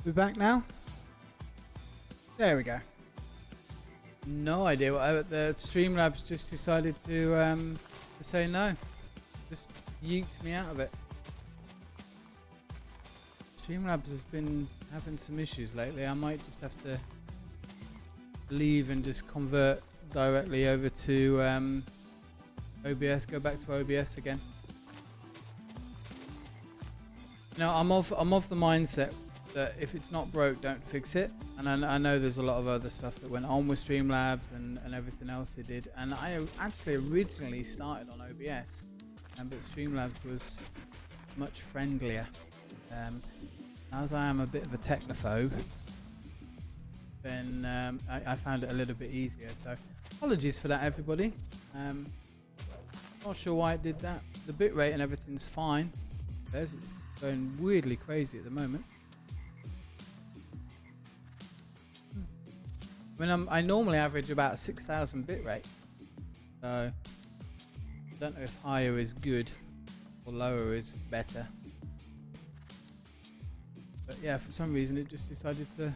We back now? There we go. No idea what the Streamlabs just decided to say no. Just yeeked me out of it. Streamlabs has been having some issues lately. I might just have to leave and just convert directly over to OBS. Go back to OBS again. No, I'm of the mindset that if it's not broke, don't fix it. And I know there's a lot of other stuff that went on with Streamlabs and everything else they did. And I actually originally started on OBS, but Streamlabs was much friendlier. As I am a bit of a technophobe, then I found it a little bit easier. So apologies for that, everybody. Not sure why it did that. The bitrate and everything's fine. It's going weirdly crazy at the moment. I mean, I normally average about 6,000 bitrate, so I don't know if higher is good or lower is better. But yeah, for some reason it just decided to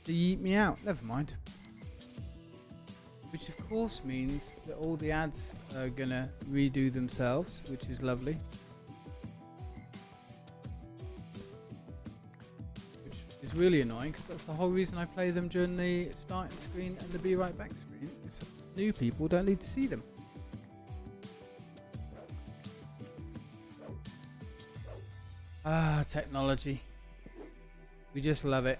yeet me out. Never mind. Which of course means that all the ads are gonna redo themselves, which is lovely. It's really annoying because that's the whole reason I play them during the starting screen and the be right back screen. It's new people don't need to see them. Ah, technology. We just love it.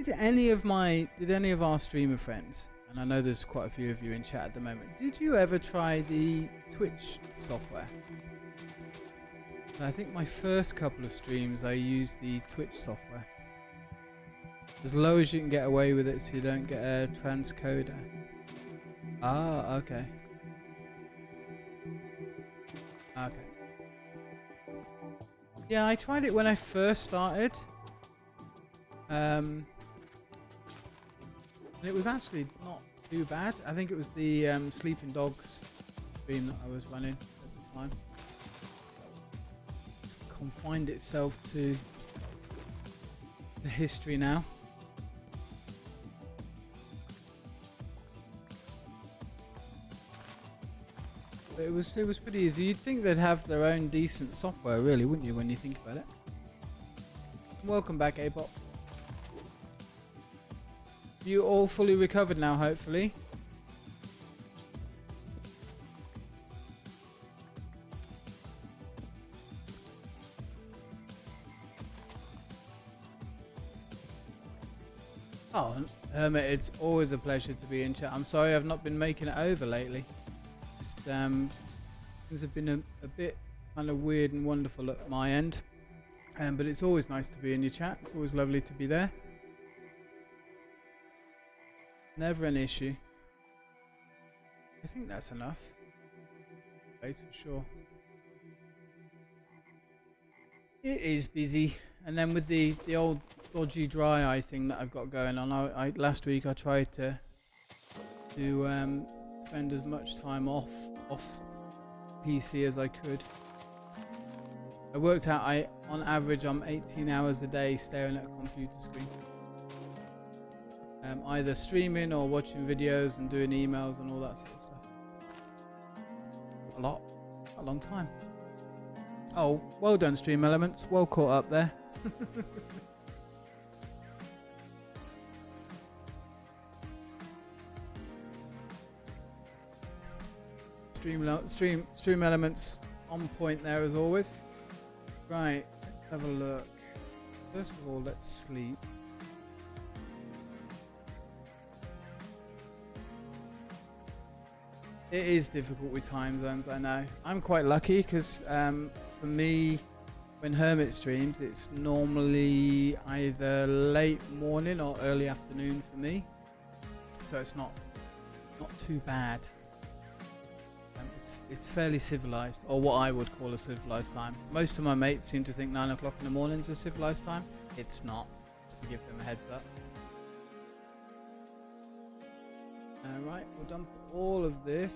Did any of our streamer friends, and I know there's quite a few of you in chat at the moment, did you ever try the Twitch software? I think my first couple of streams I used the Twitch software. As low as you can get away with it so you don't get a transcoder. Ah, okay. Okay. Yeah, I tried it when I first started. And it was actually not too bad. I think it was the Sleeping Dogs stream that I was running at the time. Confined itself to the history now. But it was pretty easy. You'd think they'd have their own decent software, really, wouldn't you, when you think about it? Welcome back, Apoc. You all fully recovered now, hopefully. Oh, Hermit, it's always a pleasure to be in chat. I'm sorry I've not been making it over lately. Just things have been a bit kind of weird and wonderful at my end. But it's always nice to be in your chat. It's always lovely to be there. Never an issue. I think that's enough. Space for sure. It is busy, and then with the old dodgy dry eye thing that I've got going on, last week I tried to spend as much time off PC as I could. I worked out on average I'm 18 hours a day staring at a computer screen, either streaming or watching videos and doing emails and all that sort of stuff. A long time. Oh, well done, Stream Elements. Well caught up there. Stream Elements on point there as always. Right, let's have a look. First of all, let's sleep. It is difficult with time zones, I know. I'm quite lucky because for me, when Hermit streams, it's normally either late morning or early afternoon for me. So it's not too bad. It's fairly civilized, or what I would call a civilized time. Most of my mates seem to think 9 o'clock in the morning is a civilized time. It's not, just to give them a heads up. Alright, we'll dump all of this.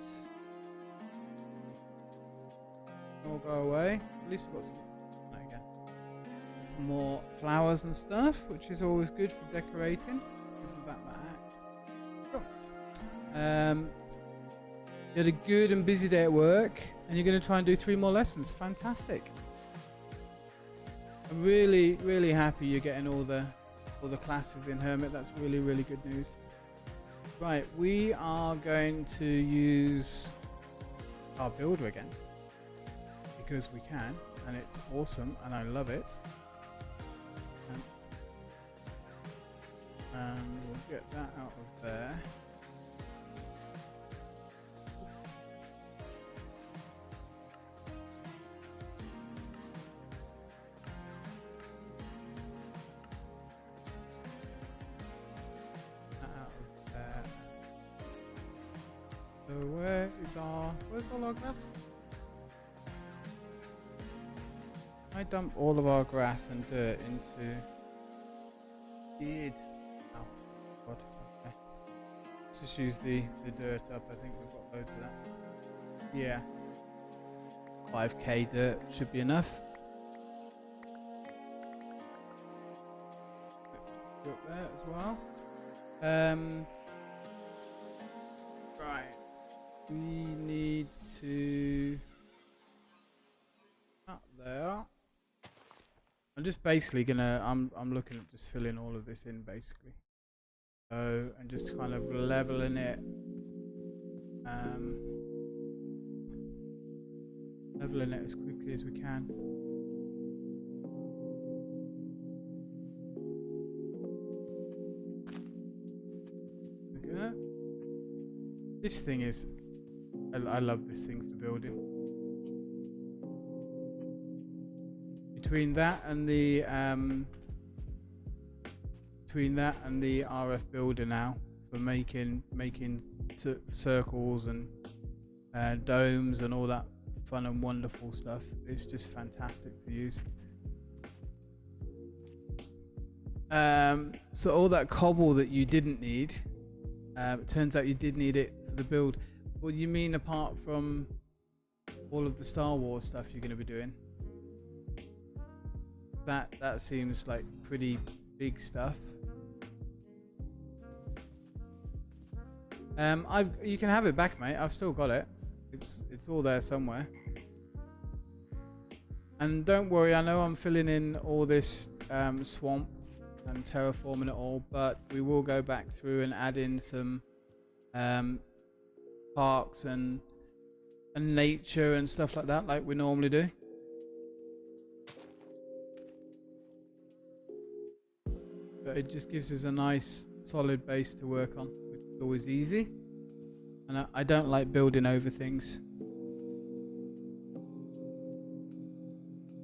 all go away. At least we've got some. There you go. Some more flowers and stuff, which is always good for decorating. Give them back my axe. Cool. You had a good and busy day at work, and you're going to try and do 3 more lessons. Fantastic. I'm really, really happy you're getting all the classes in Hermit. That's really, really good news. Right, we are going to use our builder again because we can, and it's awesome, and I love it. And we'll get that out of there. So where's all our grass? I dump all of our grass and dirt into oh god, okay. Let's just use the dirt up. I think we've got loads of that. Yeah. 5k dirt should be enough. Go up there as well. Right. We need to up there. I'm just basically gonna I'm looking at just filling all of this in basically. So and just kind of leveling it. Leveling it as quickly as we can. Okay. This thing is I love this thing for building. Between that and the RF builder now for making circles and domes and all that fun and wonderful stuff, it's just fantastic to use. So all that cobble that you didn't need, it turns out you did need it for the build. What do you mean apart from all of the Star Wars stuff you're going to be doing? That seems like pretty big stuff. You can have it back, mate. I've still got it. It's all there somewhere. And don't worry, I know I'm filling in all this swamp and terraforming it all, but we will go back through and add in some parks and nature and stuff like that, like we normally do. But it just gives us a nice solid base to work on, which is always easy. And I don't like building over things.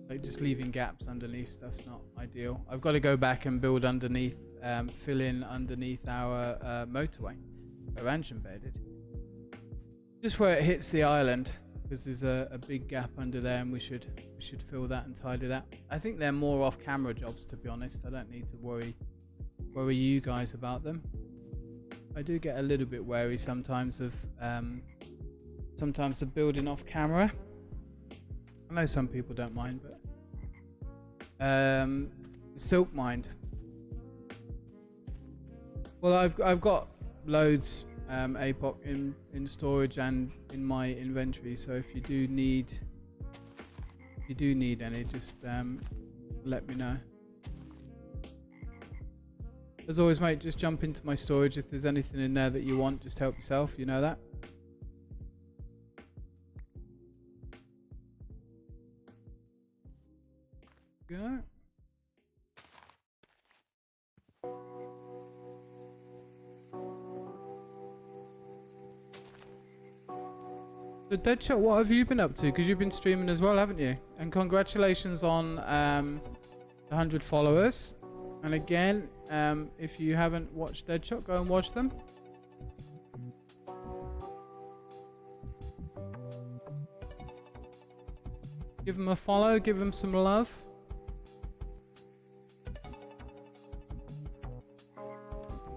Like just leaving gaps underneath stuff's not ideal. I've got to go back and build underneath, fill in underneath our motorway, where Anshenbear did. Just where it hits the island, because there's a big gap under there, and we should fill that and tidy that. I think they're more off-camera jobs, to be honest. I don't need to worry you guys about them. I do get a little bit wary sometimes of building off camera. I know some people don't mind, but Silk Mind. Well, I've got loads Apoc in storage and in my inventory, so if you do need any, just let me know. As always, mate, just jump into my storage. If there's anything in there that you want, just help yourself, you know that. Go. So Deadshot, what have you been up to? Because you've been streaming as well, haven't you? And congratulations on the 100 followers. And again, if you haven't watched Deadshot, go and watch them. Give them a follow, give them some love.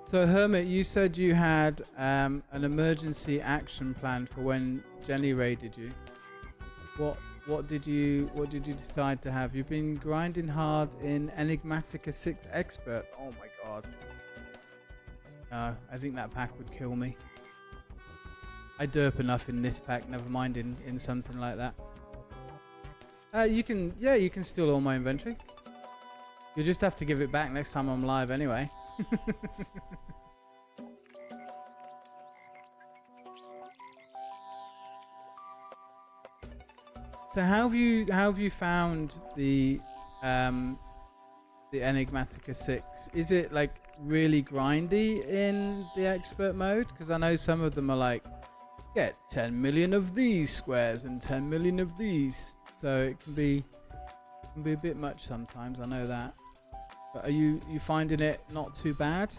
So Hermit, you said you had an emergency action plan for when Jenny raided you. what did you decide to have? You've been grinding hard in Enigmatica 6 Expert. Oh my god. No, I think that pack would kill me. I derp enough in this pack, never mind in something like that. You can steal all my inventory. You'll just have to give it back next time I'm live anyway. So how have you found the Enigmatica 6? Is it like really grindy in the expert mode? Because I know some of them are like, get 10 million of these squares and 10 million of these. So it can be a bit much sometimes, I know that. But are you finding it not too bad?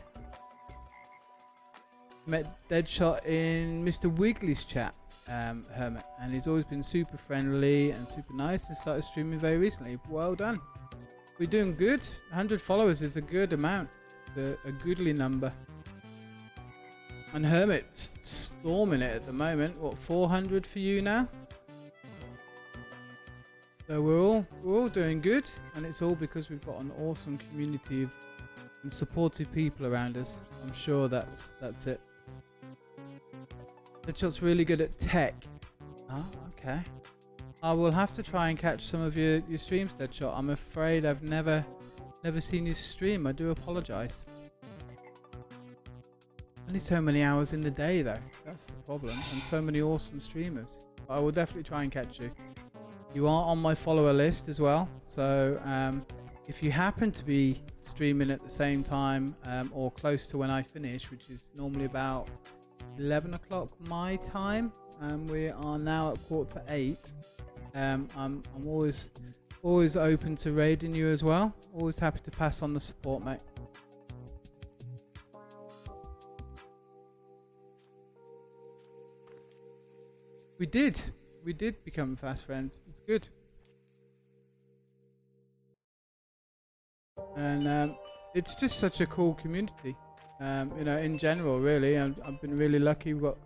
Met Deadshot in Mr. Wiggly's chat, Hermit, and he's always been super friendly and super nice and started streaming very recently. Well done. We're doing good. 100 followers is a good amount, a goodly number. And Hermit's storming it at the moment. What, 400 for you now? So we're all doing good, and it's all because we've got an awesome community of and supportive people around us. I'm sure that's it. Deadshot's really good at tech. Oh, okay. I will have to try and catch some of your streams, Deadshot. I'm afraid I've never seen you stream. I do apologise. Only so many hours in the day though. That's the problem. And so many awesome streamers. But I will definitely try and catch you. You are on my follower list as well. So if you happen to be streaming at the same time or close to when I finish, which is normally about 11 o'clock my time, we are now at 7:45. I'm always open to raiding you as well. Always happy to pass on the support, mate. We did become fast friends. It's good. And it's just such a cool community. You know, in general, really. I've been really lucky. We've got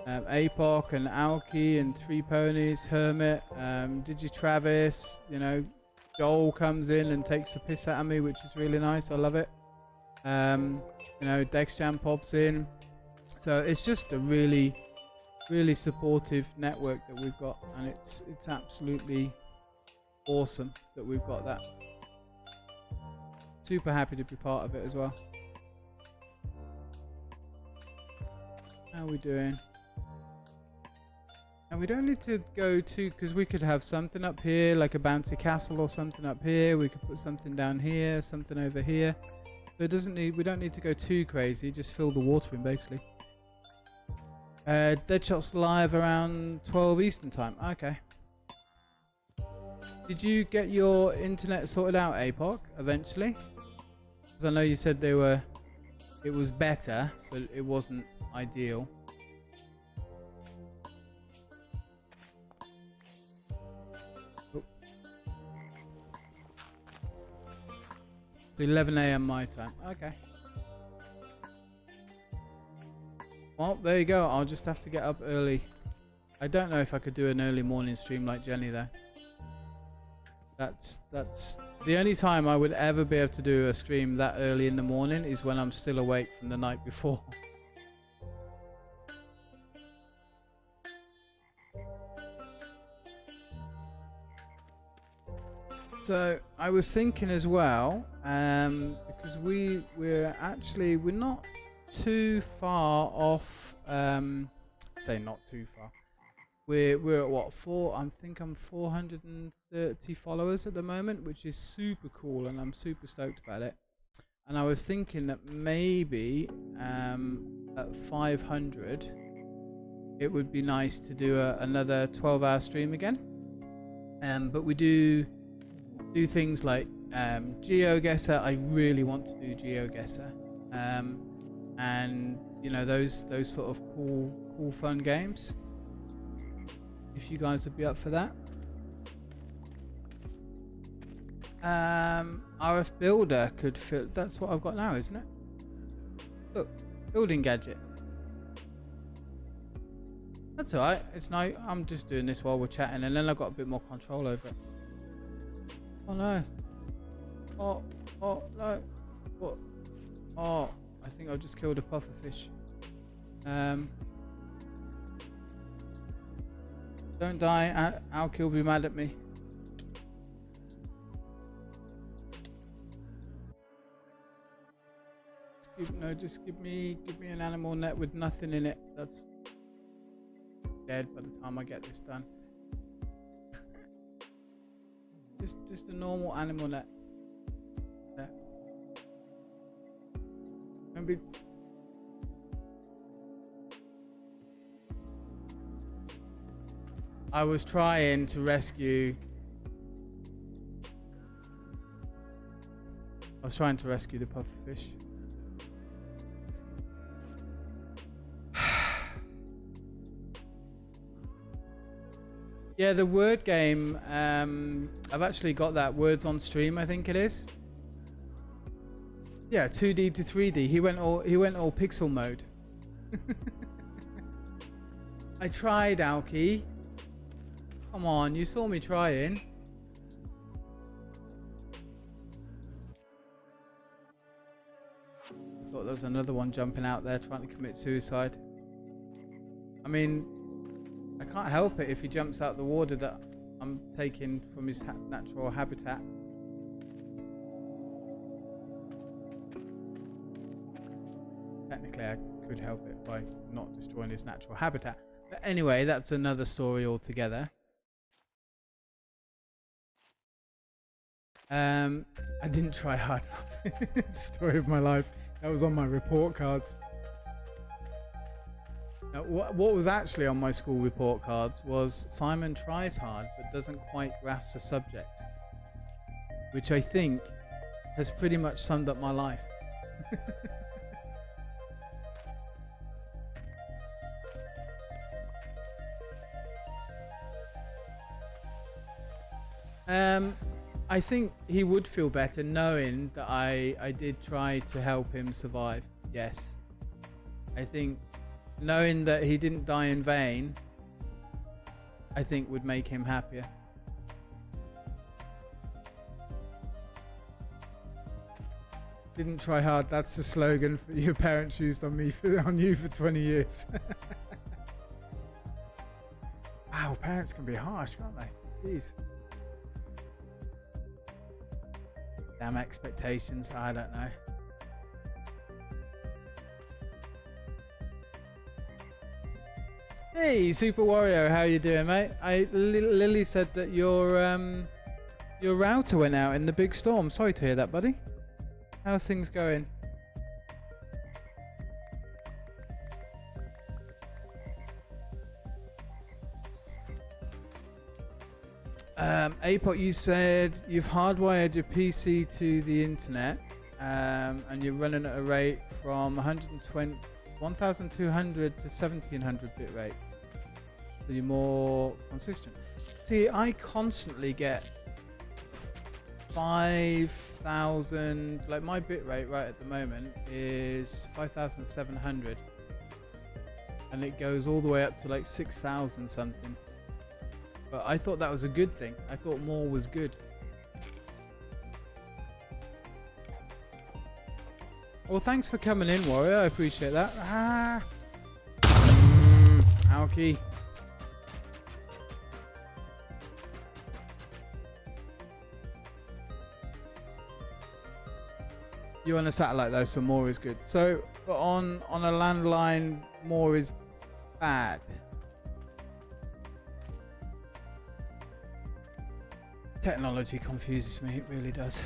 Apoc and Alki and Three Ponies, Hermit, Travis. You know, Joel comes in and takes the piss out of me, which is really nice. I love it. You know, Dexjam pops in. So it's just a really supportive network that we've got, and it's absolutely awesome that we've got that. Super happy to be part of it as well. How are we doing? And we don't need to go to, because we could have something up here like a bouncy castle or something up here. We could put something down here, something over here. So it doesn't need, we don't need to go too crazy, just fill the water in basically. Deadshot's live around 12 Eastern time. Okay. Did you get your internet sorted out, Apoc, eventually? Because I know you said it was better, but it wasn't ideal. Oh. It's 11 AM my time. Okay. Well, there you go. I'll just have to get up early. I don't know if I could do an early morning stream like Jenny though. That's the only time I would ever be able to do a stream that early in the morning is when I'm still awake from the night before. So I was thinking as well, because we're not too far off. Say not too far. We're at what, I think I'm 430 followers at the moment, which is super cool, and I'm super stoked about it. And I was thinking that maybe at 500 it would be nice to do another 12-hour stream again. But we do things like GeoGuessr. I really want to do GeoGuessr. And you know, those sort of cool fun games. If you guys would be up for that. RF Builder could fit. That's what I've got now, isn't it? Look, building gadget. That's alright. It's nice. I'm just doing this while we're chatting, and then I've got a bit more control over it. Oh no. Oh no. What? Oh, I think I've just killed a puffer fish. Don't die. Alki will be mad at me. Just give me an animal net with nothing in it. That's dead by the time I get this done. just a normal animal net. Yeah. Maybe. I was trying to rescue. The pufferfish. Yeah, the word game. I've actually got that words on stream. I think it is. Yeah, 2D to 3D. He went all pixel mode. I tried, Alki. Come on, you saw me trying. Thought there was another one jumping out there trying to commit suicide. I mean, I can't help it if he jumps out the water that I'm taking from his natural habitat. Technically, I could help it by not destroying his natural habitat. But anyway, that's another story altogether. I didn't try hard enough. Story of my life. That was on my report cards. Now, what was actually on my school report cards was Simon tries hard but doesn't quite grasp the subject, which I think has pretty much summed up my life. I think he would feel better knowing that I did try to help him survive. Yes. I think knowing that he didn't die in vain, I think would make him happier. Didn't try hard. That's the slogan for your parents used on me on you for 20 years. Wow, parents can be harsh, can't they? Jeez. Damn expectations. I don't know. Hey, Super Wario, how you doing, mate? Lily said that your router went out in the big storm. Sorry to hear that, buddy. How's things going? Apoc, you said you've hardwired your PC to the internet, and you're running at a rate from 1200 to 1700 bit rate, so you're more consistent. See, I constantly get 5,000, like my bit rate right at the moment is 5,700, and it goes all the way up to like 6,000 something. But I thought that was a good thing. I thought more was good. Well, thanks for coming in, Warrior. I appreciate that. Alki. You're on a satellite though, so more is good. So, but on a landline, more is bad. Technology confuses me, it really does.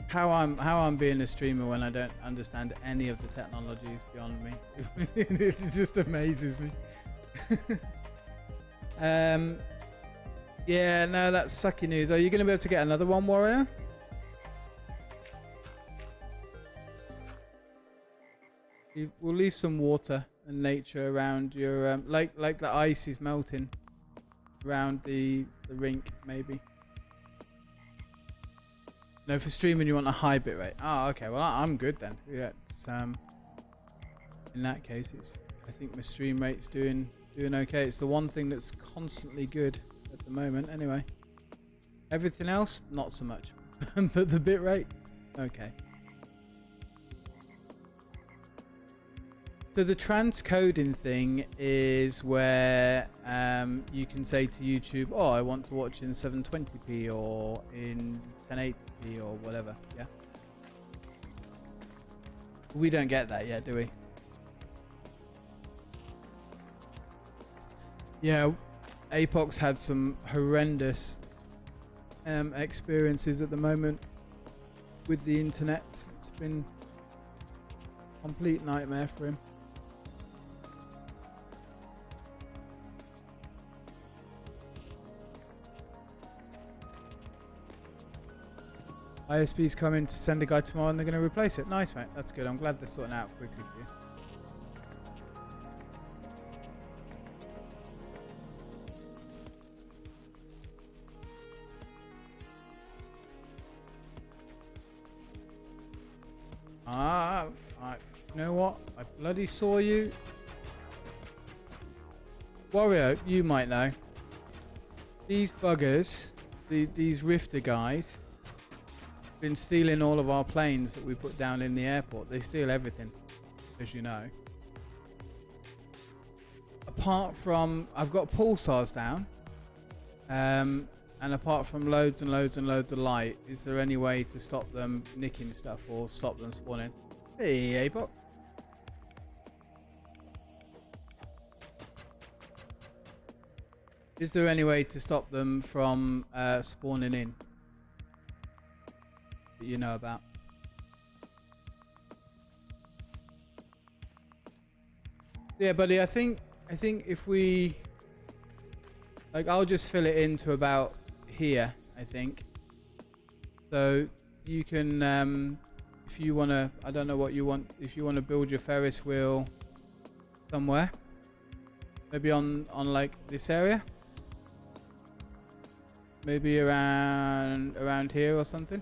How I'm being a streamer when I don't understand any of the technology is beyond me. It just amazes me. Yeah, no, that's sucky news. Are you going to be able to get another one, Warrior? We'll leave some water and nature around your like the ice is melting around the rink, maybe. No, for streaming you want a high bit rate. Oh, okay. Well, I'm good then. Yeah, it's, in that case, it's I think my stream rate's doing okay. It's the one thing that's constantly good at the moment. Anyway, everything else not so much, but the bit rate, okay. So the transcoding thing is where you can say to YouTube, oh, I want to watch in 720p or in 1080p or whatever. Yeah. We don't get that yet, do we? Yeah, Apoc's had some horrendous experiences at the moment with the internet. It's been a complete nightmare for him. ISP's coming to send a guy tomorrow and they're going to replace it. Nice, mate. That's good. I'm glad they're sorting it out quickly for you. You know what? I bloody saw you. Wario, you might know. These buggers, these Rifter guys, been stealing all of our planes that we put down in the airport. They steal everything, as you know. Apart from, I've got pulsars down, and apart from loads and loads and loads of light, is there any way to stop them nicking stuff or stop them spawning? Hey, Apoc. Is there any way to stop them from spawning in that you know about? Yeah, buddy, I think if we, like, I'll just fill it into about here, I think. So you can, if you want to, I don't know what you want, if you want to build your Ferris wheel somewhere, maybe on like this area, maybe around here or something.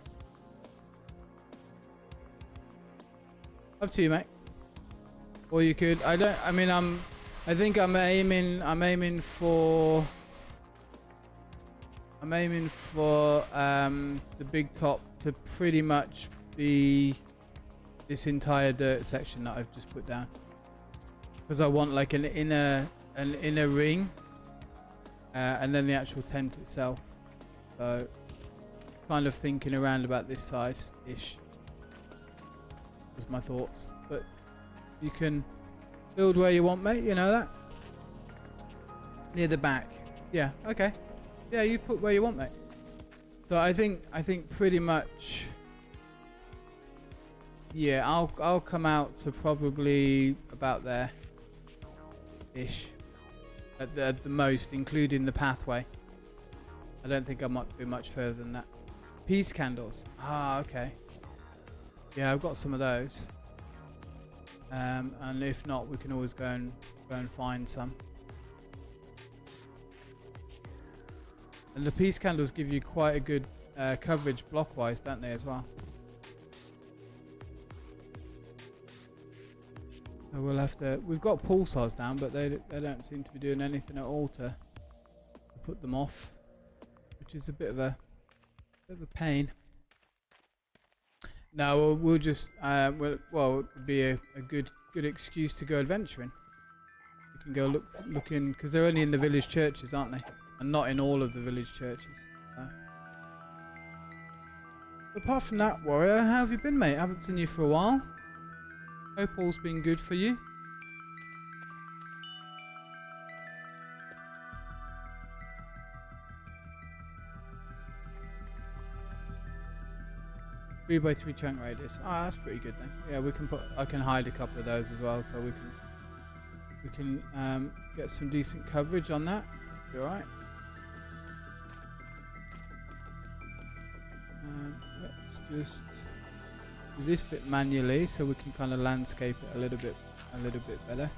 Up to you, mate. Or you could, I think I'm aiming for the big top to pretty much be this entire dirt section that I've just put down, because I want like an inner ring, and then the actual tent itself. So kind of thinking around about this size ish was my thoughts, but you can build where you want, mate, you know that. Near the back. Yeah, okay. Yeah, you put where you want, mate. So I think pretty much, yeah, I'll come out to probably about there ish at the most, including the pathway. I don't think I might be much further than that. Peace candles. Ah, okay. Yeah, I've got some of those. And if not, we can always go and find some. And the peace candles give you quite a good coverage block-wise, don't they, as well? So we'll have to. We've got pulsars down, but they don't seem to be doing anything at all to put them off, which is a bit of a pain. No, we'll just well, it would be a good excuse to go adventuring. We can go looking, because they're only in the village churches, aren't they? And not in all of the village churches. So. Apart from that, Warrior, how have you been, mate? I haven't seen you for a while. Hope all's been good for you. Three by 3 chunk radius. Ah, that's pretty good then. Yeah, we can put. I can hide a couple of those as well, so we can get some decent coverage on that. Be all right. Let's just do this bit manually, so we can kind of landscape it a little bit better.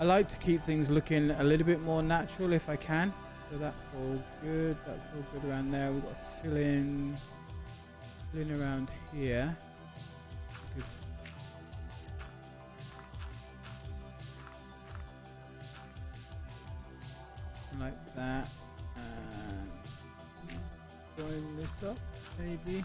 I like to keep things looking a little bit more natural if I can. So that's all good. That's all good around there. We've got to fill in around here. Good. Like that. And join this up, maybe.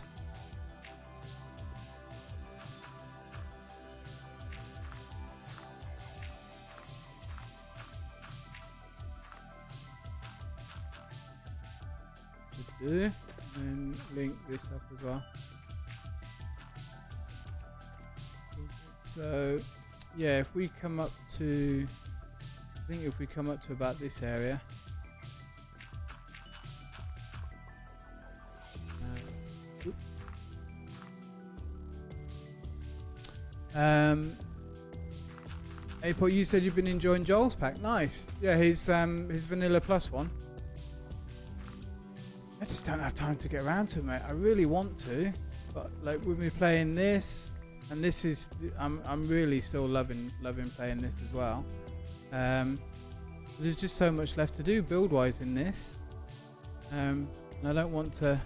Do, and link this up as well. So yeah, if we come up to, I think if we come up to about this area, Apoc, you said you've been enjoying Joel's pack. Nice. Yeah, his Vanilla Plus one. I just don't have time to get around to it, mate. I really want to, but like with me playing this, and this is, I'm really still loving playing this as well. There's just so much left to do build-wise in this, and I don't want to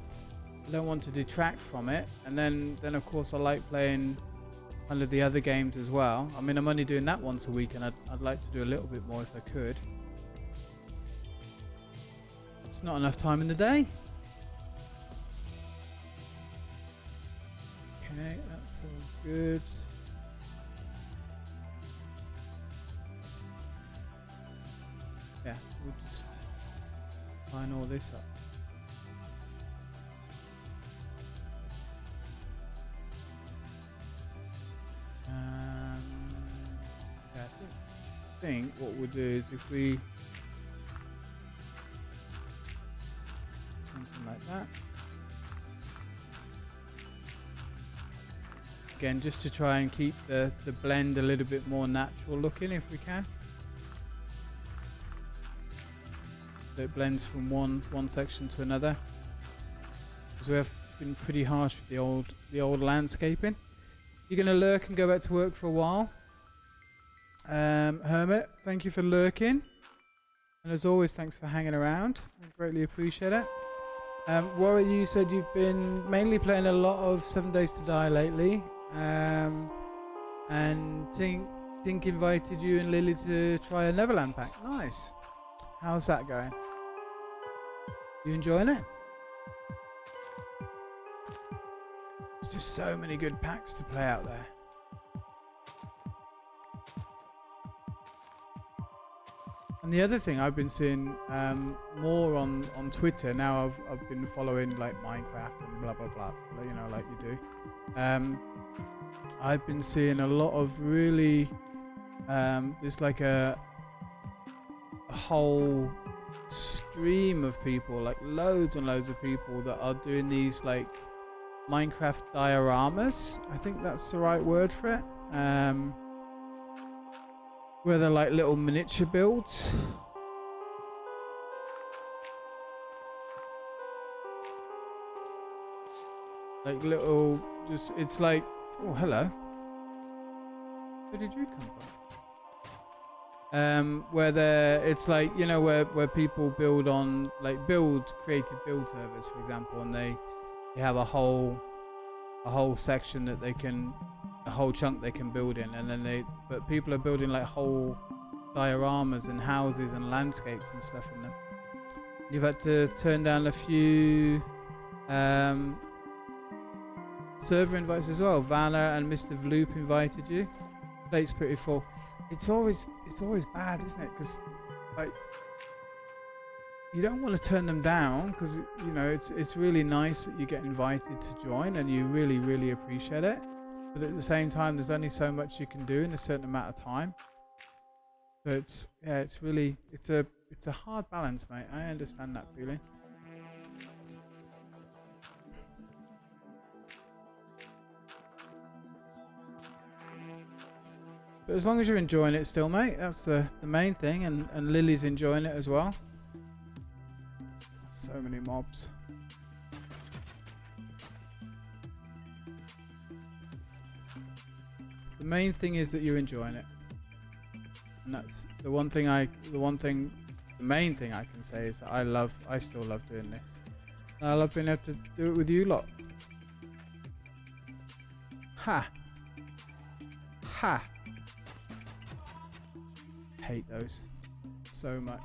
detract from it. And then of course I like playing one of the other games as well. I mean, I'm only doing that once a week, and I'd like to do a little bit more if I could. It's not enough time in the day. Okay, that's all good. Yeah, we'll just line all this up. Yeah, I think what we'll do is if we something like that. Again, just to try and keep the blend a little bit more natural looking if we can. So it blends from one section to another. Because we have been pretty harsh with the old landscaping. You're gonna lurk and go back to work for a while. Hermit, thank you for lurking. And as always, thanks for hanging around. I greatly appreciate it. Warwick, you said you've been mainly playing a lot of 7 Days to Die lately. And Tink invited you and Lily to try a Neverland pack. Nice. How's that going? You enjoying it? There's just so many good packs to play out there. And the other thing I've been seeing more on Twitter now, I've been following like Minecraft and blah blah blah, you know, like you do. I've been seeing a lot of really there's like a whole stream of people, like loads and loads of people that are doing these like Minecraft dioramas. I think that's the right word for it. Where they're like little miniature builds. Like little, just, it's like, oh hello. Where did you come from? Where they're, it's like, you know, where people build on, like creative build servers, for example, and they have a whole section that they can, a whole chunk they can build in, and then but people are building like whole dioramas and houses and landscapes and stuff in them. You've had to turn down a few server invites as well. Vanna and Mr. Vloop invited you. Plate's pretty full. It's always bad, isn't it? Because like you don't want to turn them down, because you know it's really nice that you get invited to join and you really appreciate it. But at the same time, there's only so much you can do in a certain amount of time. So it's a hard balance, mate. I understand that feeling. But as long as you're enjoying it still, mate, that's the main thing, and Lily's enjoying it as well. So many mobs. The main thing is that you're enjoying it, and that's the one thing the main thing I can say is that I still love doing this. I love being able to do it with you lot. Ha! Ha! Hate those so much.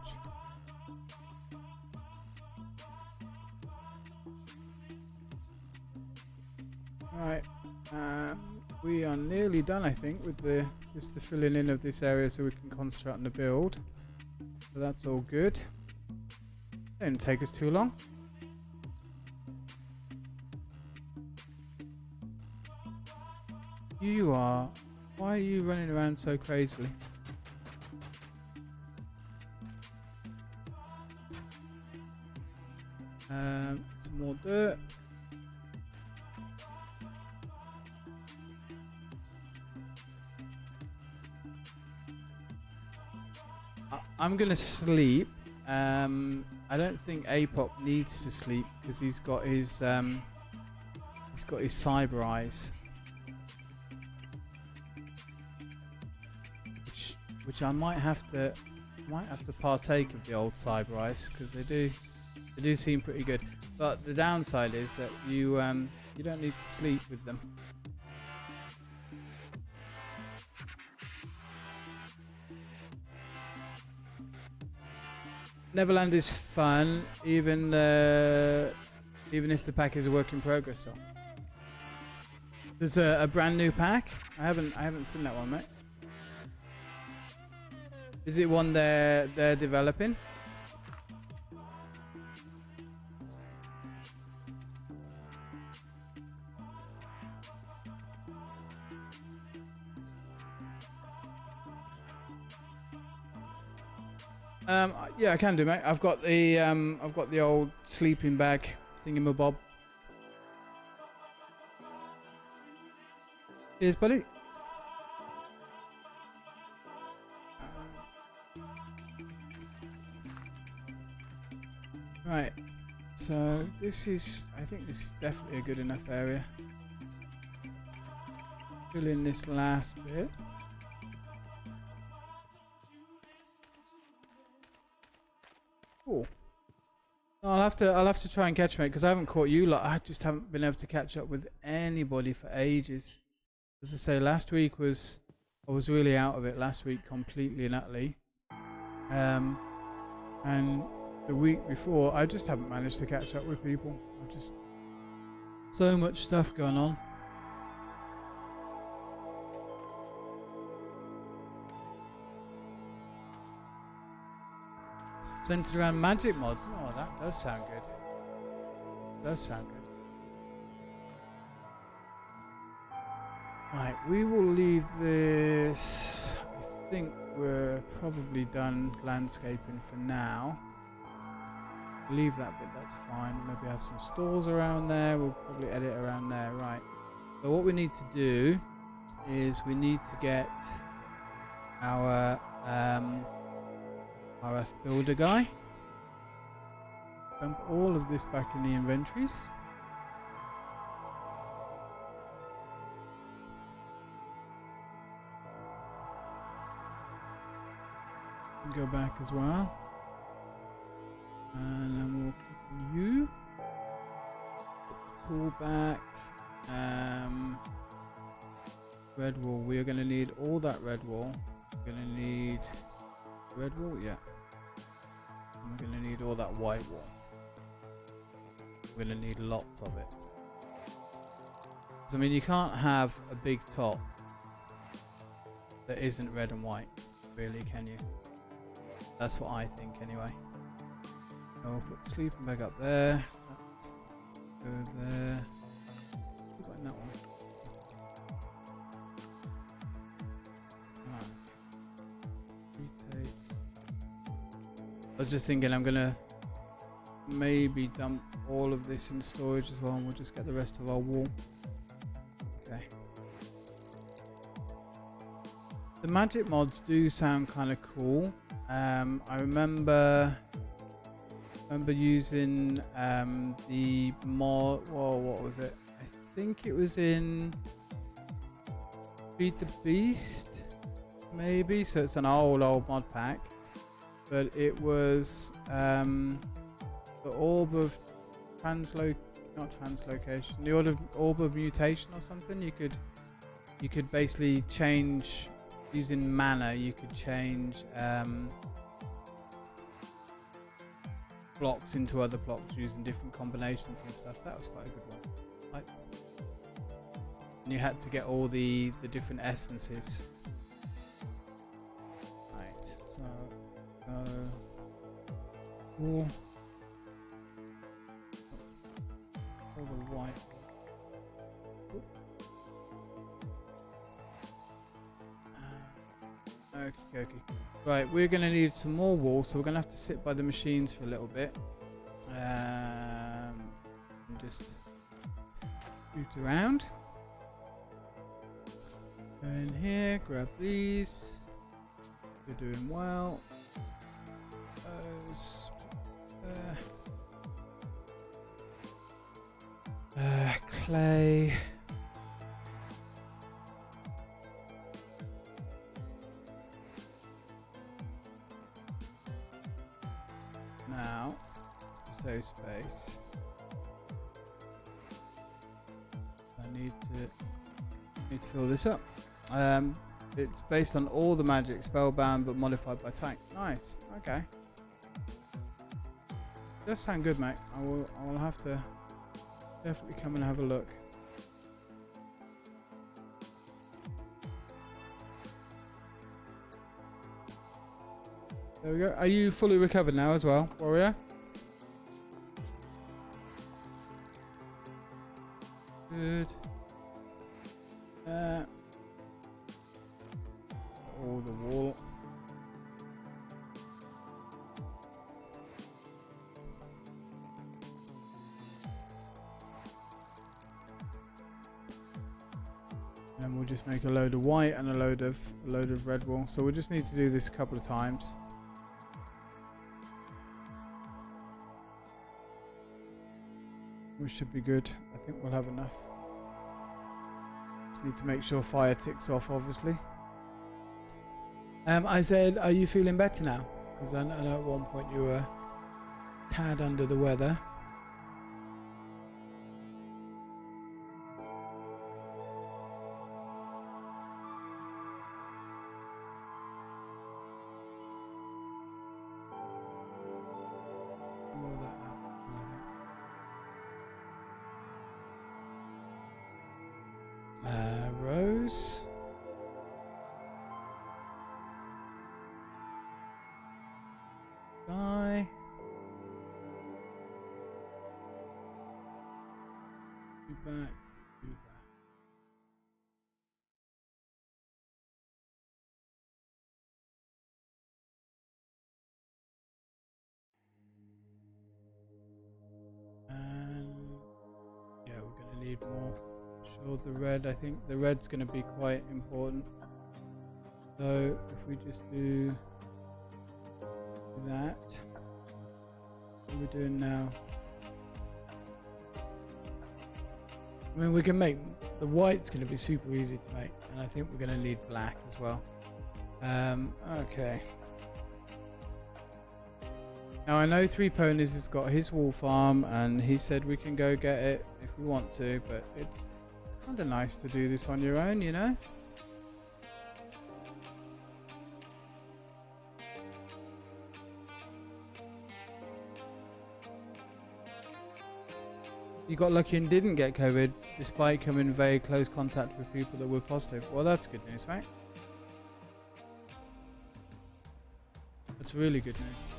Alright, we are nearly done, I think, with just the filling in of this area so we can concentrate on the build. So that's all good. Didn't take us too long. Why are you running around so crazily? Some more dirt. I'm gonna sleep. I don't think Apoc needs to sleep because he's got his cyber eyes, which I might have to partake of the old cyber eyes because they do seem pretty good. But the downside is that you don't need to sleep with them. Neverland is fun, even if the pack is a work in progress still. There's a brand new pack. I haven't seen that one, mate. Is it one they're developing? Yeah, I can do, mate. I've got the old sleeping bag thingamabob. Cheers, buddy. Right. So I think this is definitely a good enough area. Fill in this last bit. Cool. I'll have to try and catch mate because I haven't caught you lot. I just haven't been able to catch up with anybody for ages. As I say, I was really out of it last week completely and utterly. And the week before I just haven't managed to catch up with people. I've just so much stuff going on. Centered around magic mods. Oh, that does sound good. Does sound good. Right, we will leave this. I think we're probably done landscaping for now. Leave that bit, that's fine. Maybe have some stores around there. We'll probably edit around there. Right. So what we need to do is we need to get our RF builder guy. Dump all of this back in the inventories. Go back as well. And then we'll click on you. Put the tool back. Red wool. We are going to need all that red wool. We're going to need red wool, yeah. And we're going to need all that white wool. We're going to need lots of it. I mean, you can't have a big top that isn't red and white, really, can you? That's what I think, anyway. So we'll put the sleeping bag up there. That's go there. Put in that one. Retake. I was just thinking I'm gonna maybe dump all of this in storage as well, and we'll just get the rest of our wool. Okay. The magic mods do sound kind of cool. I remember using the mod. Whoa, what was it? I think it was in Feed the Beast, maybe. So it's an old mod pack. but it was the orb of not translocation, the orb of mutation or something. You could basically change using mana. You could change blocks into other blocks using different combinations and stuff. That was quite a good one. Like, and you had to get all the different essences. Right, so all the white. Okay. Right, we're going to need some more wool, so we're going to have to sit by the machines for a little bit. And just shoot around. Go in here, grab these. You're doing well. Those. Clay. Now, to save space, I need to fill this up. It's based on all the magic, spellbound, but modified by tank. Nice. Okay. Does sound good, mate. I will have to definitely come and have a look. There we go. Are you fully recovered now as well, warrior? Good. All the wool. And we'll just make a load of white and a load of red wool. So we just need to do this a couple of times. We should be good. I think we'll have enough. Just need to make sure fire ticks off, obviously. I said, are you feeling better now? Because I know at one point you were a tad under the weather. Rose. Guy. Be back. And yeah, we're gonna need more. Sure, the red. I think the red's gonna be quite important. So if we just do that, what are we doing now? I mean, we can make the white's going to be super easy to make, and I think we're going to need black as well. Okay. Now I know Three Ponies has got his wool farm, and he said we can go get it if we want to, but it's kind of nice to do this on your own, you know? You got lucky and didn't get COVID, despite coming in very close contact with people that were positive. Well, that's good news, right? That's really good news.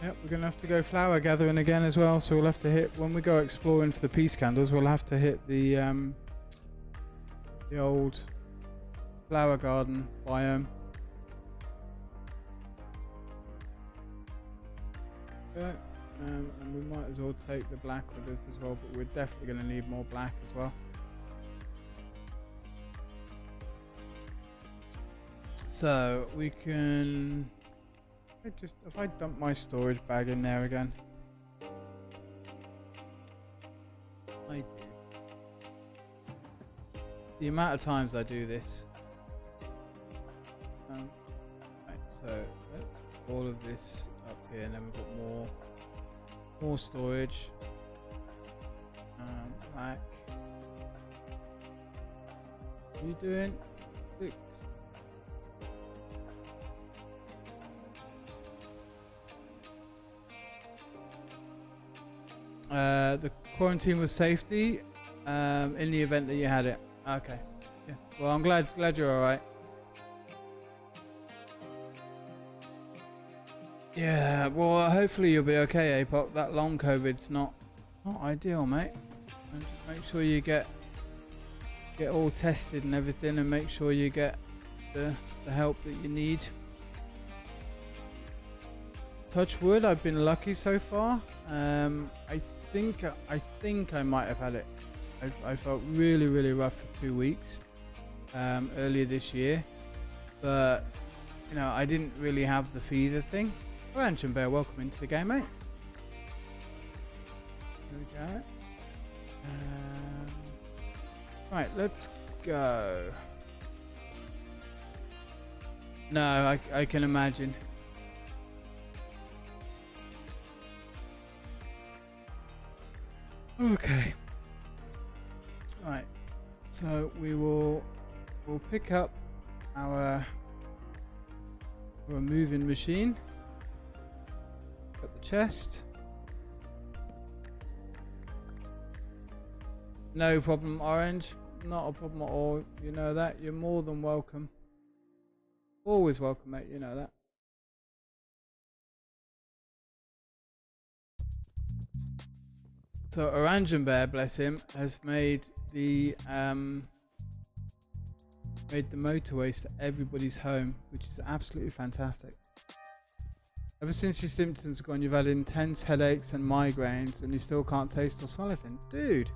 Yep, we're going to have to go flower gathering again as well, so we'll have to hit, when we go exploring for the peace candles, we'll have to hit the old flower garden biome. Okay, and we might as well take the black with us as well, but we're definitely going to need more black as well. So we can If I dump my storage bag in there again. I did. The amount of times I do this. Right, so let's put all of this up here, and then we've got more storage. Back. What are you doing? 6. The quarantine was safety in the event that you had it. Okay. Yeah. Well, I'm glad you're all right. Yeah. Well, hopefully you'll be okay, Apoc. That long COVID's not ideal, mate. And just make sure you get all tested and everything, and make sure you get the help that you need. Touch wood, I've been lucky so far. I think I might have had it. I felt really rough for 2 weeks earlier this year, but you know, I didn't really have the fever thing. Ranch and Bear, welcome into the game, mate. There we go. Right, let's go. No, I can imagine. Okay. Right. So we'll pick up our moving machine. Got the chest. No problem, Orange. Not a problem at all. You know that. You're more than welcome. Always welcome, mate. You know that. So Orange Bear, bless him, has made the motorways to everybody's home, which is absolutely fantastic. Ever since your symptoms are gone, you've had intense headaches and migraines, and you still can't taste or smell anything, dude.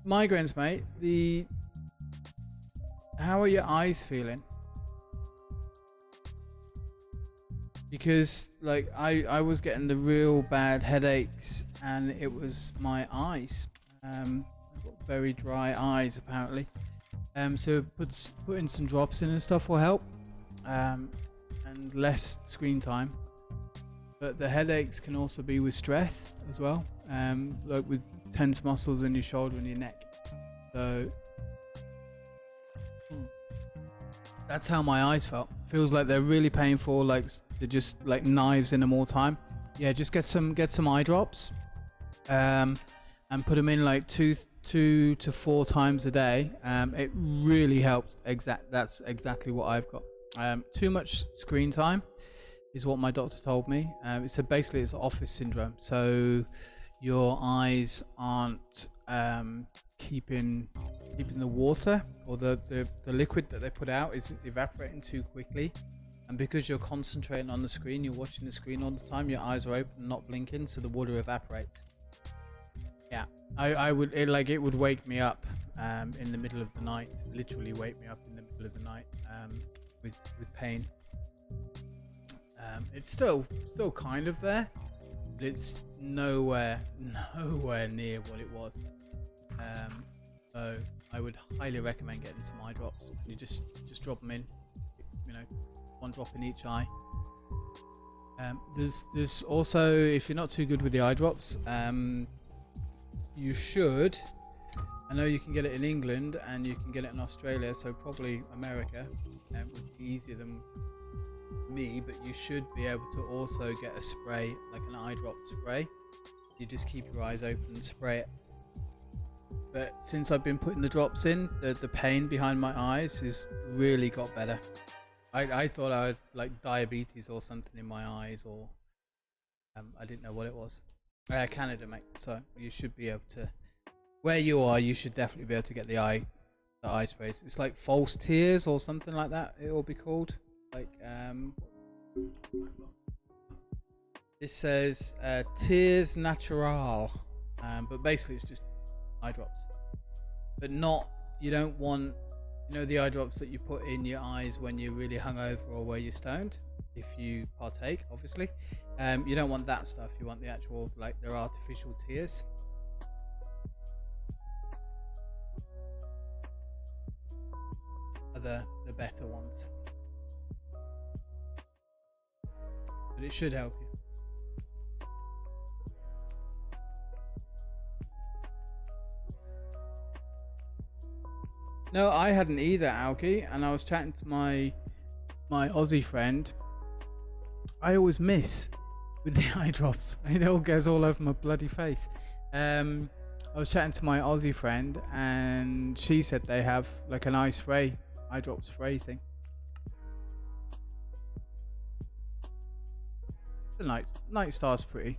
Migraines, mate. How are your eyes feeling? Because like I was getting the real bad headaches, and it was my eyes. I've got very dry eyes apparently. So putting some drops in and stuff will help. And less screen time. But the headaches can also be with stress as well. Like with tense muscles in your shoulder and your neck. So that's how my eyes felt. Feels like they're really painful, like they're just like knives in them all the time. Yeah, just get some eye drops, and put them in like two to 4 times a day. It really helped. That's exactly what I've got. Too much screen time is what my doctor told me. So basically it's office syndrome. So your eyes aren't keeping the water or the liquid that they put out isn't evaporating too quickly, and because you're concentrating on the screen, you're watching the screen all the time, your eyes are open, not blinking, so the water evaporates. Yeah, it would wake me up in the middle of the night, literally wake me up in the middle of the night with pain. It's still kind of there, but it's nowhere near what it was. So I would highly recommend getting some eye drops. You just drop them in, you know, 1 drop in each eye. There's also, if you're not too good with the eye drops, you should. I know you can get it in England and you can get it in Australia, so probably America would be easier than me, but you should be able to also get a spray, like an eye drop spray. You just keep your eyes open and spray it. But since I've been putting the drops in, the pain behind my eyes has really got better. I thought I had like diabetes or something in my eyes, or I didn't know what it was. Canada, mate. So you should be able to, where you are, you should definitely be able to get the eye sprays. It's like false tears or something like that. It will be called. Like this says tears natural, but basically it's just eye drops. But not, you don't want You know, the eye drops that you put in your eyes when you're really hungover or where you're stoned, if you partake, obviously. You don't want that stuff. You want the actual, like, they're artificial tears. Are the better ones. But it should help you. No, I hadn't either, Alki, and I was chatting to my Aussie friend. I always miss with the eye drops. It all goes all over my bloody face. I was chatting to my Aussie friend, and she said they have like an eye drop spray thing. The night star's pretty.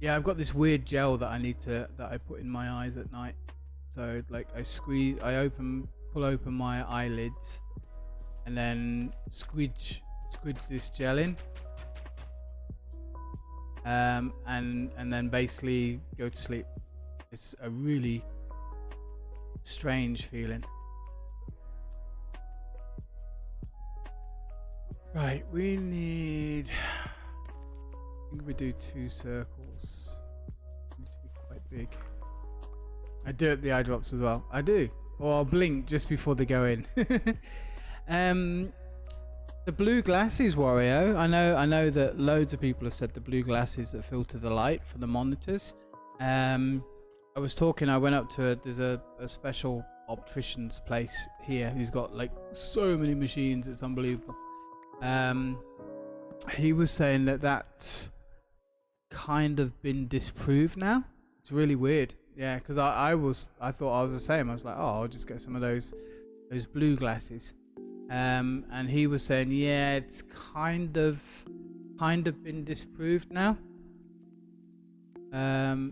Yeah, I've got this weird gel that I put in my eyes at night. So like pull open my eyelids, and then squidge this gel in, and then basically go to sleep. It's a really strange feeling. Right, we need. I think we do 2 circles. It needs to be quite big. I do it the eye drops as well. I do. Or I'll blink just before they go in. The blue glasses, Wario. I know that loads of people have said the blue glasses that filter the light for the monitors. I went up to there's a special optician's place here. He's got like so many machines, it's unbelievable. He was saying that that's kind of been disproved now. It's really weird. Yeah, because I thought I was the same. I was like, oh, I'll just get some of those blue glasses. And he was saying, yeah, it's kind of been disproved now. I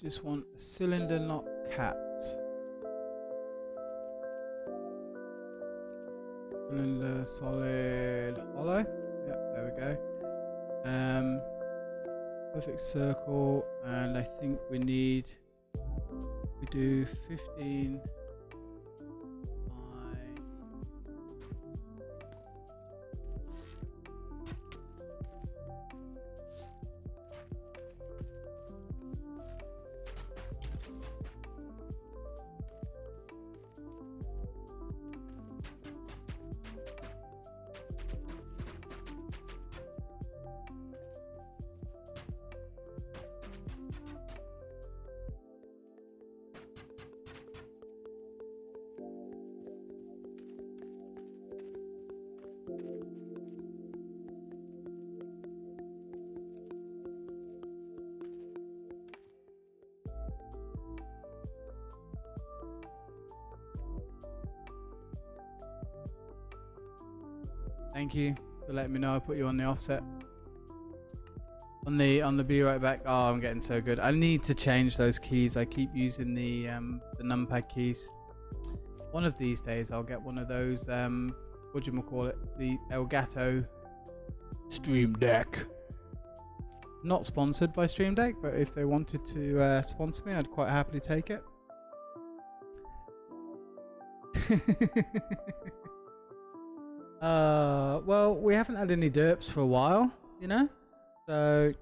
just want a cylinder, not capped. Cylinder, solid, hollow. Yep, there we go. Perfect circle, and I think we do 15 by Thank you for letting me know. I put you on the offset. On the be right back. Oh, I'm getting so good. I need to change those keys. I keep using the numpad keys. One of these days I'll get one of those whatchamacallit, the Elgato Stream Deck. Not sponsored by Stream Deck, but if they wanted to sponsor me, I'd quite happily take it. Well, we haven't had any derps for a while, you know, so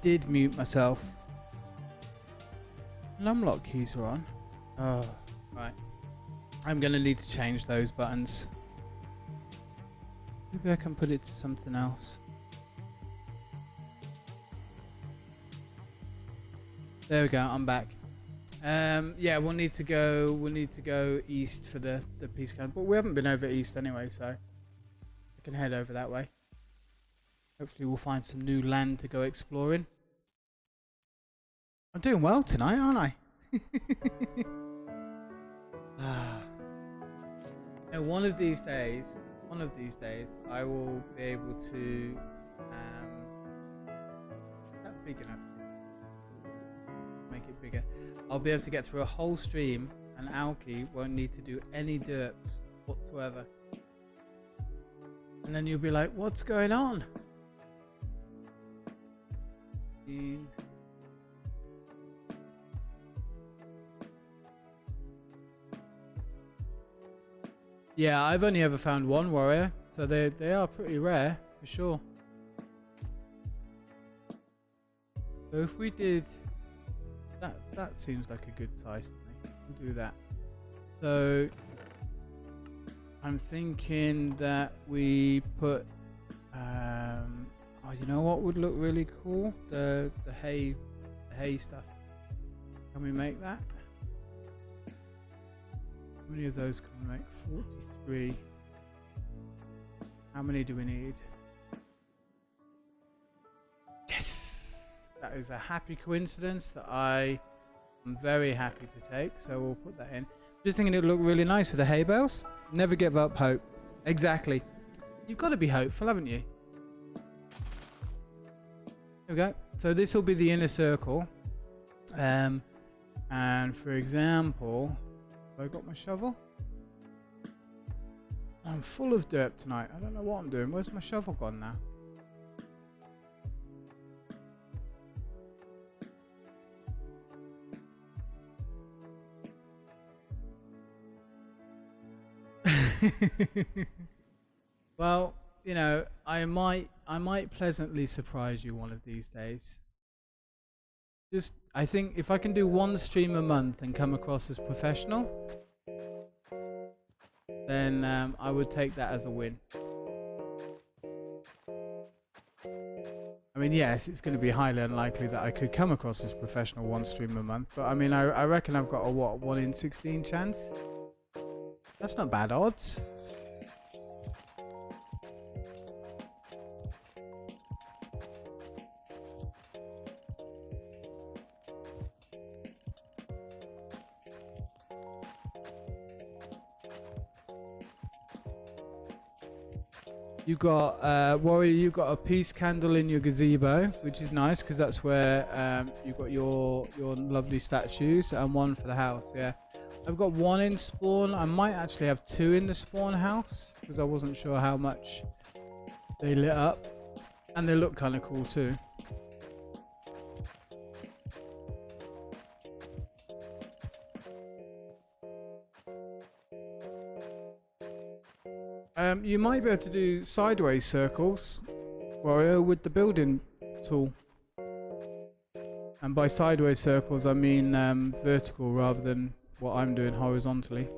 did mute myself. Unlock keys are on. Oh, right. I'm gonna need to change those buttons. Maybe I can put it to something else. There we go. I'm back. Yeah, we'll need to go east for the peace camp, but we haven't been over east anyway, so I can head over that way. Hopefully we'll find some new land to go exploring. I'm doing well tonight, aren't I? And one of these days I will be able to that's big enough. Make it bigger. I'll be able to get through a whole stream and Alki won't need to do any derps whatsoever. And then you'll be like, what's going on? Yeah, I've only ever found one warrior, so they are pretty rare for sure. So if we did that seems like a good size to me. We'll do that. So I'm thinking that we put oh, you know what would look really cool? The hay stuff. Can we make that? How many of those can we make? 43. How many do we need? Yes! That is a happy coincidence that I am very happy to take. So we'll put that in. Just thinking it would look really nice with the hay bales. Never give up hope. Exactly. You've got to be hopeful, haven't you? There we go. So this will be the inner circle. And for example, have I got my shovel? I'm full of dirt tonight. I don't know what I'm doing. Where's my shovel gone now? Well, you know, I might pleasantly surprise you one of these days. Just, I think if I can do one stream a month and come across as professional, then I would take that as a win. I mean, yes, it's going to be highly unlikely that I could come across as professional one stream a month, but I mean, I reckon I've got a what, 1 in 16 chance? That's not bad odds. You got warrior. You got a peace candle in your gazebo, which is nice because that's where you got your lovely statues, and one for the house. Yeah, I've got one in spawn. I might actually have 2 in the spawn house because I wasn't sure how much they lit up, and they look kind of cool too. You might be able to do sideways circles, warrior, with the building tool. And by sideways circles, I mean vertical rather than what I'm doing horizontally.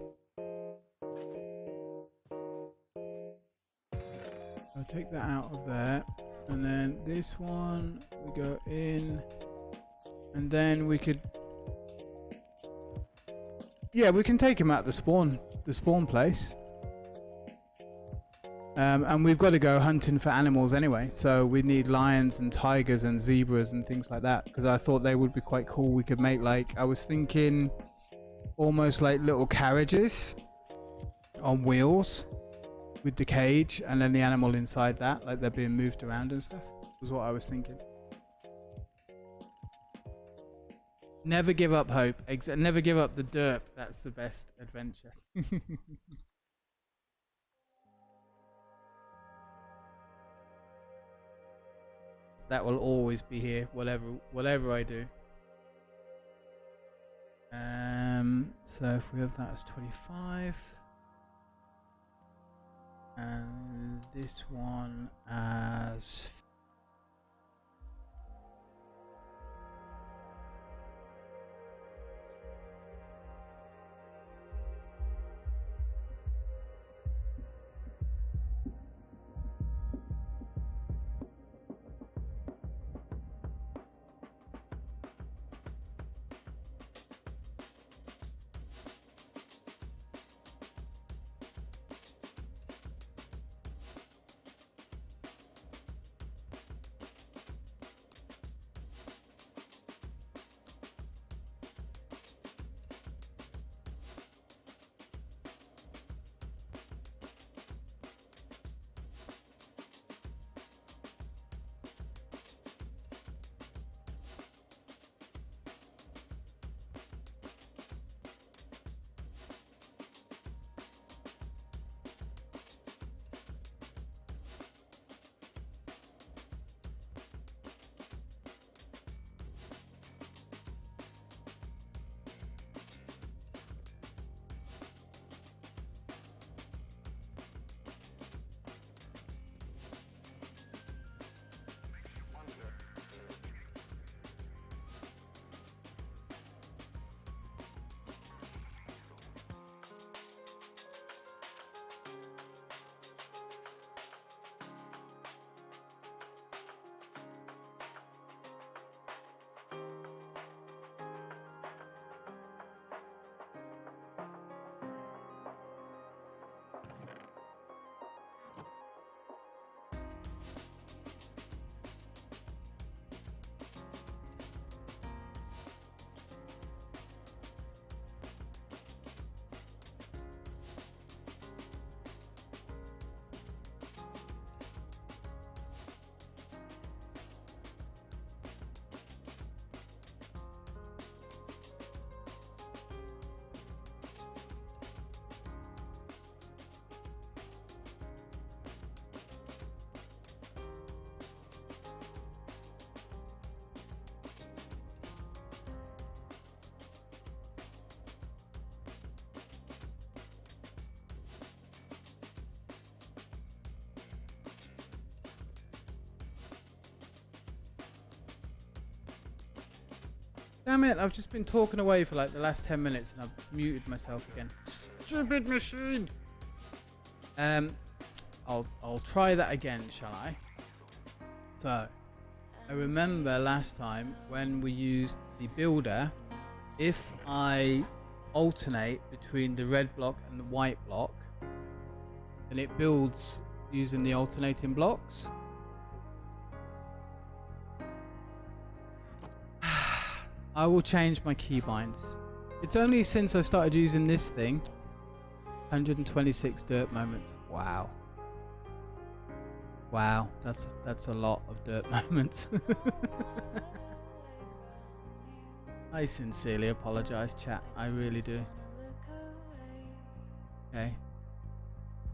I'll take that out of there. And then this one, we go in. And then we could... Yeah, we can take him out the spawn place. And we've got to go hunting for animals anyway, so we need lions and tigers and zebras and things like that, because I thought they would be quite cool. We could make, like, I was thinking almost like little carriages on wheels with the cage and then the animal inside that, like they're being moved around and stuff, was what I was thinking. Never give up hope. Never give up the derp. That's the best adventure. That will always be here, whatever I do. So if we have that as 25, and this one as Damn it, I've just been talking away for like the last 10 minutes and I've muted myself again. Stupid machine! I'll try that again, shall I? So, I remember last time when we used the builder, if I alternate between the red block and the white block, then it builds using the alternating blocks. I will change my keybinds. It's only since I started using this thing. 126 dirt moments. Wow. Wow, that's a lot of dirt moments. I sincerely apologize, chat. I really do. Okay.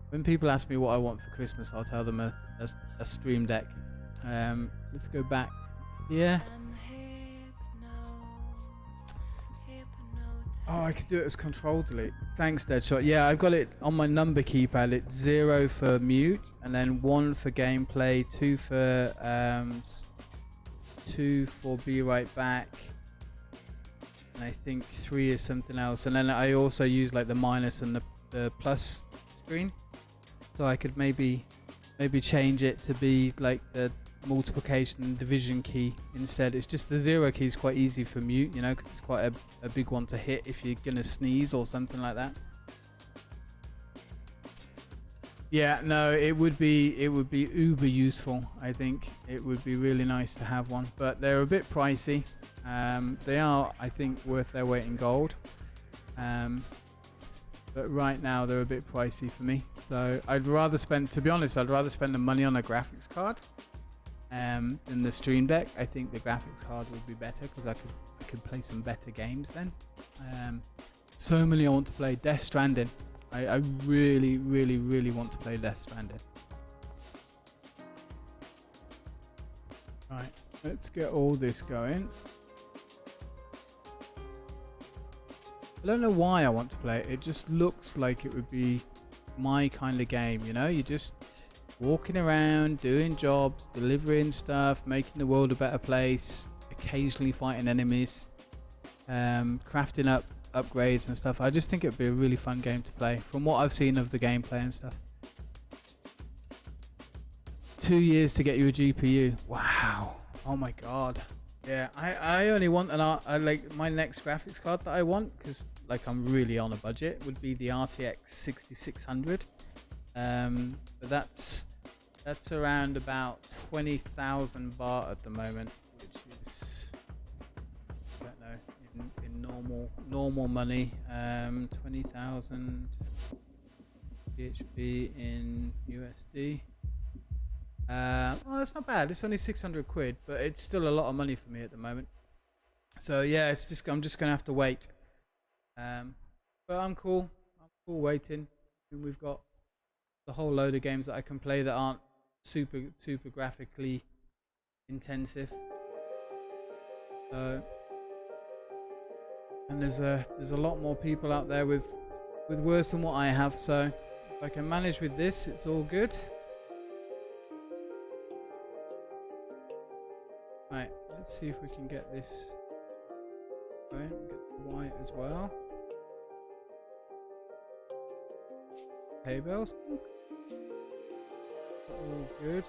When people ask me what I want for Christmas, I'll tell them a stream deck. Let's go back here. Oh, I could do it as control delete. Thanks, Deadshot. Yeah, I've got it on my number keypad. It's 0 for mute, and then 1 for gameplay, 2 for be right back, and I think 3 is something else. And then I also use like the minus and the plus screen, so I could maybe change it to be like the multiplication and division key instead. It's just the 0 key is quite easy for mute, you know, because it's quite a big one to hit if you're gonna sneeze or something like that. Yeah, no, it would be uber useful. I think it would be really nice to have one, but they're a bit pricey. They are, I think, worth their weight in gold, but right now they're a bit pricey for me, so I'd rather spend, to be honest, I'd rather spend the money on a graphics card in the stream deck. I think the graphics card would be better because I could play some better games then. So many I want to play. Death Stranding. I really want to play Death Stranding. Right, let's get all this going. I don't know why I want to play it. It just looks like it would be my kind of game, you know? You just walking around, doing jobs, delivering stuff, making the world a better place, occasionally fighting enemies, crafting up upgrades and stuff. I just think it would be a really fun game to play from what I've seen of the gameplay and stuff. 2 years to get you a GPU. Wow. Oh my god. Yeah, I only want like my next graphics card that I want, because like I'm really on a budget, would be the RTX 6600. But that's around about 20,000 baht at the moment, which is, I don't know, in normal money, 20,000 PHP in USD. Well, that's not bad. It's only 600 quid, but it's still a lot of money for me at the moment. So yeah, I'm just gonna have to wait. But I'm cool waiting. And we've got a whole load of games that I can play that aren't super graphically intensive. And there's a lot more people out there with worse than what I have. So if I can manage with this, it's all good. Right, let's see if we can get this going. Get the white as well. Hay bales. All good.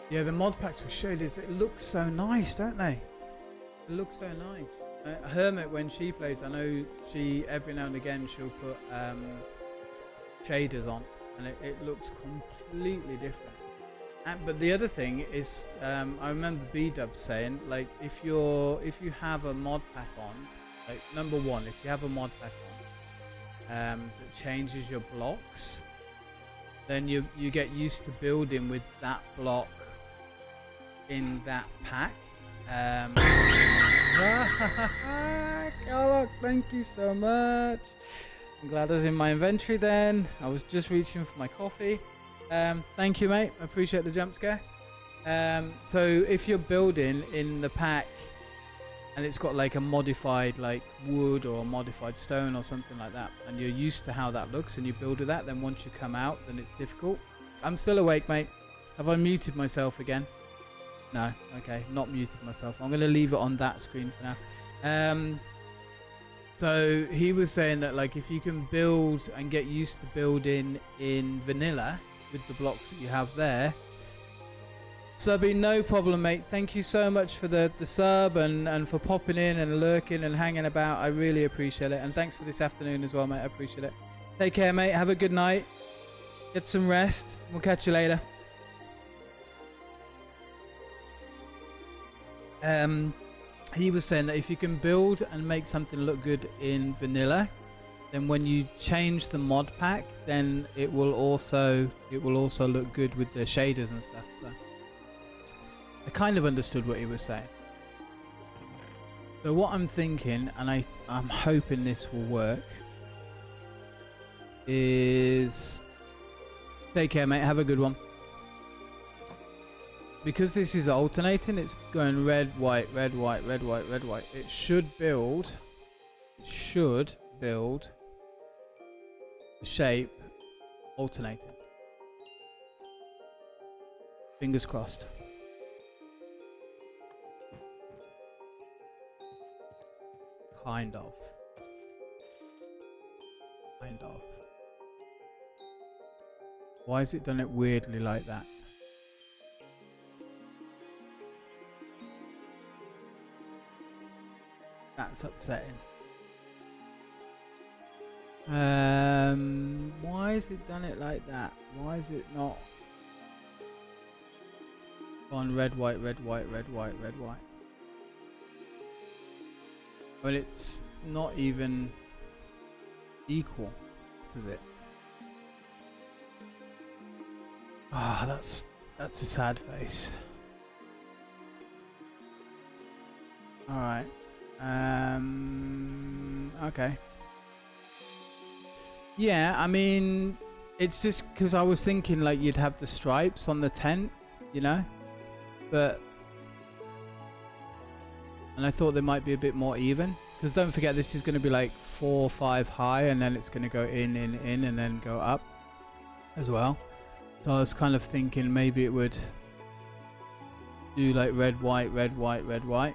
Yeah, the mod packs with shaders, it looks so nice, don't they? It looks so nice. Hermit, when she plays, I know she every now and again she'll put shaders on, and it looks completely different. But the other thing is, I remember B-Dub saying, like, if you have a mod pack on, like, number one, if you have a mod pack on that changes your blocks, then you get used to building with that block in that pack. Carlock, thank you so much. I'm glad I was in my inventory then. I was just reaching for my coffee. Thank you, mate. I appreciate the jump scare. So if you're building in the pack and it's got like a modified like wood or a modified stone or something like that, and you're used to how that looks and you build with that, then once you come out, then it's difficult. I'm still awake, mate. Have I muted myself again? No, okay, not muted myself. I'm going to leave it on that screen for now. So he was saying that like if you can build and get used to building in vanilla with the blocks that you have there. Subby, no problem, mate. Thank you so much for the sub and for popping in and lurking and hanging about. I really appreciate it. And thanks for this afternoon as well, mate. I appreciate it. Take care, mate. Have a good night. Get some rest. We'll catch you later. He was saying that if you can build and make something look good in vanilla, then when you change the mod pack, then it will also look good with the shaders and stuff. So I kind of understood what he was saying. So what I'm thinking, and I'm hoping this will work, is take care, mate. Have a good one. Because this is alternating, it's going red, white, red, white, red, white, red, white. It should build the shape alternating. Fingers crossed. Kind of. Why has it done it weirdly like that? That's upsetting. Why has it done it like that? Why is it not on red, white, red, white, red, white, red, white? Well, it's not even equal, is it? Ah, that's a sad face. All right. Okay. Yeah, I mean, it's just because I was thinking like you'd have the stripes on the tent, you know, and I thought they might be a bit more even, because don't forget this is going to be like 4 or 5 high, and then it's going to go in, and then go up as well. So I was kind of thinking maybe it would do like red, white, red, white, red, white.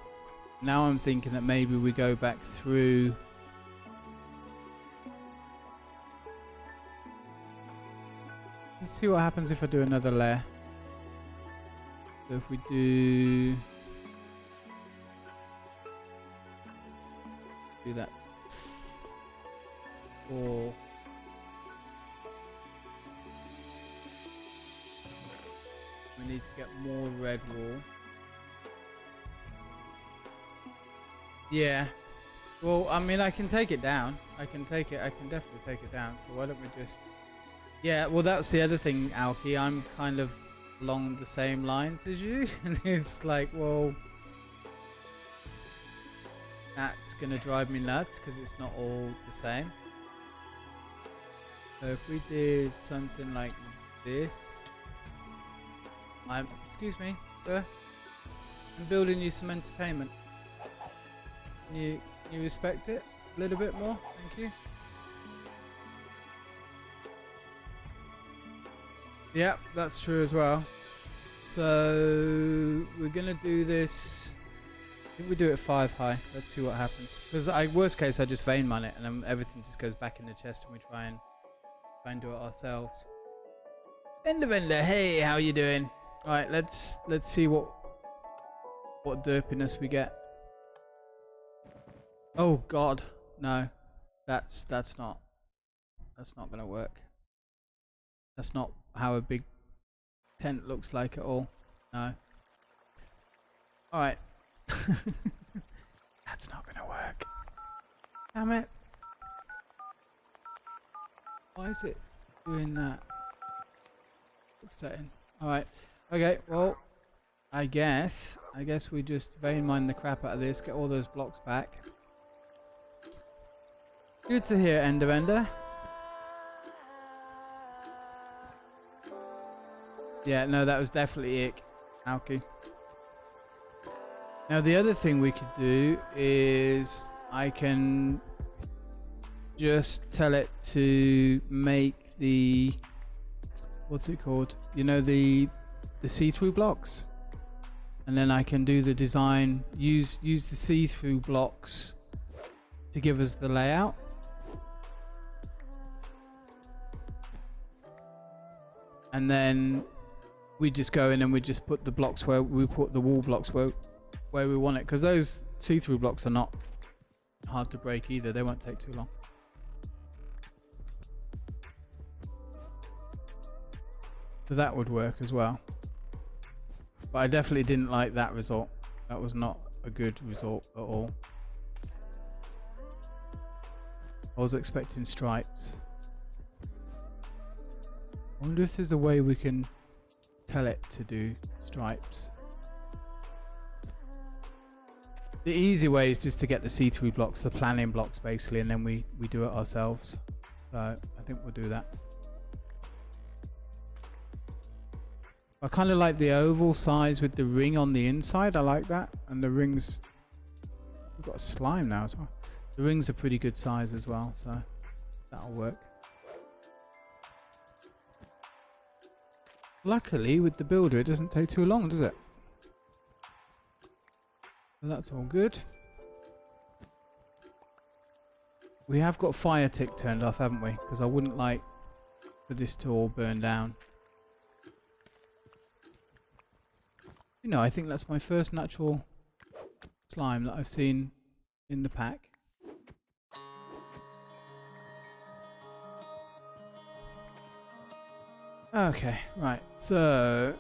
Now I'm thinking that maybe we go back through. Let's see what happens if I do another layer. So if we do that 4. We need to get more red wool. Yeah. Well, I mean, I can take it down. I can definitely take it down. So why don't we just... Yeah, well, that's the other thing, Alki. I'm kind of along the same lines as you. And it's like, well, that's going to drive me nuts because it's not all the same. So if we did something like this... Excuse me, sir. I'm building you some entertainment. Can you respect it a little bit more? Thank you. Yeah, that's true as well. So we're gonna do this. I think we do it 5 high. Let's see what happens. Because worst case, I just vein mine it, and then everything just goes back in the chest, and we try and do it ourselves. Vendor, hey, how you doing? All right, let's see what derpiness we get. Oh God, no, that's not gonna work. That's not how a big tent looks like at all. No. All right. That's not gonna work. Damn it. Why is it doing that? Upsetting. All right. Okay. Well, I guess we just vein mine the crap out of this. Get all those blocks back. Good to hear, Ender. Yeah, no, that was definitely ick, Alki. Now the other thing we could do is I can just tell it to make the, what's it called? You know, the see-through blocks. and then I can do the design, use the see-through blocks to give us the layout. And then we just go in and we just put the blocks where we put the wall blocks where we want it, because those see-through blocks are not hard to break either. They won't take too long. So that would work as well. But I definitely didn't like that result. That was not a good result at all. I was expecting stripes. I wonder if there's a way we can tell it to do stripes. The easy way is just to get the see-through blocks, the planning blocks basically, and then we do it ourselves. So I think we'll do that. I kind of like the oval size with the ring on the inside. I like that. And the rings, we've got a slime now as well. The rings are pretty good size as well, so that'll work. Luckily with the builder it doesn't take too long, does it? So that's all good. We have got fire tick turned off, haven't we? Because I wouldn't like for this to all burn down. You know, I think that's my first natural slime that I've seen in the pack. Okay, right. So,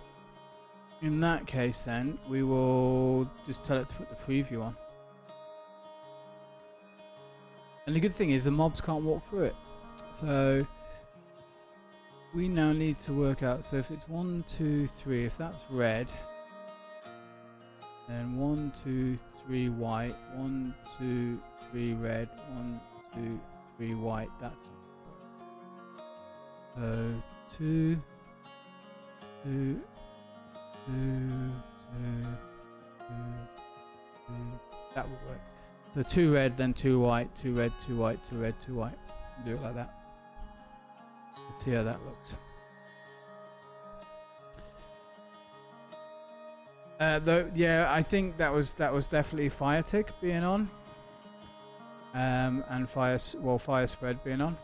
in that case then, we will just tell it to put the preview on. And the good thing is the mobs can't walk through it. So, we now need to work out, so if it's 1, 2, 3, if that's red, then 1, 2, 3 white, 1, 2, 3 red, 1, 2, 3 white. That's so 2, 2, 2, 2, 2, 2. That would work. So 2 red, then 2 white, 2 red, 2 white, 2 red, 2 white. Do it like that. Let's see how that looks. Though, yeah, I think that was definitely fire tick being on, and fire spread being on.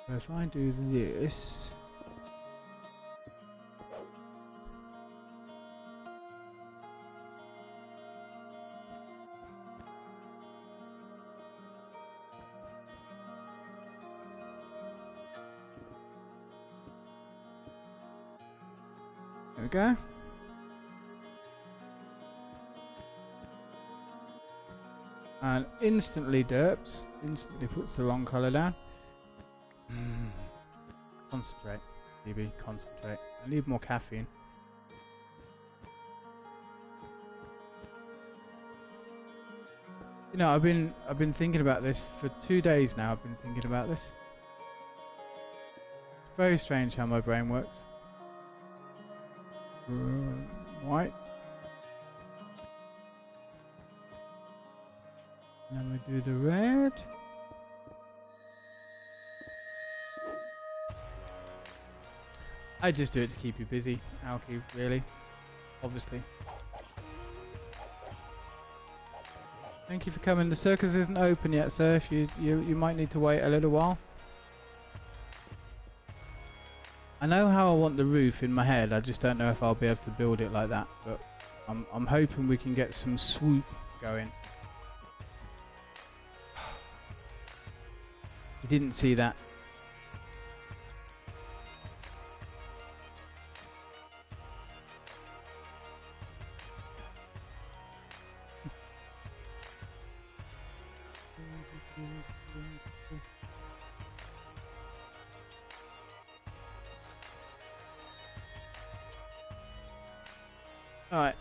So if I do this, there we go. And instantly derps, instantly puts the wrong colour down. Concentrate, BB, concentrate. I need more caffeine. You know, I've been thinking about this for 2 days now. I've been thinking about this. It's very strange how my brain works. White. And then we do the red. I just do it to keep you busy, Alki, really. Obviously. Thank you for coming. The circus isn't open yet, sir. If you might need to wait a little while. I know how I want the roof in my head. I just don't know if I'll be able to build it like that. But I'm hoping we can get some swoop going. You didn't see that. Alright,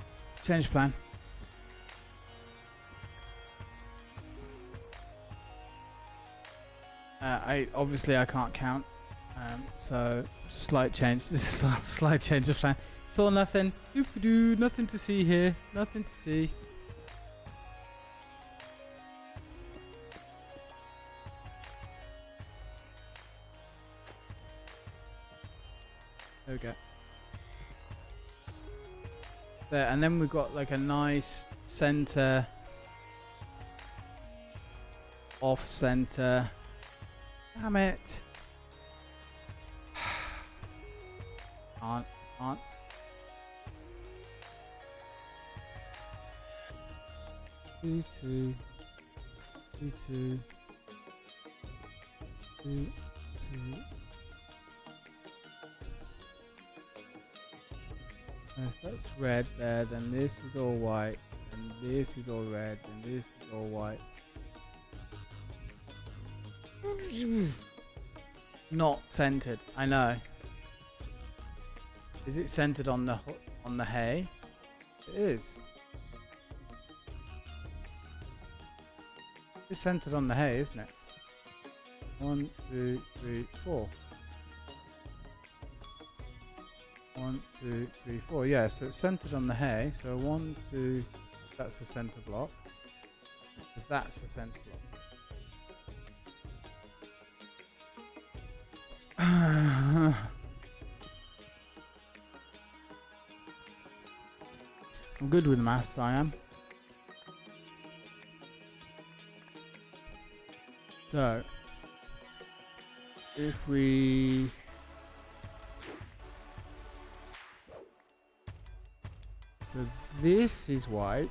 change plan. Obviously I can't count, so slight change. This is a slight change of plan. It's all nothing. Nothing to see here. Nothing to see. There we go. There, and then we've got like a nice center, off center. Damn it. On. 2, 2, 2, 2, 2, 2. If that's red there, then this is all white, and this is all red, and this is all white. Not centered, I know. Is it centered on the hay? It is. It's centered on the hay, isn't it? 1, 2, 3, 4. 1, 2, 3, 4. Yeah, so it's centered on the hay. So 1, 2, that's the center block. So that's the center block. I'm good with maths, I am. So, if we... So this is white.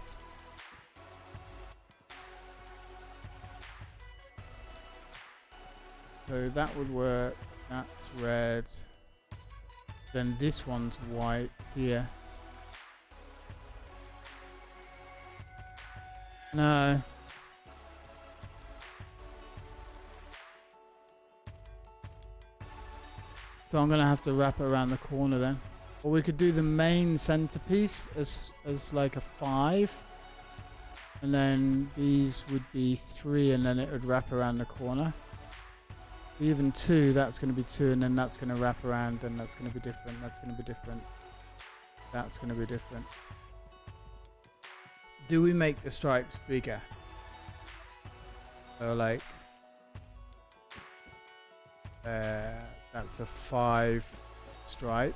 So that would work. That's red. Then this one's white here. No. So I'm gonna have to wrap it around the corner then. Or we could do the main centerpiece as like a 5. And then these would be 3 and then it would wrap around the corner. Even 2, that's gonna be 2 and then that's gonna wrap around and that's gonna be different, that's gonna be different. That's gonna be different. Do we make the stripes bigger? So like that's a 5 stripe.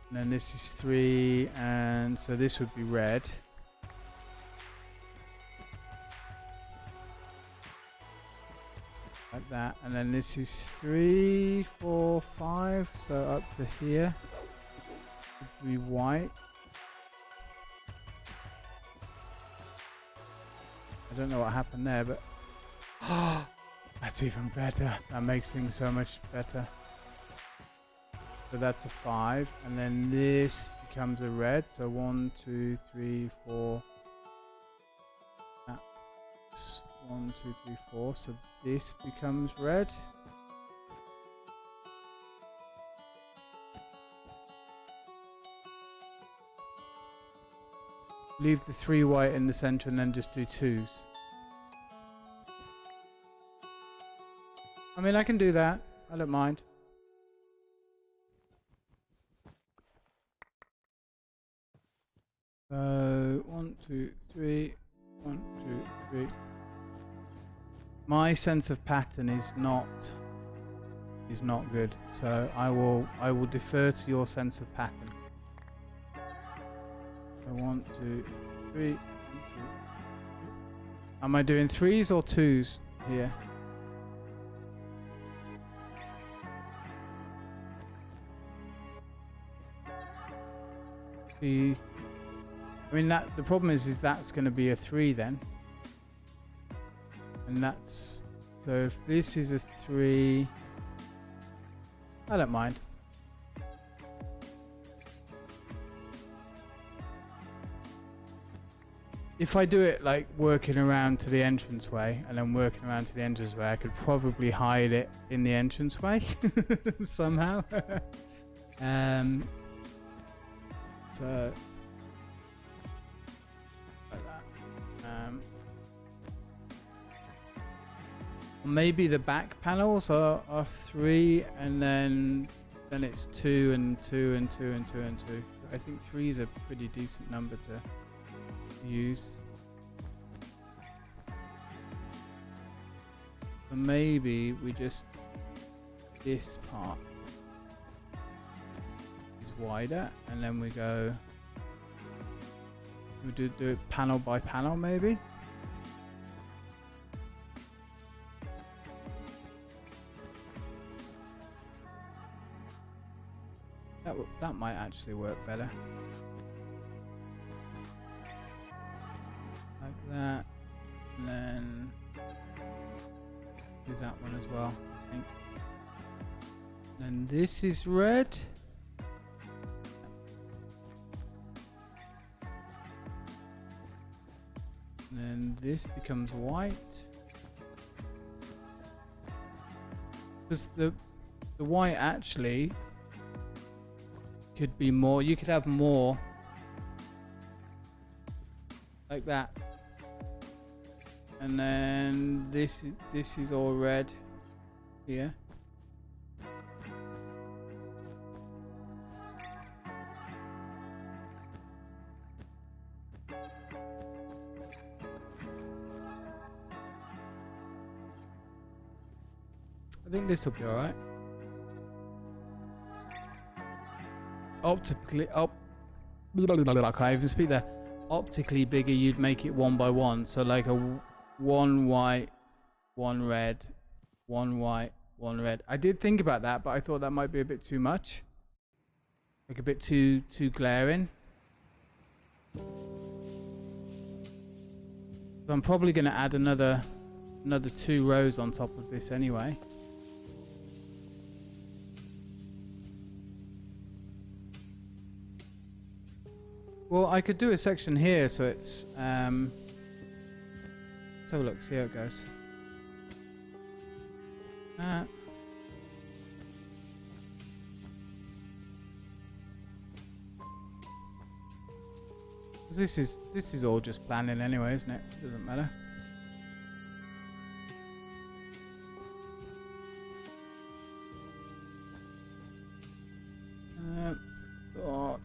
And then this is 3 and so this would be red. Like that. And then this is 3, 4, 5. So up to here would be white. I don't know what happened there, but that's even better. That makes things so much better. So that's a 5, and then this becomes a red. So 1, 2, 3, 4. That's 1, 2, 3, 4. So this becomes red. Leave the 3 white in the center and then just do 2s. I mean, I can do that. I don't mind. So 1, 2, 3. 1, 2, 3. My sense of pattern is not good. So I will defer to your sense of pattern. So 1, 2, 3. 1, 2, 3. Am I doing 3s or 2s here? I mean, that the problem is that's going to be a 3 then, and that's so if this is a 3, I don't mind. If I do it like working around to the entranceway and then working around to the entranceway, I could probably hide it in the entranceway somehow. So like that. Maybe the back panels are 3 and then it's 2 and 2 and 2 and 2 and 2. I think 3 is a pretty decent number to use. So maybe we just this part is wider, and then we go. We do it panel by panel, maybe. That might actually work better. Like that, and then do that one as well, I think. And this is red. And then this becomes white. Because the white actually could be more. You could have more like that. And then this is all red here. I think this will be alright. Optically, I can't even speak there. Optically bigger, you'd make it 1 by 1. So like a 1 white, 1 red, 1 white, 1 red. I did think about that, but I thought that might be a bit too much. Like a bit too glaring. So I'm probably going to add another 2 rows on top of this anyway. Well, I could do a section here, so it's let's have a look, see how it goes. This is all just planning anyway, isn't it? Doesn't matter. Got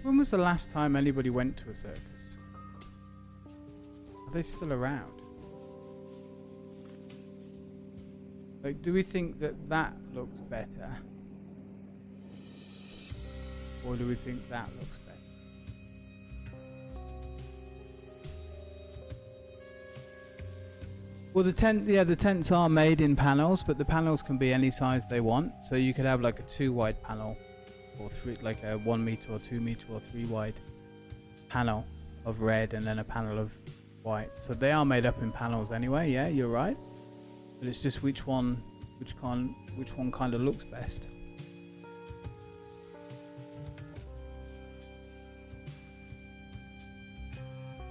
When was the last time anybody went to a circus? Are they still around? Like, do we think that looks better? Or do we think that looks better? Well, the tents are made in panels, but the panels can be any size they want. So you could have like a 2 wide panel, or 3, like a 1 meter or 2 meter or 3 wide panel of red, and then a panel of white. So they are made up in panels anyway. Yeah, you're right. But it's just which one kind of looks best.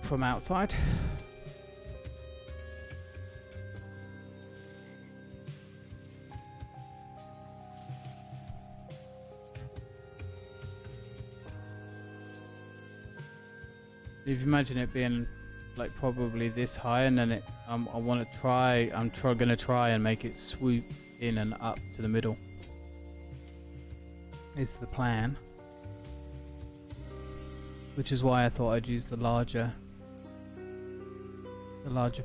From outside. If you imagine it being like probably this high, and then I'm gonna try and make it swoop in and up to the middle. Is the plan. Which is why I thought I'd use the larger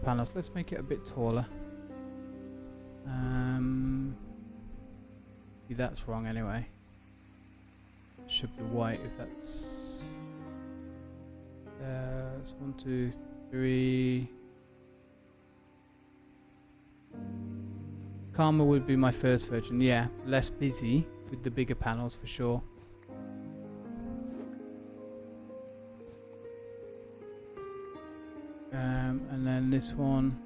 panels. Let's make it a bit taller. That's wrong anyway. Should be white if that's. It's 1, 2, 3. Karma would be my first version. Yeah, less busy with the bigger panels for sure. And then this one.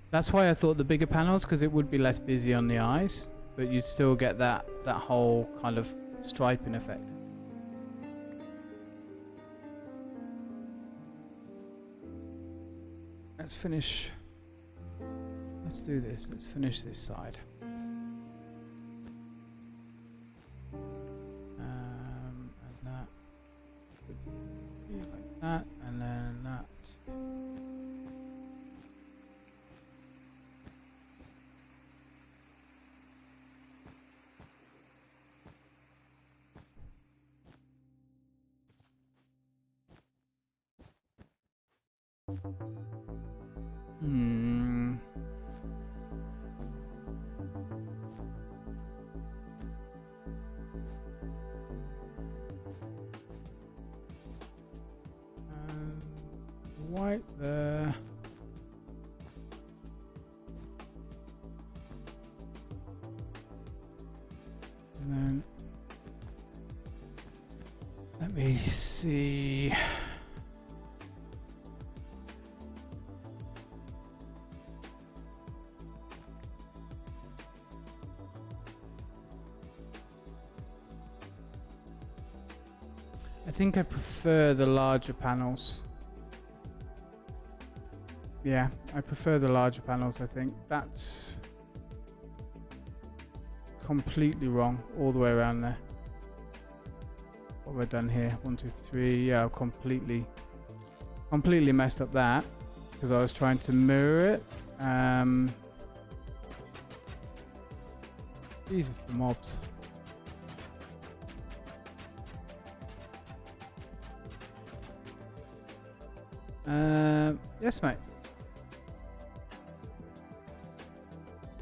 That's why I thought the bigger panels, because it would be less busy on the eyes, but you'd still get that whole kind of striping effect. Let's finish. Let's do this. Let's finish this side. And that would be like that, and then that. Hmm. White there. And then let me see. I think I prefer the larger panels. Yeah, I prefer the larger panels, I think. That's completely wrong all the way around there. What have I done here? 1, 2, 3. Yeah, I've completely messed up that because I was trying to mirror it. Jesus, the mobs. Yes, mate.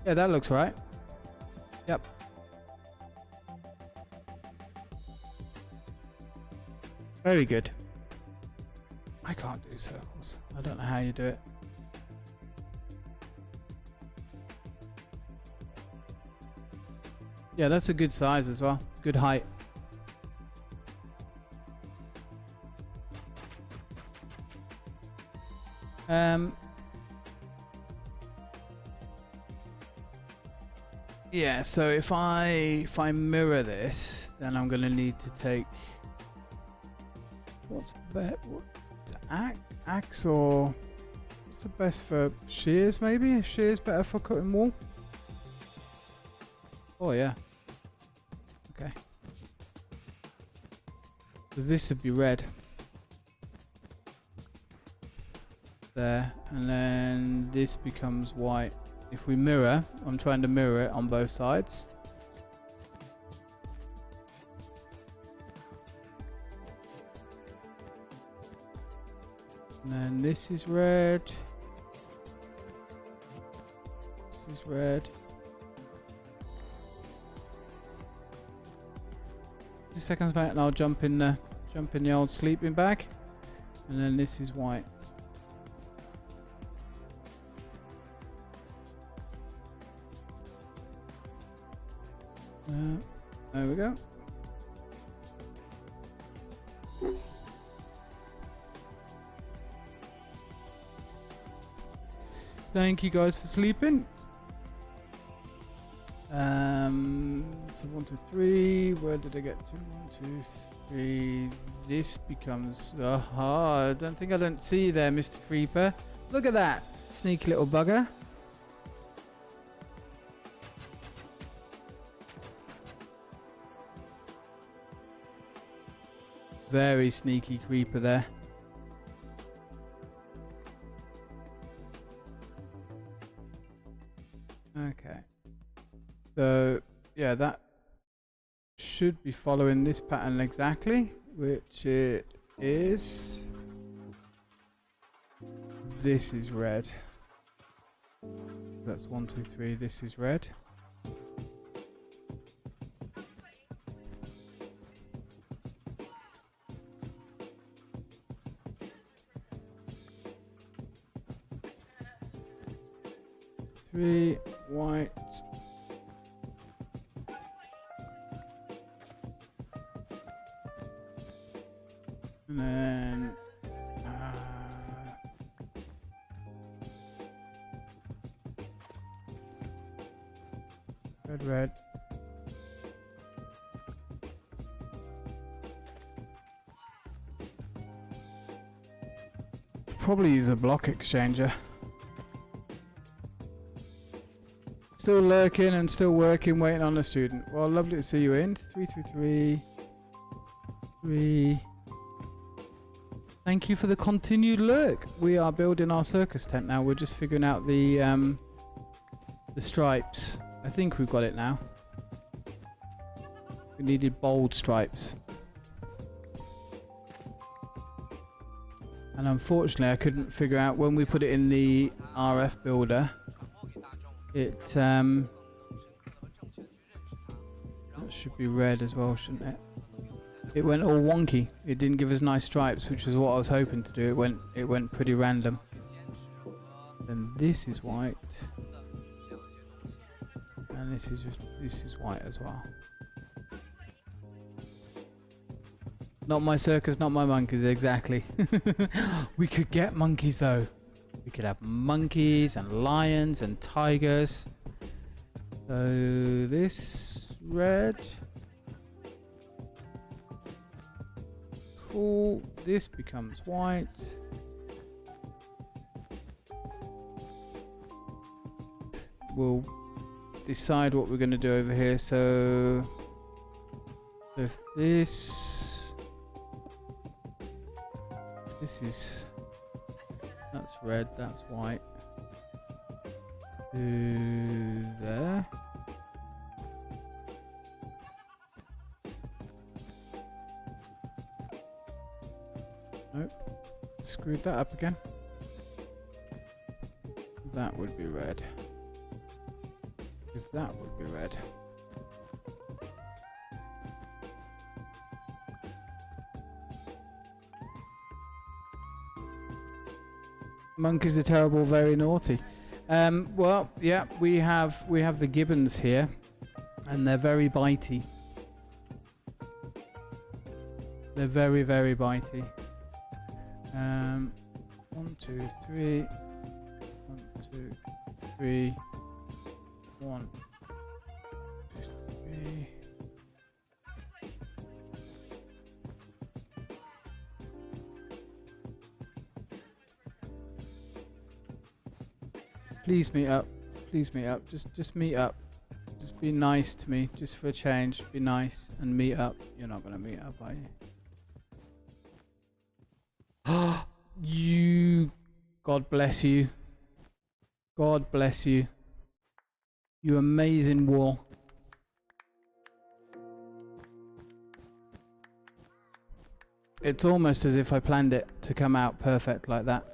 Yeah, that looks right. Yep. Very good. I can't do circles. I don't know how you do it. Yeah, that's a good size as well. Good height. Yeah, so if I mirror this, then I'm gonna need to take what's better, axe or what's the best for shears? Maybe shears better for cutting wool. Oh yeah. Okay. Because this would be red. There, and then this becomes white. If we mirror, I'm trying to mirror it on both sides. And then this is red. This is red. 2 seconds back, and I'll jump in the old sleeping bag. And then this is white. There we go. Thank you guys for sleeping. So 1, 2, 3. Where did I get to? 1, 2, 3. This becomes. I don't think I don't see you there, Mr. Creeper. Look at that sneaky little bugger. Very sneaky creeper there. Okay. So, yeah, that should be following this pattern exactly, which it is. This is red. That's 1, 2, 3. This is red. Three white. And then red. Probably use a block exchanger. Still lurking and still working, waiting on a student. Well, lovely to see you in. 333. 3. Thank you for the continued lurk. We are building our circus tent now. We're just figuring out the stripes. I think we've got it now. We needed bold stripes. And unfortunately I couldn't figure out when we put it in the RF builder, it that should be red as well, shouldn't it? It went all wonky. It didn't give us nice stripes, which was what I was hoping to do. It went pretty random. Then this is white. And this is white as well. Not my circus, not my monkeys, exactly. We could get monkeys though. We could have monkeys and lions and tigers. So this red. Cool. This becomes white. We'll decide what we're going to do over here. So if this is, that's red, that's white. To there. Nope. Screwed that up again. That would be red. Because that would be red. Monkeys are terrible, very naughty. Well, yeah, we have the gibbons here, and they're very bitey. They're very, very bitey. 1, 2, 3. 1, 2, 3. 1, 2, 3. Please meet up. Please meet up. Just meet up. Just be nice to me. Just for a change. Be nice and meet up. You're not gonna meet up, are you? You. God bless you. God bless you. You amazing wool. It's almost as if I planned it to come out perfect like that.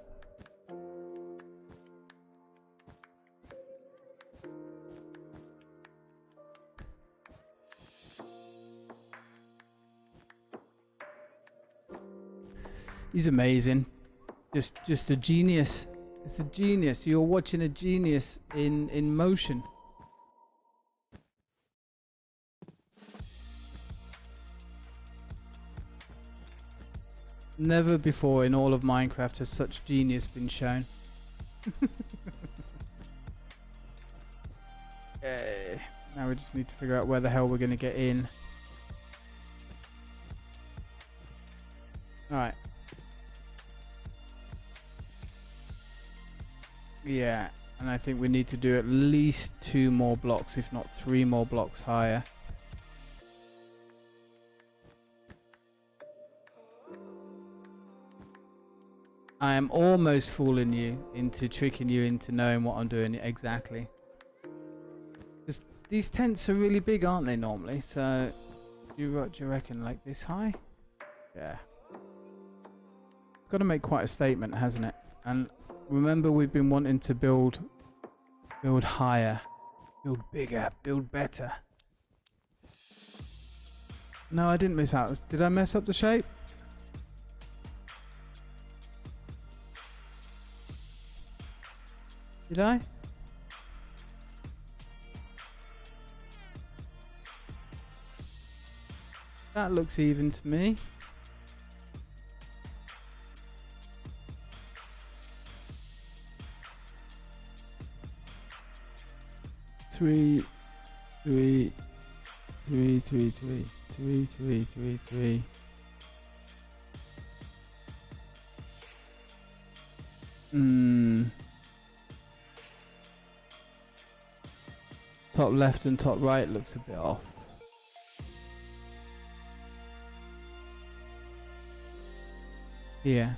He's amazing. Just a genius. It's a genius. You're watching a genius in motion. Never before in all of Minecraft has such genius been shown. Okay. Now we just need to figure out where the hell we're going to get in. Alright. Yeah, and I think we need to do at least 2 more blocks, if not 3 more blocks higher. I am almost fooling you into tricking you into knowing what I'm doing exactly. Because these tents are really big, aren't they, normally? So, do you reckon, like this high? Yeah. It's got to make quite a statement, hasn't it? And remember, we've been wanting to build higher, build bigger, build better. No, I didn't miss out. Did I mess up the shape? Did I? That looks even to me. Three. Top left and top right looks a bit off. Yeah.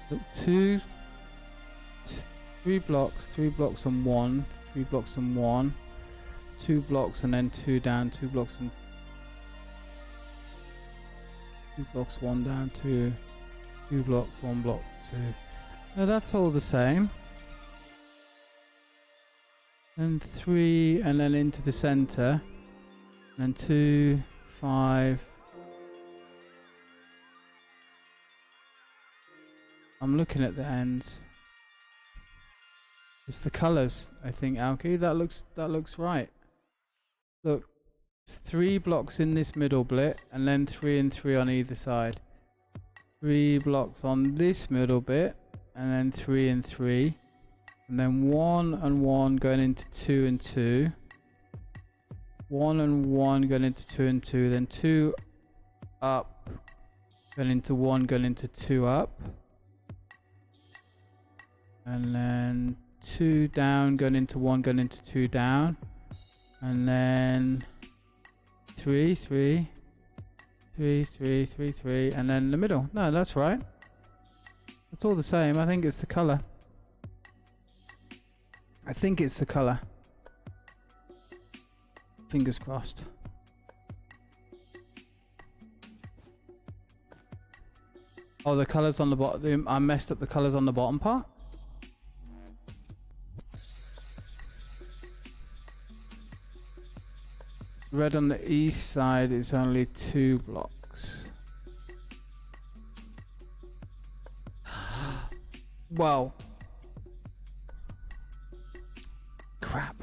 Look, 3 blocks, 3 blocks and 1, 3 blocks and 1, 2 blocks and then 2 down, 2 blocks and 2 blocks, 1 down, 2 block, 1 block, 2. No, that's all the same. And 3, and then into the center. And 2, 5. I'm looking at the ends. It's the colors, I think, Alki. That looks right. Look, it's 3 blocks in this middle bit, and then 3 and 3 on either side. 3 blocks on this middle bit, and then 3 and 3, and then 1 and 1 going into 2 and 2. 1 and 1 going into 2 and 2, then 2 up, going into 1, going into 2 up, and then 2 down, going into 1, going into 2 down, and then 3, 3, 3, 3, 3, 3, and then the middle. No, that's right. It's all the same. I think it's the color. I think it's the color. Fingers crossed. Oh, the colors on the bottom. I messed up the colors on the bottom part. Red on the east side is only 2 blocks. Wow. Crap.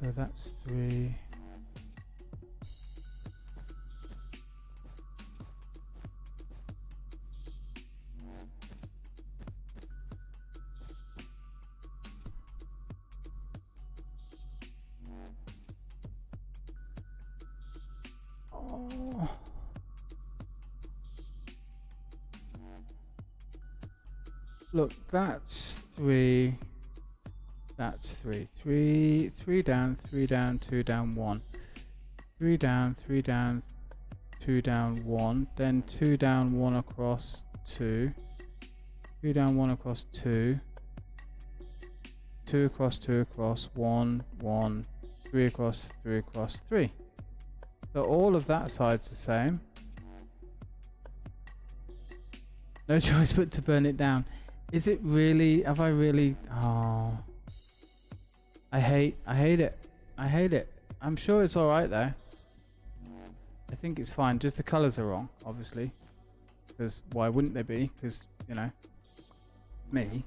So that's 3. Oh. Look, that's 3. That's 3. 3 down, 3 down, 2 down, 1. 3 down, 3 down, 2 down, 1. Then 2 down, 1 across, 2. 3 down, 1 across, 2. 2 across, 2 across, 1, 1. 3 across, 3 across, 3. So all of that side's the same. No choice but to burn it down. Is it really? Have I really? Oh. I hate it. I hate it. I'm sure it's alright though. I think it's fine. Just the colours are wrong, obviously. Because why wouldn't they be? Because, you know, me.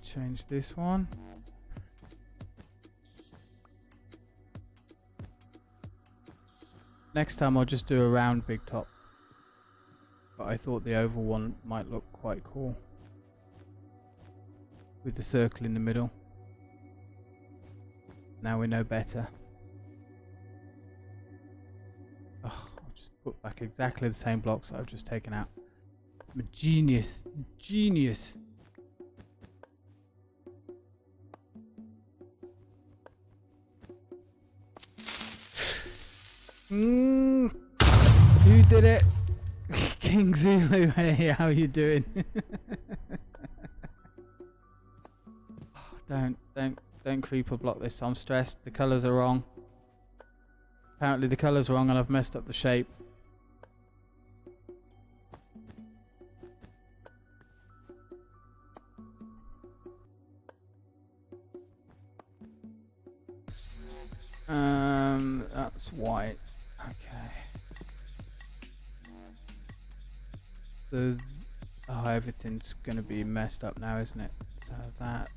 Change this one. Next time I'll just do a round big top. But I thought the oval one might look quite cool. With the circle in the middle. Now we know better. Oh, I'll just put back exactly the same blocks that I've just taken out. I'm a genius. Genius. Who did it? King Zulu, hey, how you doing? Don't creeper block this. I'm stressed. The colours are wrong. Apparently the colours are wrong and I've messed up the shape. That's white. Okay. Oh, everything's gonna be messed up now, isn't it? So that.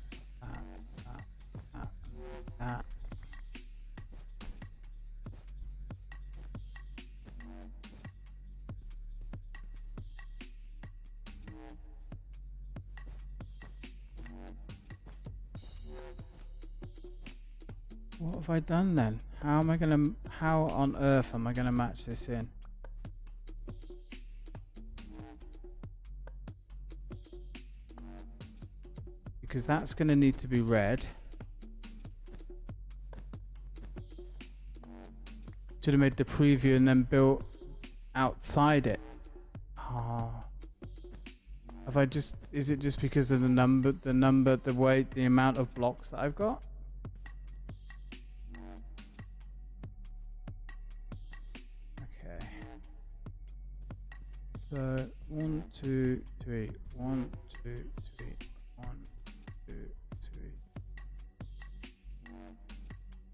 What have I done then? How on earth am I gonna match this in? Because that's gonna need to be red. Should have made the preview and then built outside it. Oh. Have I just? Is it just because of the weight, the amount of blocks that I've got? Okay. So 1, 2, 3. 1, 2, 3. 1, 2, 3.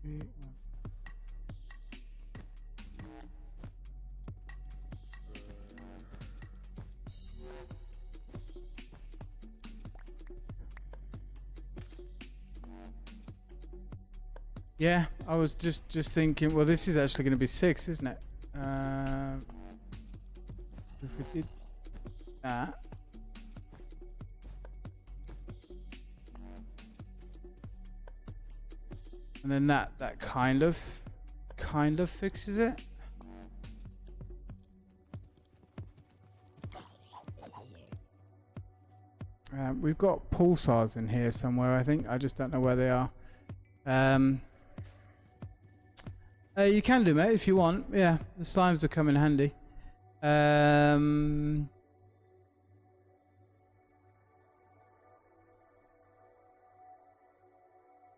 3, 1. Yeah, I was just thinking. Well, this is actually going to be 6, isn't it? If we did that, and then that kind of fixes it. We've got pulsars in here somewhere. I think I just don't know where they are. You can do, mate, if you want. Yeah, the slimes will come in handy.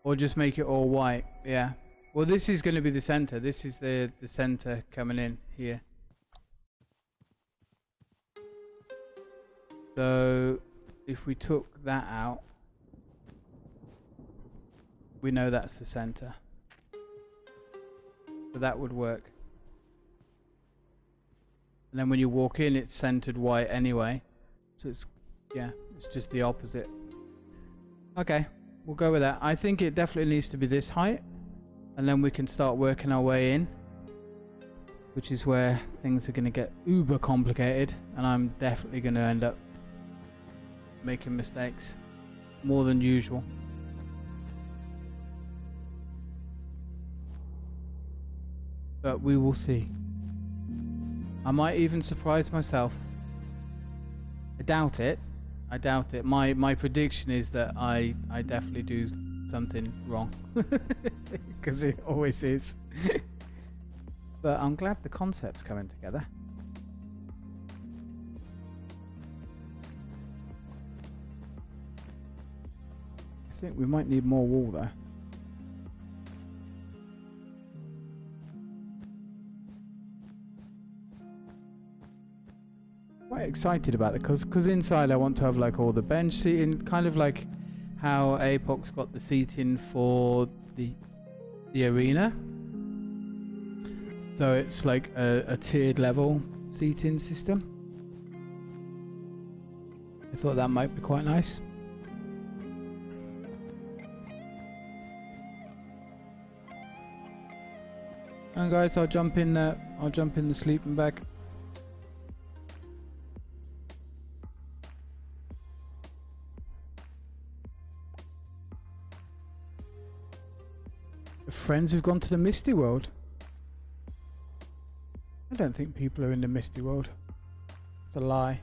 Or just make it all white. Yeah. Well, this is going to be the center. This is the center coming in here. So if we took that out, we know that's the center. So that would work. And then when you walk in, it's centered white anyway. So it's, yeah, it's just the opposite. Okay, we'll go with that. I think it definitely needs to be this height. And then we can start working our way in. Which is where things are going to get uber complicated. And I'm definitely going to end up making mistakes. More than usual. But we will see. I might even surprise myself. I doubt it. I doubt it. My prediction is that I definitely do something wrong. Because it always is. But I'm glad the concept's coming together. I think we might need more wool though. Quite excited about it because inside I want to have like all the bench seating, kind of like how Apoc's got the seating for the arena. So it's like a tiered level seating system. I thought that might be quite nice. And guys, I'll jump in the sleeping bag. Friends who've gone to the Misty World. I don't think people are in the Misty World. It's a lie.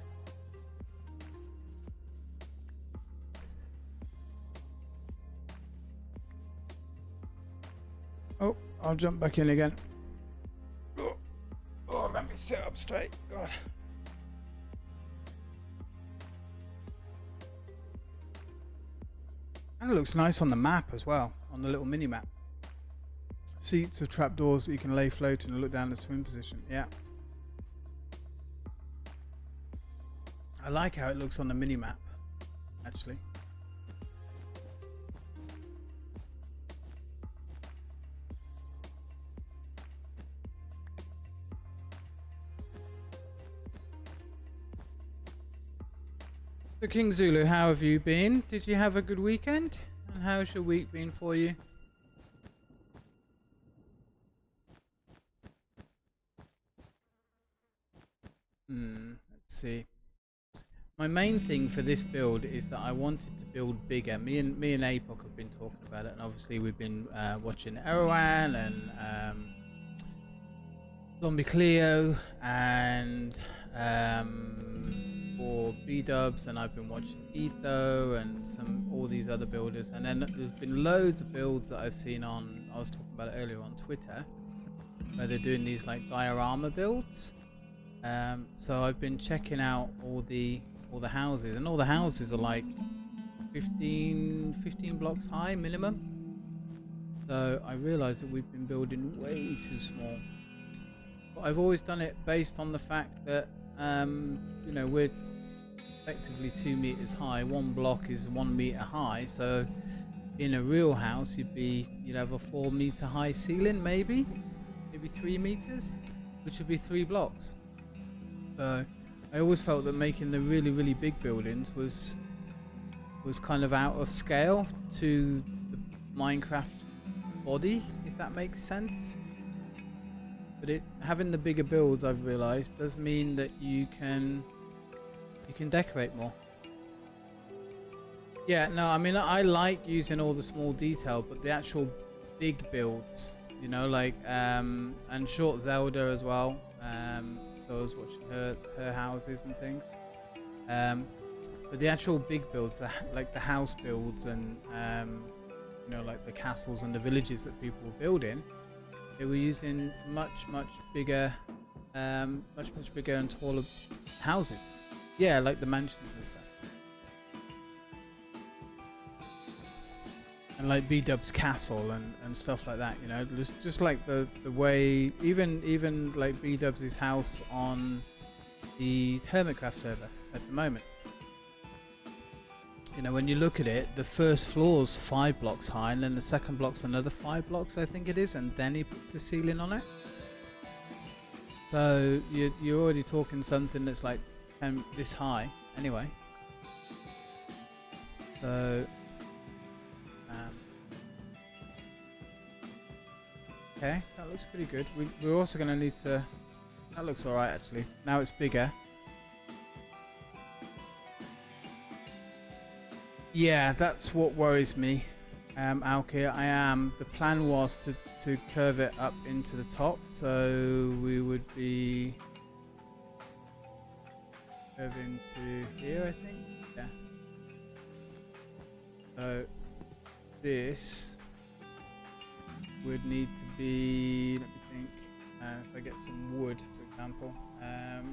Oh, I'll jump back in again. Oh, let me sit up straight. God. And it looks nice on the map as well, on the little mini map. Seats of trapdoors that you can lay floating and look down the swim position. Yeah. I like how it looks on the mini map, actually. So King Zulu, how have you been? Did you have a good weekend? And how's your week been for you? Let's see. My main thing for this build is that I wanted to build bigger. Me and Apoc have been talking about it, and obviously we've been watching Erwan and Zombie Cleo and or B-Dubs, and I've been watching Etho and all these other builders, and then there's been loads of builds that I've seen on, I was talking about it earlier on Twitter, where they're doing these like diorama builds. So I've been checking out all the all the houses, and all the houses are like 15 blocks high minimum. So I realized that we've been building way too small. But I've always done it based on the fact that you know, we're effectively 2 meters high. One block is 1 meter high, so in a real house you'd have a 4 meter high ceiling, maybe 3 meters, which would be 3 blocks. So I always felt that making the really big buildings was kind of out of scale to the Minecraft body, if that makes sense. But having the bigger builds, I've realized, does mean that you can decorate more. Yeah, no, I mean, I like using all the small detail, but the actual big builds, you know, like and Short Zelda as well. So I was watching her houses and things. But the actual big builds, like the house builds and you know, like the castles and the villages that people were building, they were using much bigger and taller houses. Yeah, like the mansions and stuff. And like B-Dub's castle and stuff like that, you know, just like the way even like B-Dub's house on the Hermitcraft server at the moment. You know, when you look at it, the first floor's 5 blocks high, and then the second block's another 5 blocks, I think it is, and then he puts the ceiling on it. So you're already talking something that's like 10 this high, anyway. So okay, that looks pretty good. We're also going to need to... That looks alright, actually. Now it's bigger. Yeah, that's what worries me, Alkir. The plan was to curve it up into the top, so we would be curving to here, I think. Yeah. So this would need to be, let me think, if I get some wood, for example,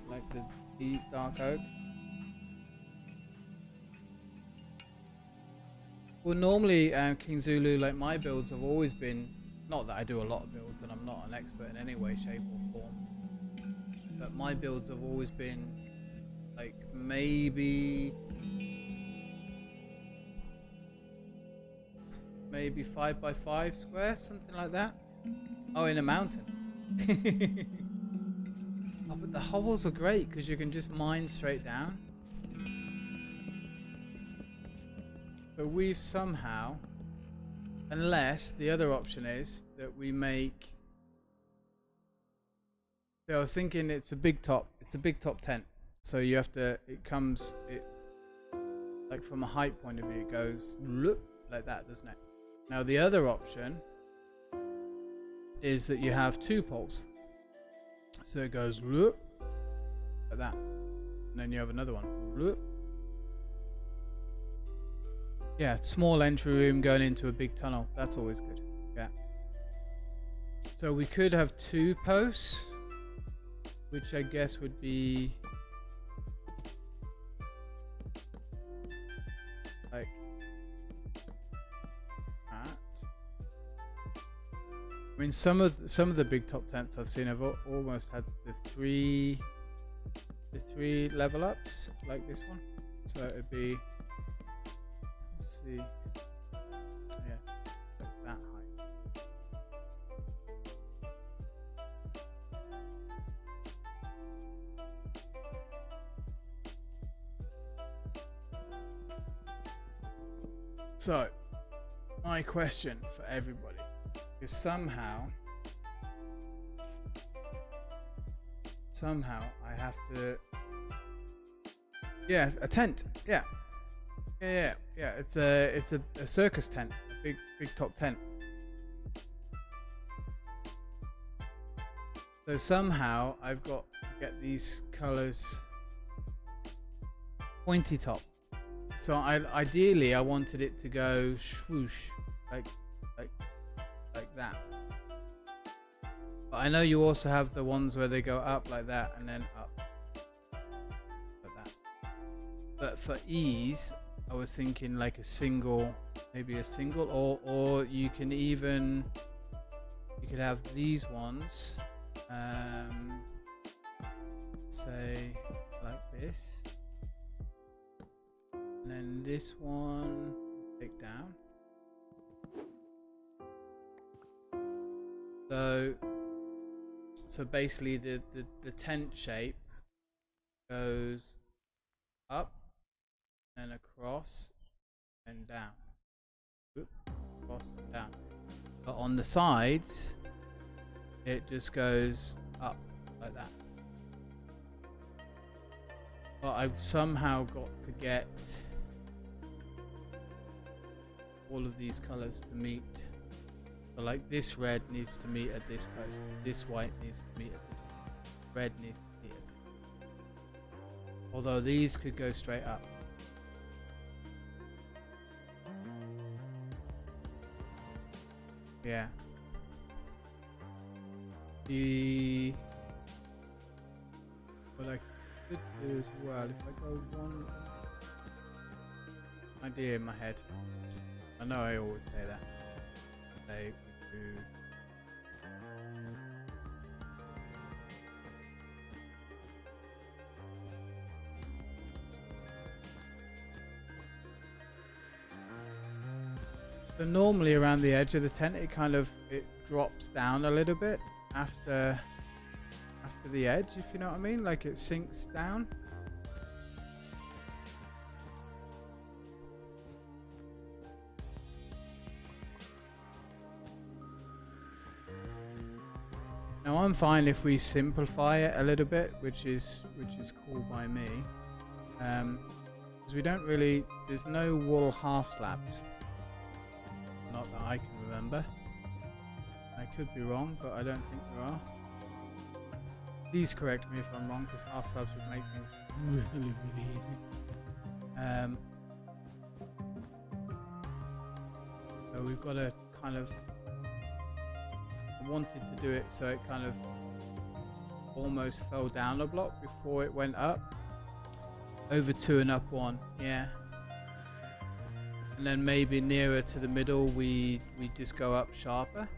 like the deep dark oak. Well, normally, King Zulu, like my builds have always been, not that I do a lot of builds and I'm not an expert in any way, shape or form, but my builds have always been like maybe 5 by 5 square, something like that. Oh, in a mountain. Oh, but the hovels are great because you can just mine straight down. But we've somehow, unless the other option is that we make, so I was thinking it's a big top tent. So you have to, it like from a height point of view, it goes like that, doesn't it? Now the other option is that you have 2 poles. So it goes like that. And then you have another one. Yeah, small entry room going into a big tunnel. That's always good. Yeah. So we could have 2 posts, which I guess would be like that. I mean, some of the big top tents I've seen have almost had the three level ups like this one. So it'd be, let's see, yeah, like that height. So, my question for everybody is somehow I have to, yeah, a tent, yeah. It's a circus tent, a big top tent. So somehow I've got to get these colors pointy top. So ideally I wanted it to go swoosh like that. But I know you also have the ones where they go up like that and then up like that. But for ease, I was thinking like a single, maybe a single, or you can even, you could have these ones, say like this, and then this one take down. So basically the tent shape goes up and across and down. Oop, across and down. But on the sides, it just goes up like that. But I've somehow got to get all of these colors to meet. So like this red needs to meet at this post, this white needs to meet at this post, red needs to meet at this post. Although these could go straight up. Yeah. What I could do as well, if I go one idea in my head. I know I always say that. Say we do so normally around the edge of the tent it drops down a little bit after the edge, if you know what I mean, like it sinks down. Now I'm fine if we simplify it a little bit, which is cool by me, because we don't really, there's no wool half slabs, not that I can remember. I could be wrong, but I don't think there are. Please correct me if I'm wrong, because half slabs would make things really easy. So we've got to kind of, I wanted to do it so it kind of almost fell down a block before it went up. Over 2 and up 1, yeah. And then maybe nearer to the middle we just go up sharper.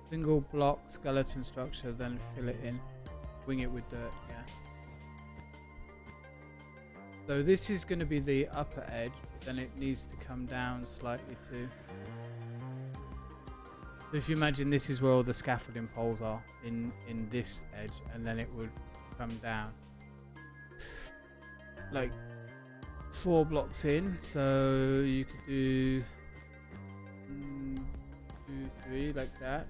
Single block skeleton structure, then fill it in. Wing it with dirt, yeah. So this is going to be the upper edge, but then it needs to come down slightly too. So if you imagine this is where all the scaffolding poles are in this edge, and then it would come down. Like 4 blocks in, so you could do 1, 2, 3 like that.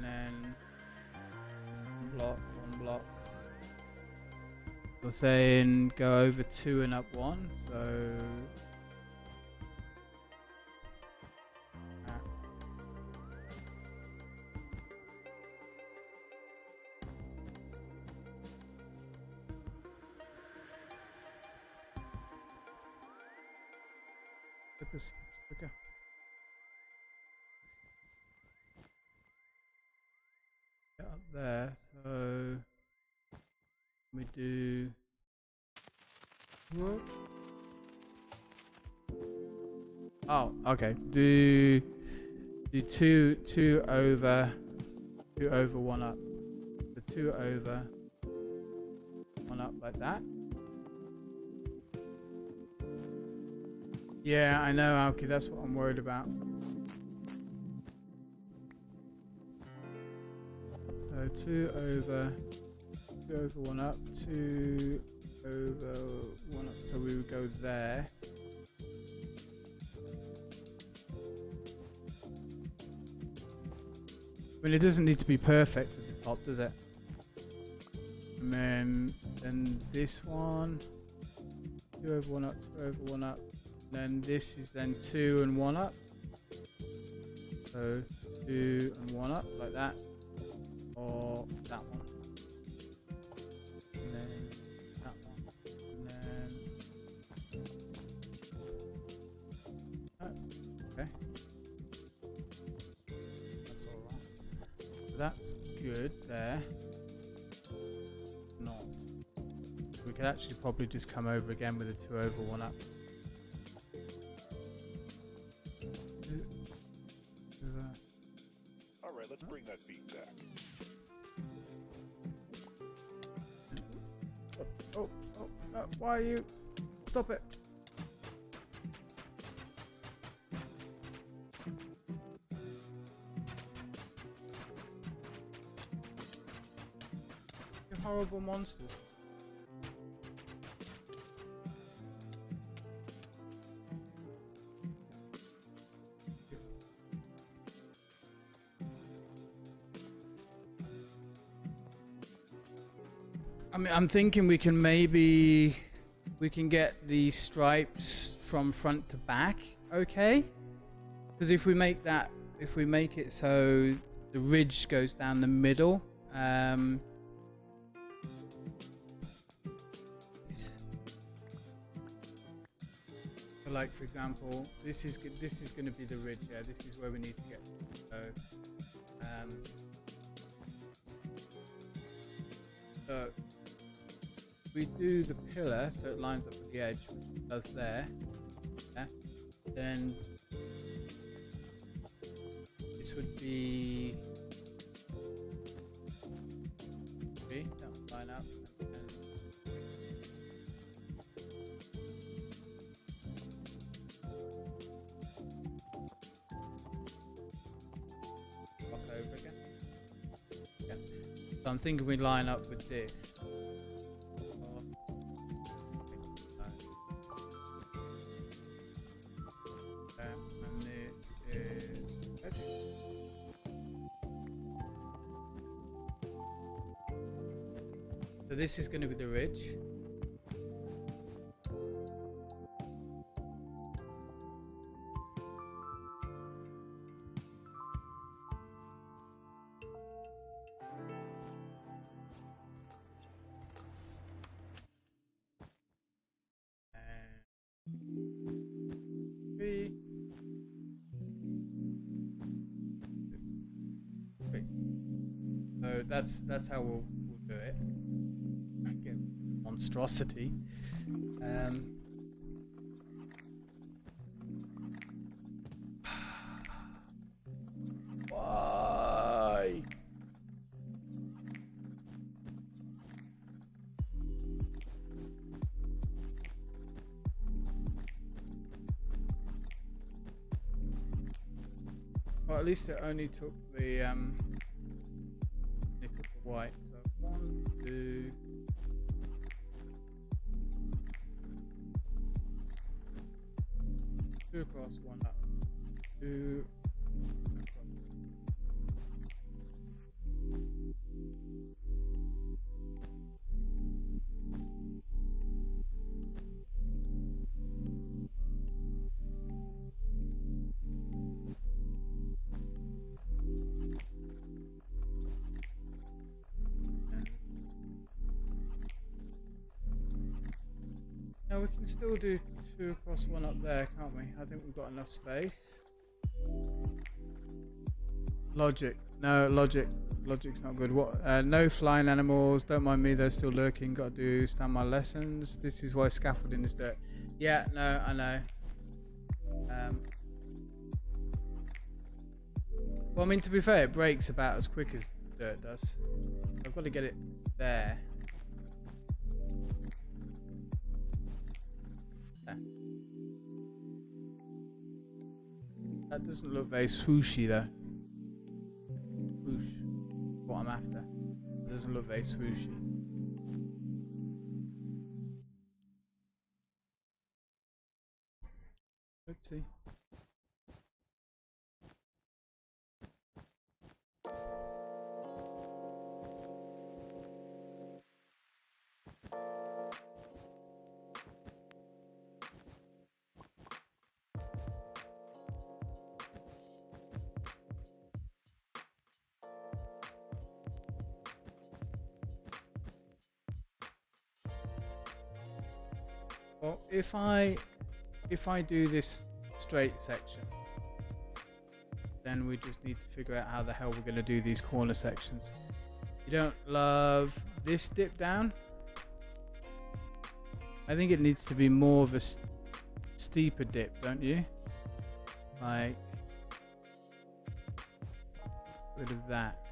And then 1 block. We're saying go over 2 and up 1, so quicker. Up there, so we do whoop. Oh, okay. Do 2 over 1 up. The 2 over 1 up like that. Yeah, I know, Alki, that's what I'm worried about. So 2 over 1 up, 2 over 1 up, so we would go there. I mean, it doesn't need to be perfect at the top, does it? And then this one, 2 over 1 up, 2 over 1 up. Then this is then 2 and 1 up. So 2 and 1 up like that. Or that one. And then that one. And then oh, okay. That's all wrong. So that's good there. Not. could actually probably just come over again with a 2 over 1 up. All right, let's bring that beat back. Oh, no, why are you? Stop it. You horrible monsters. I mean, I'm thinking we can get the stripes from front to back, okay? Because if we make it so the ridge goes down the middle, so like for example, this is going to be the ridge. Yeah, this is where we need to get. So we do the pillar so it lines up with the edge, which it does there. Yeah. Then this would be that would line up. Walk over again. Yeah. So I'm thinking we line up with this. So this is going to be the ridge. So that's how we'll do it. Get monstrosity. Why? Well, at least it only took the white. So 1, 2. Two across, 1 up. 2 across. Now we can still do 2 across, 1 up there, can't we? I think we've got enough space. Logic. No, logic's not good. What? No flying animals. Don't mind me, they're still lurking. Got to stand my lessons. This is why scaffolding is dirt. Yeah, no, I know. Well, I mean, to be fair, it breaks about as quick as dirt does. I've got to get it there. That doesn't look very swooshy though. Swoosh. What I'm after. It doesn't look very swooshy. Let's see. Well, if I do this straight section, then we just need to figure out how the hell we're going to do these corner sections. You don't love this dip down? I think it needs to be more of a steeper dip, don't you? Like, rid of that.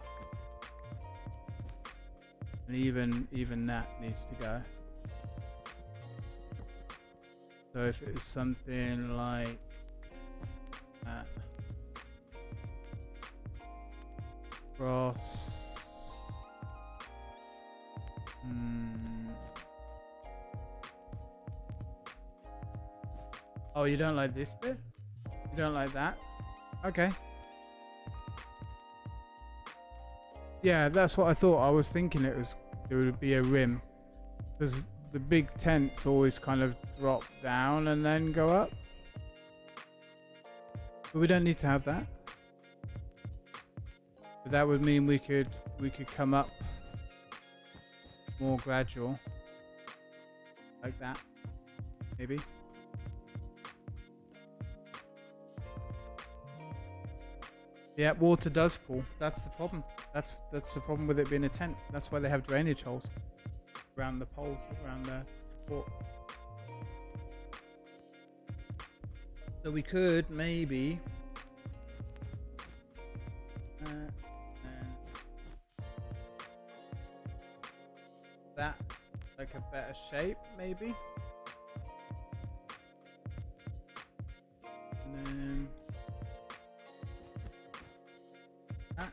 And even that needs to go. So if it was something like that. Cross. Oh, you don't like this bit? You don't like that? Okay. Yeah, that's what I thought. I was thinking it would be a rim, because the big tents always kind of drop down and then go up. But we don't need to have that. But that would mean we could come up more gradual, like that, maybe. Yeah, water does pool. That's the problem. That's the problem with it being a tent. That's why they have drainage holes around the poles, around the support. So we could maybe that like a better shape, maybe. And then that.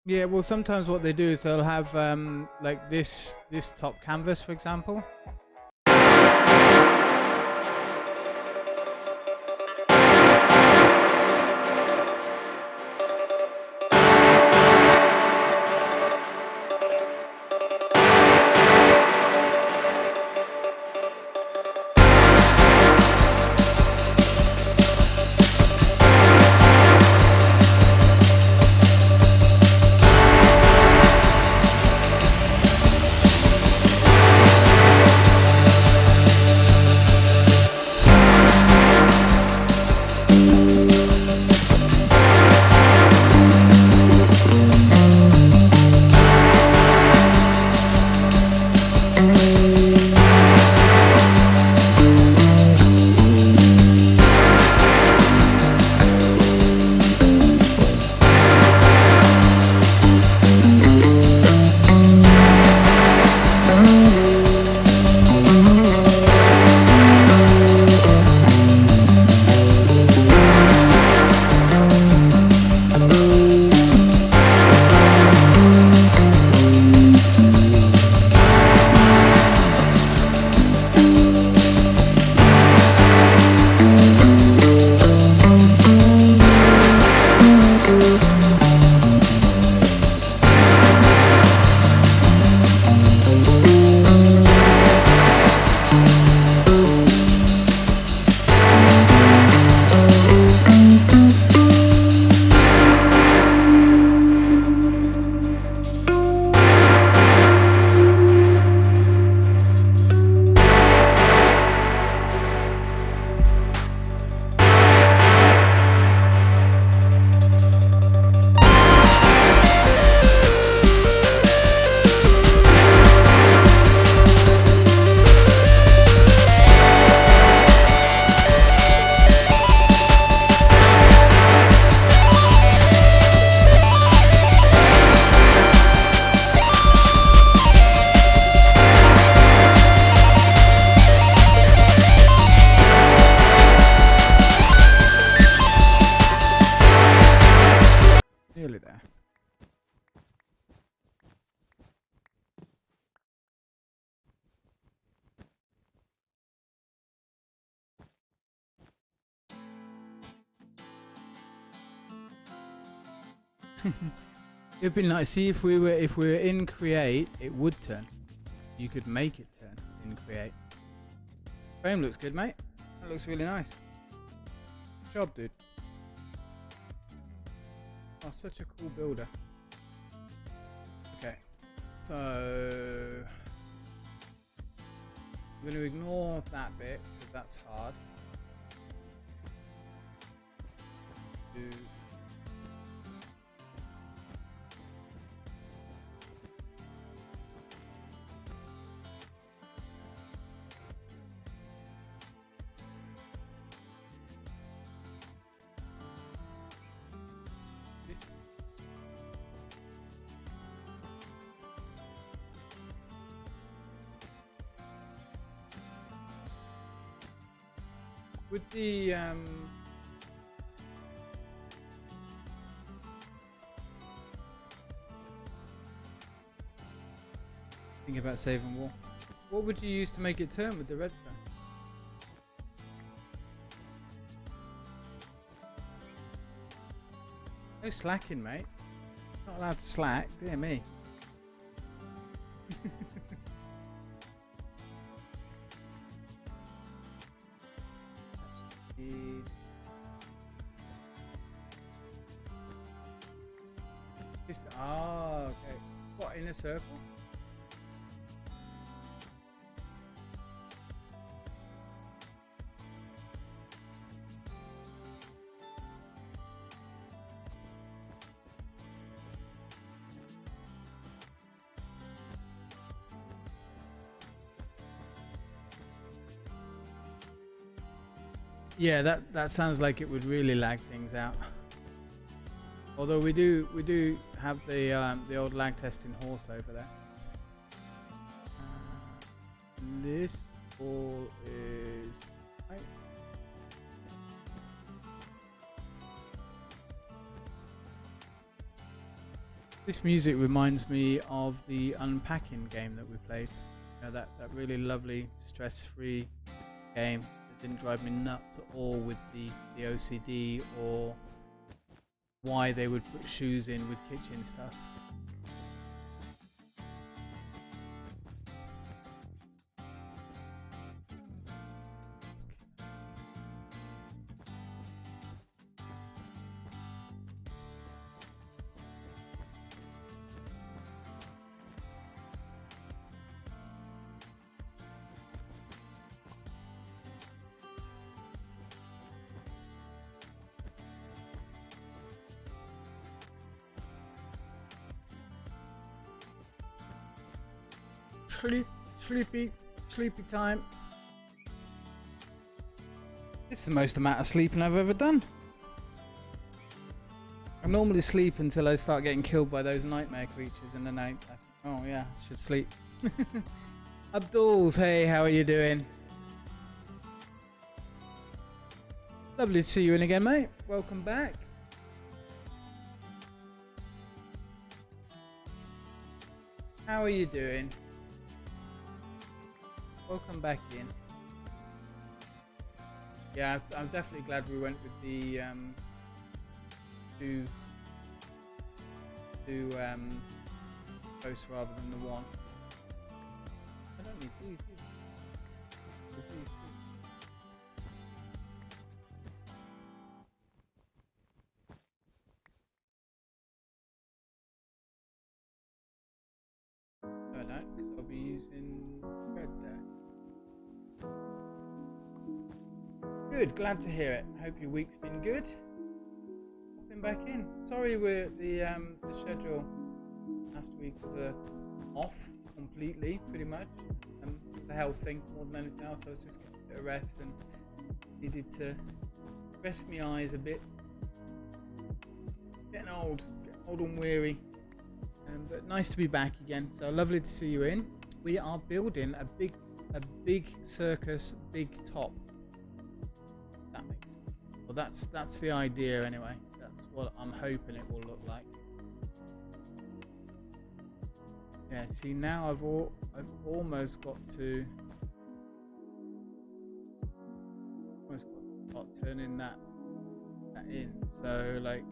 Yeah, well, sometimes what they do is they'll have like this top canvas, for example. It'd be nice. See, if we were in create, it would turn. You could make it turn in create. Frame looks good, mate. That looks really nice. Good job, dude. Oh, such a cool builder. Okay, so I'm going to ignore that bit because that's hard. do. With the think about saving war. What would you use to make it turn with the redstone? No slacking, mate. Not allowed to slack. Dear me. Just okay. What, in a circle? Yeah, that sounds like it would really lag things out. Although we do have the old lag testing horse over there. This all is right. This music reminds me of the unpacking game that we played. You know, that really lovely stress-free game. Didn't drive me nuts at all with the OCD or why they would put shoes in with kitchen stuff. Sleepy time. This is the most amount of sleeping I've ever done. I normally sleep until I start getting killed by those nightmare creatures, and then I think, oh yeah, I should sleep. Abduls, hey, how are you doing? Lovely to see you in again, mate. Welcome back. How are you doing? Welcome back in. Yeah, I'm definitely glad we went with the two posts rather than the one. I don't need these. No, I don't, because I'll be using red there. Good, glad to hear it. Hope your week's been good. Popping back in. Sorry, the schedule last week was off completely, pretty much. The health thing more than anything else. I was just getting a bit of rest and needed to rest my eyes a bit. Getting old and weary. But nice to be back again. So lovely to see you in. We are building a big Circus Big Top. That makes sense. Well, that's the idea anyway. That's what I'm hoping it will look like. Yeah. See, now I've almost got to start turning that in. So like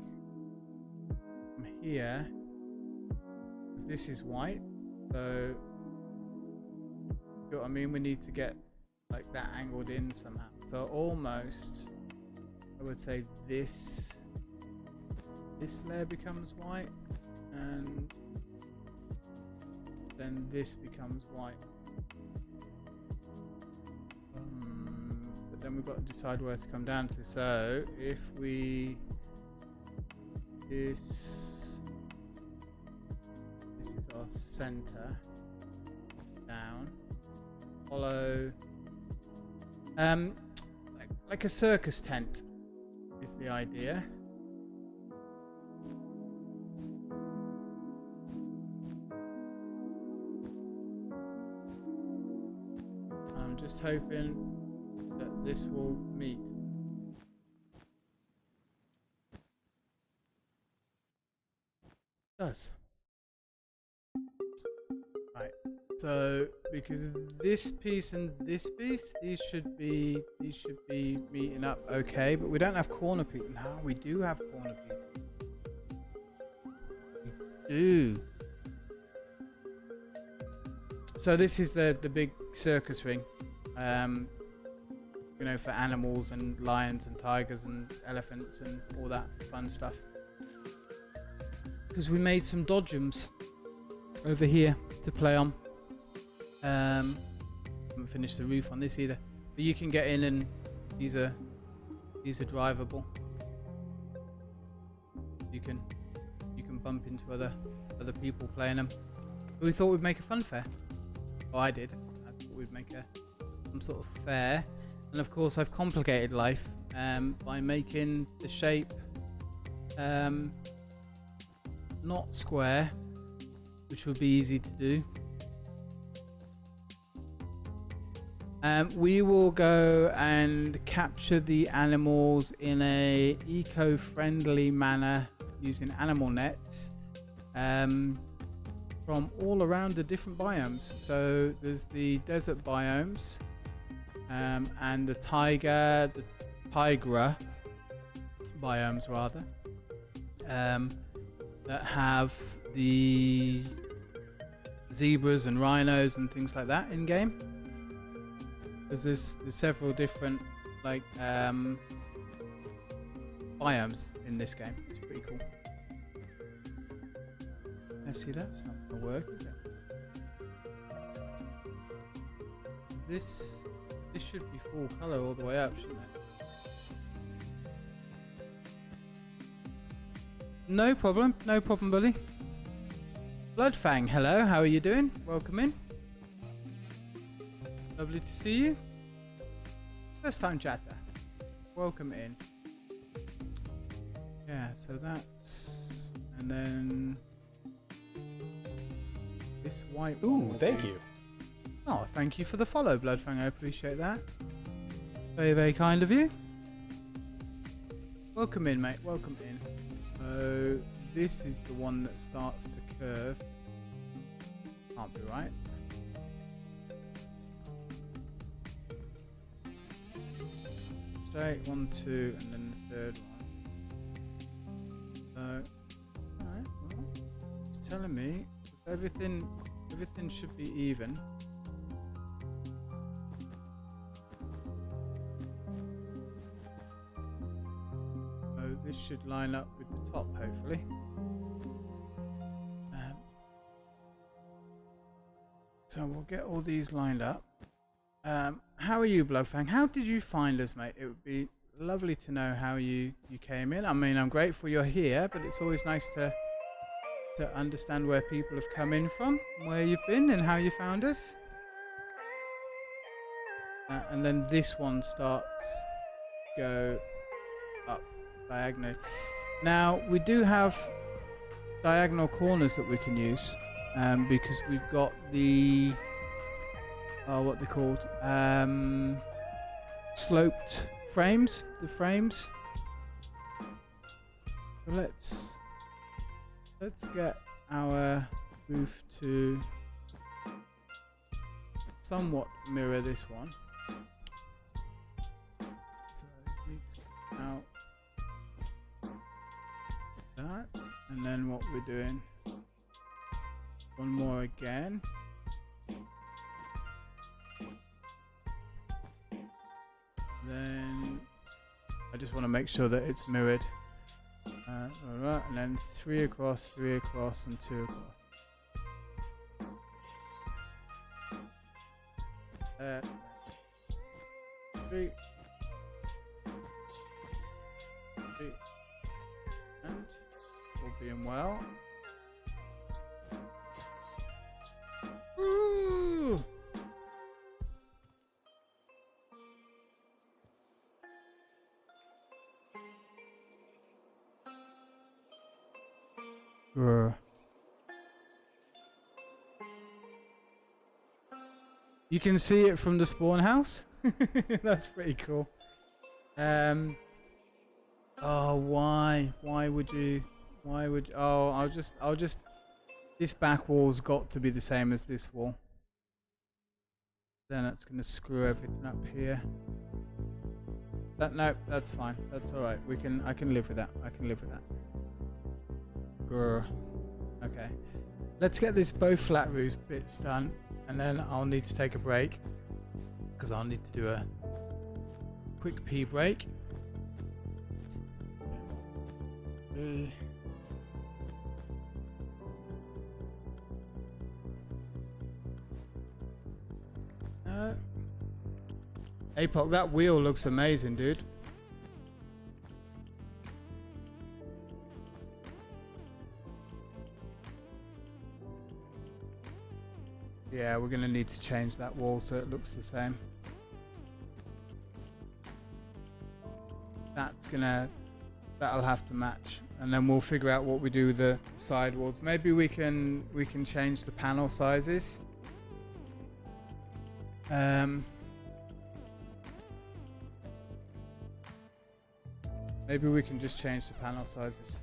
from here, because this is white. So you know what I mean? We need to get like that angled in somehow. So almost, I would say this layer becomes white, and then this becomes white. But then we've got to decide where to come down to. So if we this is our center. Down. Follow. Like a circus tent is the idea. I'm just hoping that this will meet. It does. Right. So because this piece and this piece, these should be meeting up okay, but we don't have corner pieces. No, we do have corner pieces. We do. So this is the big circus ring. You know, for animals and lions and tigers and elephants and all that fun stuff. Because we made some dodgems over here to play on. Haven't finished the roof on this either, but you can get in and these are drivable. You can bump into other people playing them. But we thought we'd make a fun fair. Oh, I did. I thought we'd make some sort of fair, and of course I've complicated life by making the shape not square, which would be easy to do. We will go and capture the animals in a eco-friendly manner using animal nets from all around the different biomes. So there's the desert biomes and the tigra biomes rather, that have the zebras and rhinos and things like that in game. Because there's several different like biomes in this game. It's pretty cool. I see that's not gonna work, is it? This should be full color all the way up, shouldn't it? No problem, buddy. Bloodfang, hello, how are you doing? Welcome in. Lovely to see you. First time chatter. Welcome in. Yeah, so that's... And then... This white one. Ooh, thank you. Oh, thank you for the follow, Bloodfang. I appreciate that. Very, very kind of you. Welcome in, mate. Welcome in. So, this is the one that starts to curve. Can't be right. Straight, 1, 2, and then the third one. So, alright, well, it's telling me everything should be even. So this should line up with the top, hopefully. So we'll get all these lined up. How are you, Bloodfang? How did you find us, mate? It would be lovely to know how you came in. I mean, I'm grateful you're here, but it's always nice to understand where people have come in from, where you've been, and how you found us. And then this one starts to go up diagonally. Now, we do have diagonal corners that we can use, because we've got the... what they're called, sloped frames, the frames. So let's get our roof to somewhat mirror this one. So out that, and then what we're doing, one more again. Then I just want to make sure that it's mirrored. Alright, and then 3 across, 3 across, and 2 across. 3, 3, and all being well. Ooh. You can see it from the spawn house. That's pretty cool. Oh, why? Why would you? Why would? Oh, I'll just. This back wall's got to be the same as this wall. Then that's gonna screw everything up here. No, that's fine. That's all right. I can live with that. I can live with that. Grr. Okay. Let's get this both flat roofs bits done, and then I'll need to take a break because I'll need to do a quick pee break. Apoc, that wheel looks amazing, dude. Yeah, we're gonna need to change that wall so it looks the same. That'll have to match, and then we'll figure out what we do with the side walls. Maybe we can change the panel sizes. Maybe we can just change the panel sizes.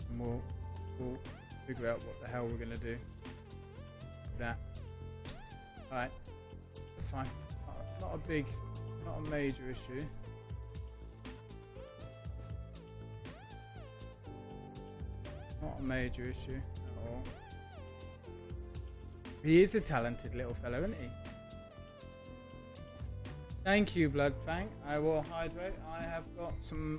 And we'll figure out what the hell we're gonna do with that. Alright, that's fine. Not a major issue. Not a major issue at all. He is a talented little fellow, isn't he? Thank you, Bloodfang. I will hydrate. I have got some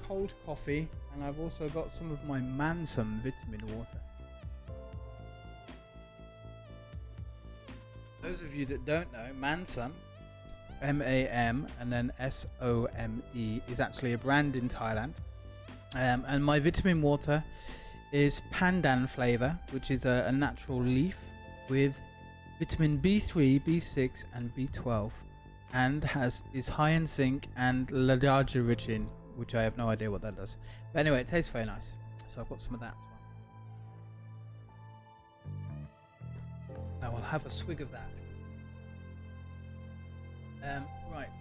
cold coffee, and I've also got some of my Mansum vitamin water. Those of you that don't know, Mansum, M-A-M and then S-O-M-E, is actually a brand in Thailand. And my vitamin water is pandan flavor, which is a natural leaf with vitamin B3, B6, and B12. And is high in zinc and ladargirigin, which I have no idea what that does. But anyway, it tastes very nice, so I've got some of that as well. I will have a swig of that. Right,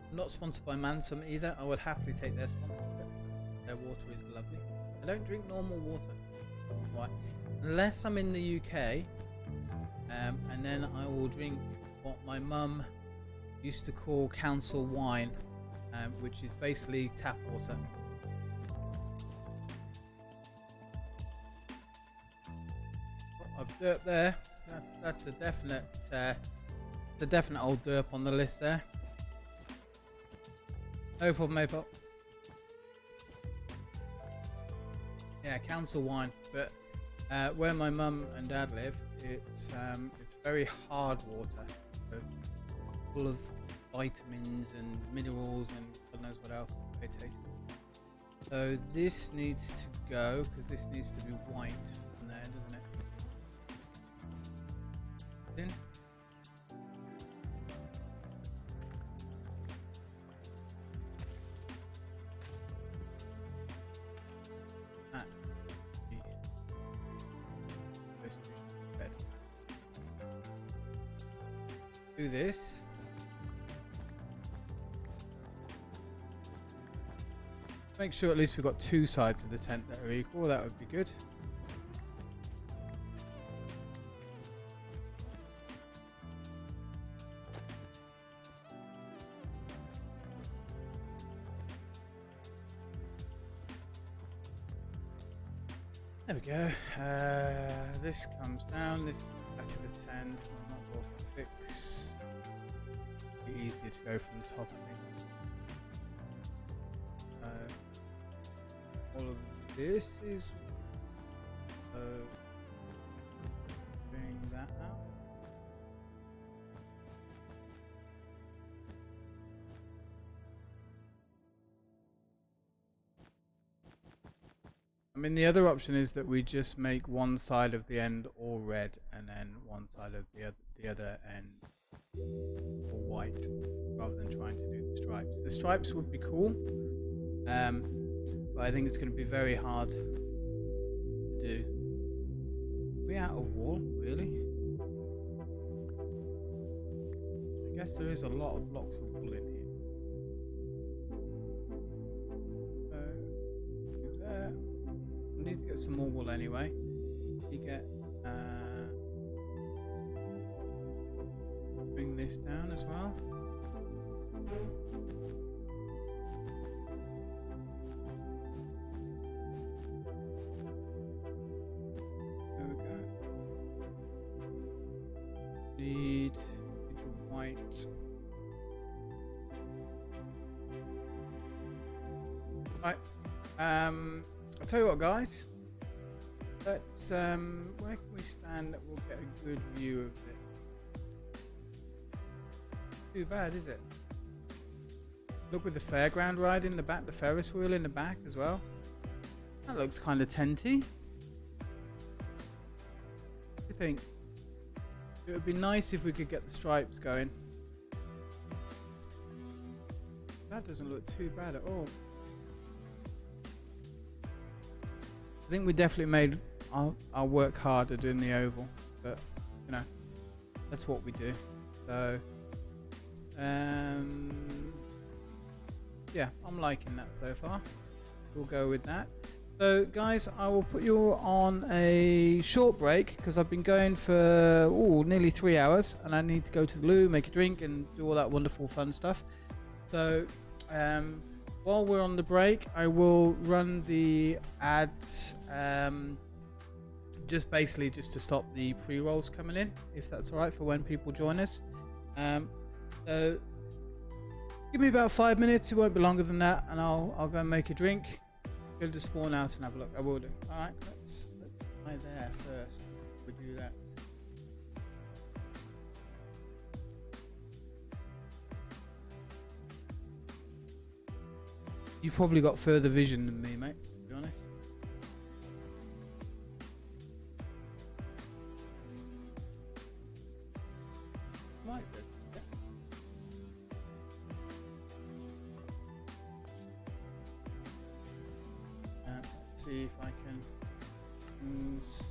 I'm not sponsored by Mansum either. I would happily take their sponsorship. Their water is lovely. I don't drink normal water. Why? Unless I'm in the UK, and then I will drink what my mum used to call council wine, which is basically tap water. I've derp there. That's a definite old derp on the list there. No problem, Maple. Yeah, council wine, but where my mum and dad live, it's very hard water, so full of vitamins and minerals and God knows what else. It's very tasty. So this needs to go because this needs to be white from there, doesn't it? In. Do this. Make sure at least we've got two sides of the tent that are equal. That would be good. There we go. This comes down. This is the back of the tent. I might as well fix. Be easier to go from the top, I think. All of this is bring that out. I mean, the other option is that we just make one side of the end all red and then one side of the other end all white, rather than trying to do the stripes. The stripes would be cool, but I think it's going to be very hard to do. Are we out of wool, really? I guess there is a lot of blocks of wool in here. Do that. We need to get some more wool anyway. You get bring this down as well. There we go. Need the white. Right. I'll tell you what, guys. Let's where can we stand that we'll get a good view of it? Too bad, is it? Look, with the fairground ride in the back, the Ferris wheel in the back as well. That looks kind of tenty. What do you think? It would be nice if we could get the stripes going. That doesn't look too bad at all. I think we definitely made our work harder doing the oval, but you know, that's what we do. So yeah, I'm liking that so far. We'll go with that. So guys, I will put you on a short break because I've been going for nearly 3 hours and I need to go to the loo, make a drink and do all that wonderful fun stuff. So while we're on the break, I will run the ads just to stop the pre-rolls coming in, if that's all right for when people join us. So give me about 5 minutes, it won't be longer than that, and I'll go and make a drink, go to spawn house and have a look. I will do. Alright, let's try there first. We do that. You've probably got further vision than me, mate, to be honest. Right then. Let's see if I can use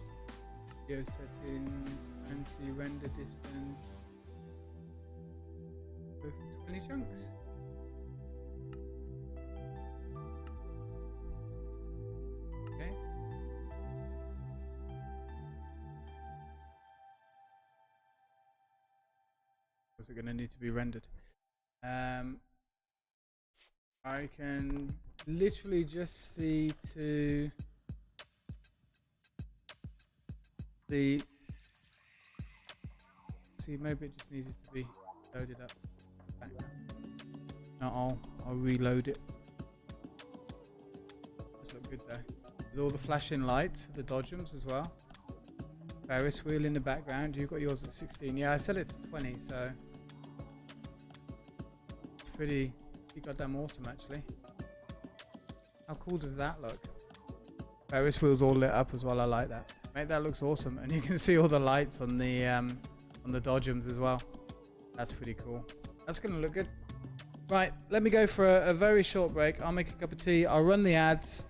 video settings and see render distance. Go for 20 chunks. Okay. Those are going to need to be rendered. I can literally just see to the maybe it just needed to be loaded up back now. No, I'll reload it. Does look good though, with all the flashing lights for the dodgems as well. Ferris wheel in the background. You got yours at 16. Yeah, I set it to 20, so it's pretty goddamn awesome actually. How cool does that look? Ferris wheel's all lit up as well. I like that. Mate, that looks awesome, and you can see all the lights on the dodgems as well. That's pretty cool. That's gonna look good. Right, let me go for a very short break. I'll make a cup of tea. I'll run the ads.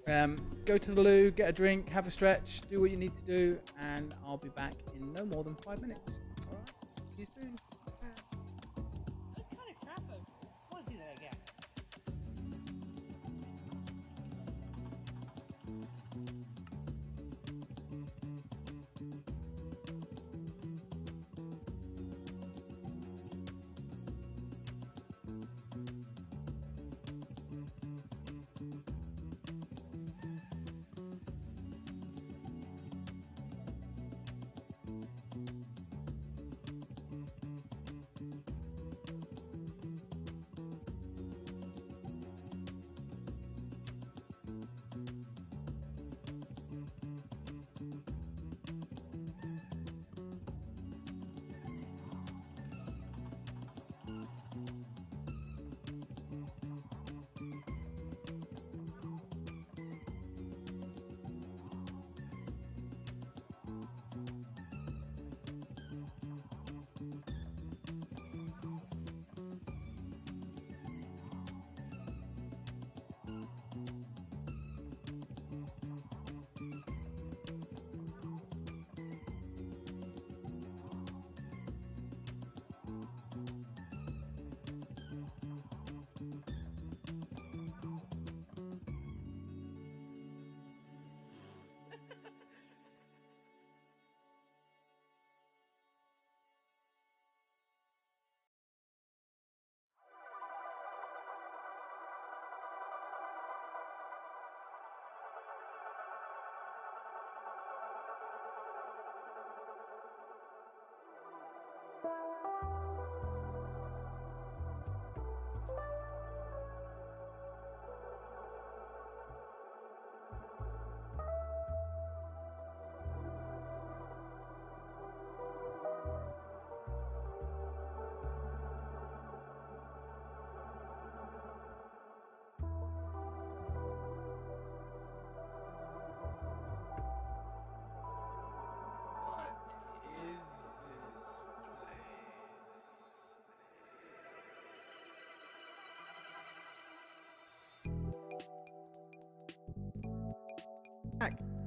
Go to the loo, get a drink, have a stretch, do what you need to do, and I'll be back in no more than 5 minutes. All right, see you soon. That's kind of crap. I want to do that again.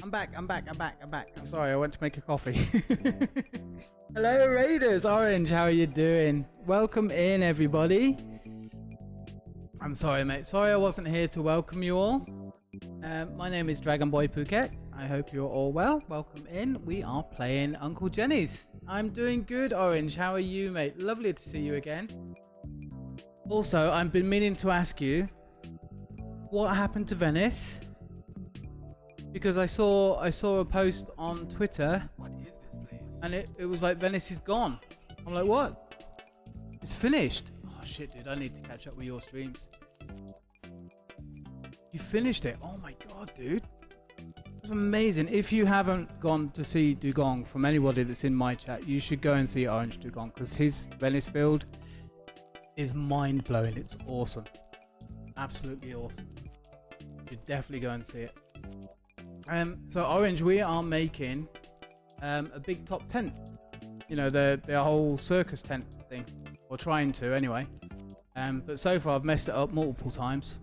I'm back. I'm sorry, I went to make a coffee. Hello, Raiders. Orange, how are you doing? Welcome in, everybody. I'm sorry, mate. Sorry I wasn't here to welcome you all. My name is Dragon Boy Phuket. I hope you're all well. Welcome in. We are playing Uncle Jenny's. I'm doing good, Orange. How are you, mate? Lovely to see you again. Also, I've been meaning to ask you, what happened to Venice? Because I saw a post on Twitter, and it was like Venice is gone. I'm like, what? It's finished. Oh shit, dude! I need to catch up with your streams. You finished it? Oh my god, dude! It's amazing. If you haven't gone to see Dugong from anybody that's in my chat, you should go and see Orange Dugong because his Venice build is mind blowing. It's awesome, absolutely awesome. You should definitely go and see it. So Orange, we are making a big top tent. You know, the whole circus tent thing, or trying to anyway. But so far I've messed it up multiple times.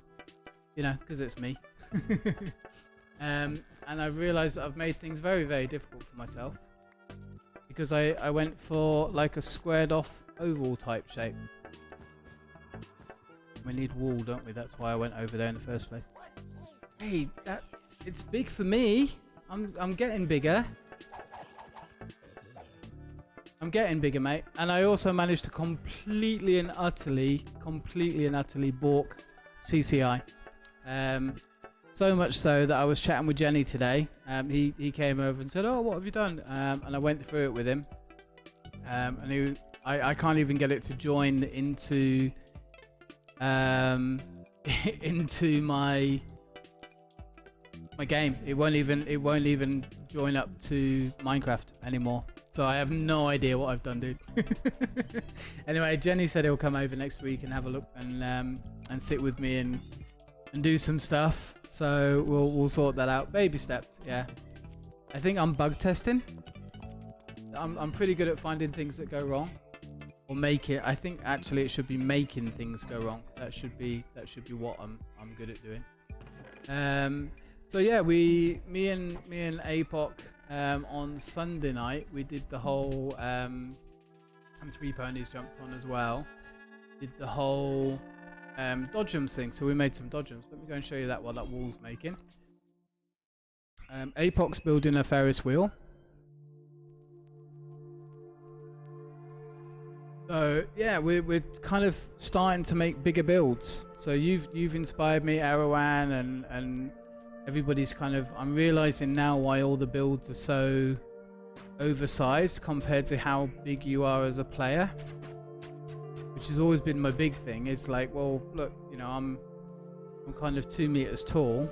You know, because it's me. And I've realised that I've made things very, very difficult for myself because I went for like a squared off oval type shape. We need wool, don't we? That's why I went over there in the first place. Hey, it's big for me. I'm getting bigger. I'm getting bigger, mate. And I also managed to completely and utterly balk CCI. So much so that I was chatting with Jenny today. He came over and said, "Oh, what have you done?" And I went through it with him. And I can't even get it to join into into my game. It won't even join up to Minecraft anymore. So I have no idea what I've done, dude. Anyway, Jenny said he'll come over next week and have a look and sit with me and do some stuff. So we'll sort that out. Baby steps, yeah. I think I'm bug testing. I'm pretty good at finding things that go wrong or make it. I think actually it should be making things go wrong. That should be what I'm good at doing. So yeah, me and Apoc on Sunday night we did the whole and 3 ponies jumped on as well. Did the whole dodgems thing. So we made some dodgems. Let me go and show you that while that wall's making. Apoc's building a Ferris wheel. So yeah, we're kind of starting to make bigger builds. So you've inspired me, Arawan, and everybody's kind of. I'm realizing now why all the builds are so oversized compared to how big you are as a player, which has always been my big thing. It's like, well, look, you know, I'm kind of 2 meters tall.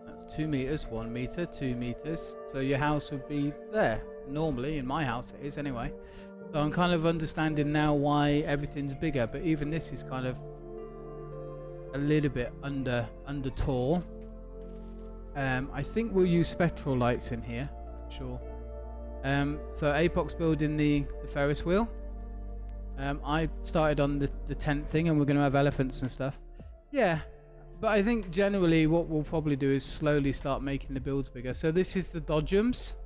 That's 2 meters, 1 meter, 2 meters. So your house would be there. Normally, in my house, it is anyway. So I'm kind of understanding now why everything's bigger. But even this is kind of a little bit under tall. I think we'll use spectral lights in here, for sure. So Apoc's building the Ferris wheel. I started on the tent thing, and we're going to have elephants and stuff. Yeah, but I think generally what we'll probably do is slowly start making the builds bigger. So this is the dodgems.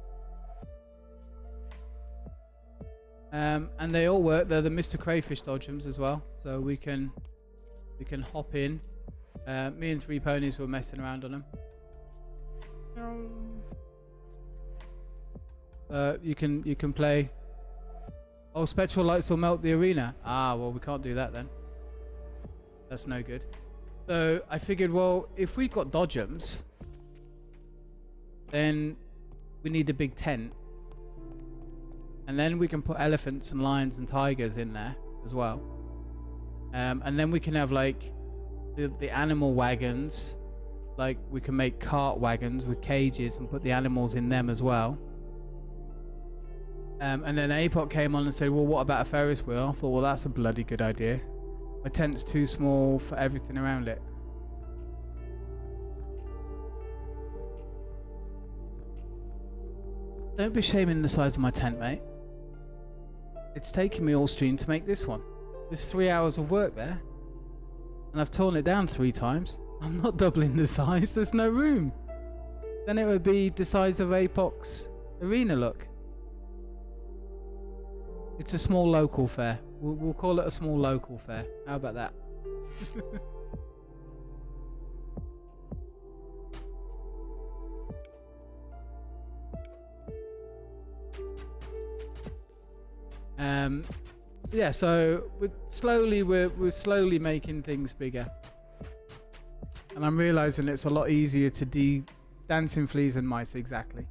And they all work. They're the Mr. Crayfish dodgems as well. So we can hop in. Me and 3 ponies were messing around on them. You can play. Oh, spectral lights will melt the arena. Ah, well, we can't do that then. That's no good. So I figured, well, if we've got dodgems, then we need a big tent. And then we can put elephants and lions and tigers in there as well. And then we can have like the animal wagons. Like we can make cart wagons with cages and put the animals in them as well. And then Apoc came on and said, well, what about a Ferris wheel? I thought, well, that's a bloody good idea. My tent's too small for everything around it. Don't be shaming the size of my tent, mate. It's taken me all stream to make this one. There's 3 hours of work there. And I've torn it down 3 times. I'm not doubling the size, there's no room. Then it would be the size of Apoc's arena look. It's a small local fair. We'll call it a small local fair. How about that? Yeah, so we're slowly making things bigger. And I'm realizing it's a lot easier to dancing fleas and mice, exactly.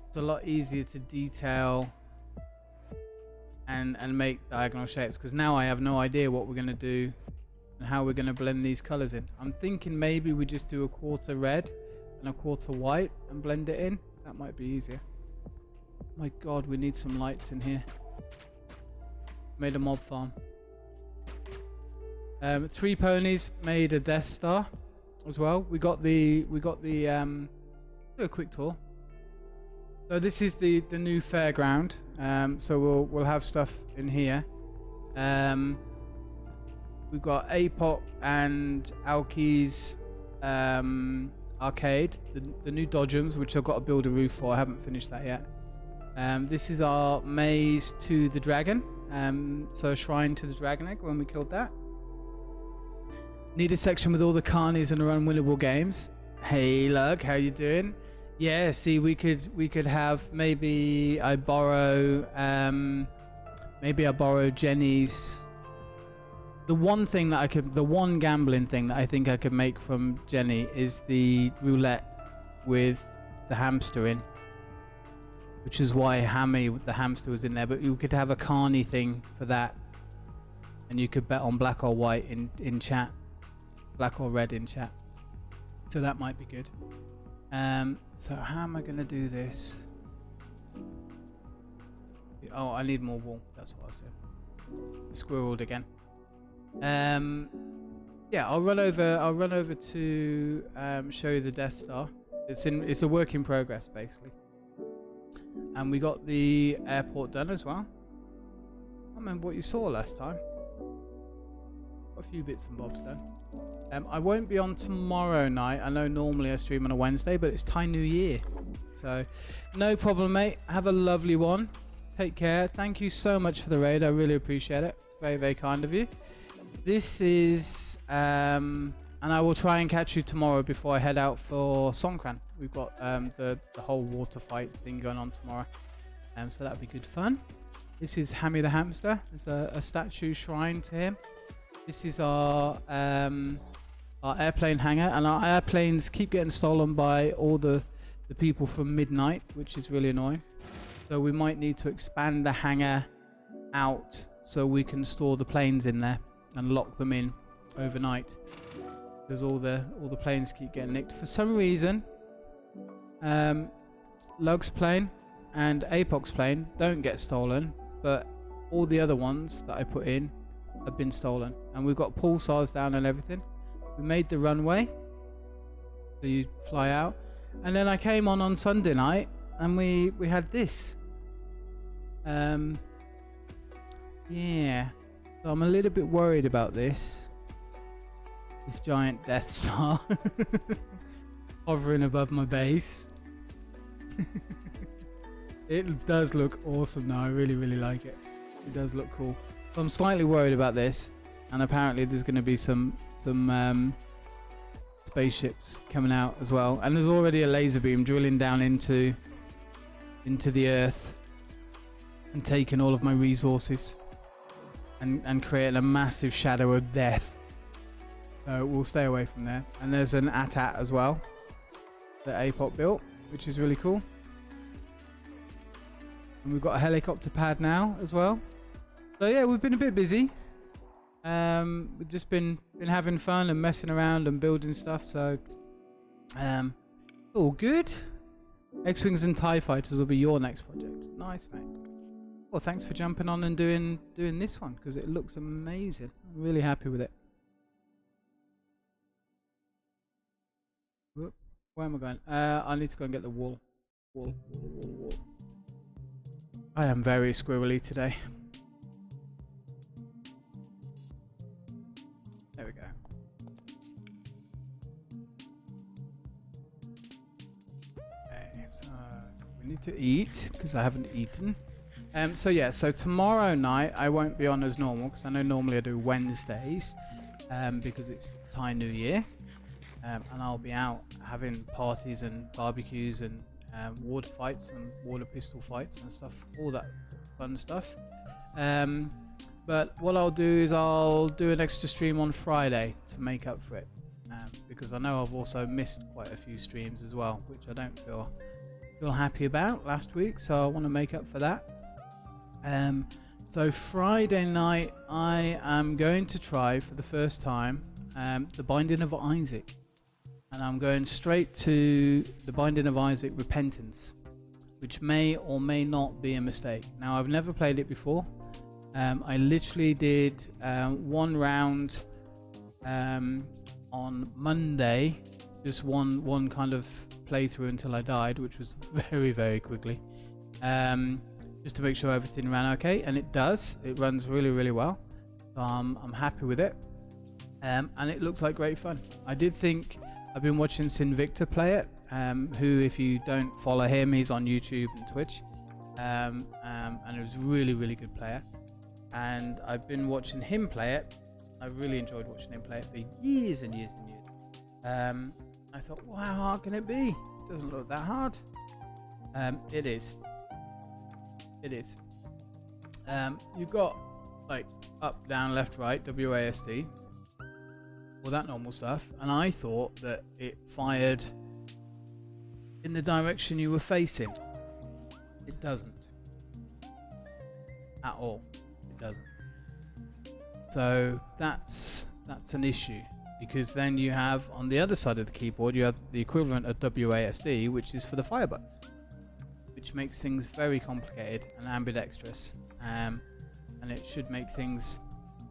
It's a lot easier to detail and make diagonal shapes, because now I have no idea what we're going to do and how we're going to blend these colors in. I'm thinking maybe we just do a quarter red and a quarter white and blend it in. That might be easier. My god, we need some lights in here. Made a mob farm. 3 ponies made a Death Star as well. We got the do a quick tour. So this is the new fairground. So we'll have stuff in here. We've got Apoc and Alki's arcade, the new Dodgems, which I've got to build a roof for. I haven't finished that yet. This is our maze to the dragon. So a shrine to the dragon egg when we killed that. Need a section with all the carnies and unwinnable games. Hey, look, how you doing? Yeah, see, we could have maybe I borrow Jenny's. The one gambling thing that I think I could make from Jenny is the roulette with the hamster in. Which is why Hammy with the hamster was in there, but you could have a carny thing for that, and you could bet on black or white in chat, black or red in chat. So that might be good. So how am I gonna do this? Oh, I need more wool. That's what I said. Squirreled again. Yeah, I'll run over to show you the Death Star. It's a work in progress basically. And we got the airport done as well. I don't remember what you saw last time. Got a few bits and bobs done. I won't be on tomorrow night. I know normally I stream on a Wednesday, but it's Thai New Year. So, no problem, mate. Have a lovely one. Take care. Thank you so much for the raid. I really appreciate it. It's very, very kind of you. This is... and I will try and catch you tomorrow before I head out for Songkran. We've got the whole water fight thing going on tomorrow. So that'll be good fun. This is Hammy the hamster. There's a statue shrine to him. This is our airplane hangar, and our airplanes keep getting stolen by all the people from midnight, which is really annoying. So we might need to expand the hangar out so we can store the planes in there and lock them in overnight, because all the planes keep getting nicked for some reason. Lug's plane and Apoc's plane don't get stolen, but all the other ones that I put in have been stolen, and we've got pulsars down and everything. We made the runway so you fly out, and then I came on Sunday night and we had this. Yeah, so I'm a little bit worried about this giant Death Star hovering above my base. It does look awesome now. I really, really like it. It does look cool. So I'm slightly worried about this, and apparently there's going to be some spaceships coming out as well, and there's already a laser beam drilling down into the earth and taking all of my resources and creating a massive shadow of death. So we'll stay away from there. And there's an AT-AT as well that Apoc built, which is really cool. And we've got a helicopter pad now as well. So yeah, we've been a bit busy. We've just been having fun and messing around and building stuff. So all good. X-Wings and TIE Fighters will be your next project. Nice, mate. Well, thanks for jumping on and doing this one, because it looks amazing. I'm really happy with it. Whoop. Where am I going? I need to go and get the wool. Wool. I am very squirrely today. There we go. Okay, so we need to eat, because I haven't eaten. So yeah, so tomorrow night I won't be on as normal, because I know normally I do Wednesdays, because it's Thai New Year, and I'll be out having parties and barbecues and water fights and water pistol fights and stuff, all that fun stuff. But what I'll do is I'll do an extra stream on Friday to make up for it, because I know I've also missed quite a few streams as well, which I don't feel happy about last week, so I want to make up for that. So Friday night I am going to try for the first time the Binding of Isaac, and I'm going straight to the Binding of Isaac Repentance, which may or may not be a mistake. Now, I've never played it before. I literally did one round on Monday, just one kind of playthrough until I died, which was very, very quickly, just to make sure everything ran okay, and it does. It runs really, really well. So I'm happy with it, and it looks like great fun. I did think I've been watching Sin Victor play it, who, if you don't follow him, he's on YouTube and Twitch, and he was a really, really good player. And I've been watching him play it. I really enjoyed watching him play it for years and years and years. I thought, well, how hard can it be? It doesn't look that hard. It is. It is. You've got like up, down, left, right, WASD, all that normal stuff, and I thought that it fired in the direction you were facing. It doesn't at all. It doesn't. So that's an issue, because then you have on the other side of the keyboard you have the equivalent of WASD, which is for the fire buttons, which makes things very complicated and ambidextrous, and it should make things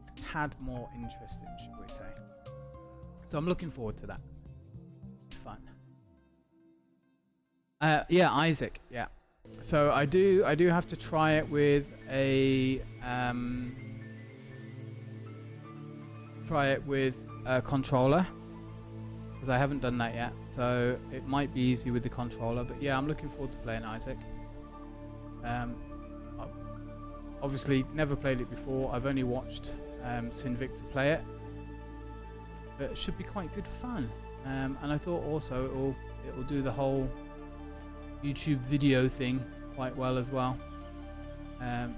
a tad more interesting, should we say. So I'm looking forward to that. Fun. Yeah, Isaac. Yeah. So I do have to try it with a controller, because I haven't done that yet. So it might be easy with the controller, but yeah, I'm looking forward to playing Isaac. Obviously never played it before. I've only watched Sin Victor play it. But it should be quite good fun, and I thought also it will do the whole YouTube video thing quite well as well,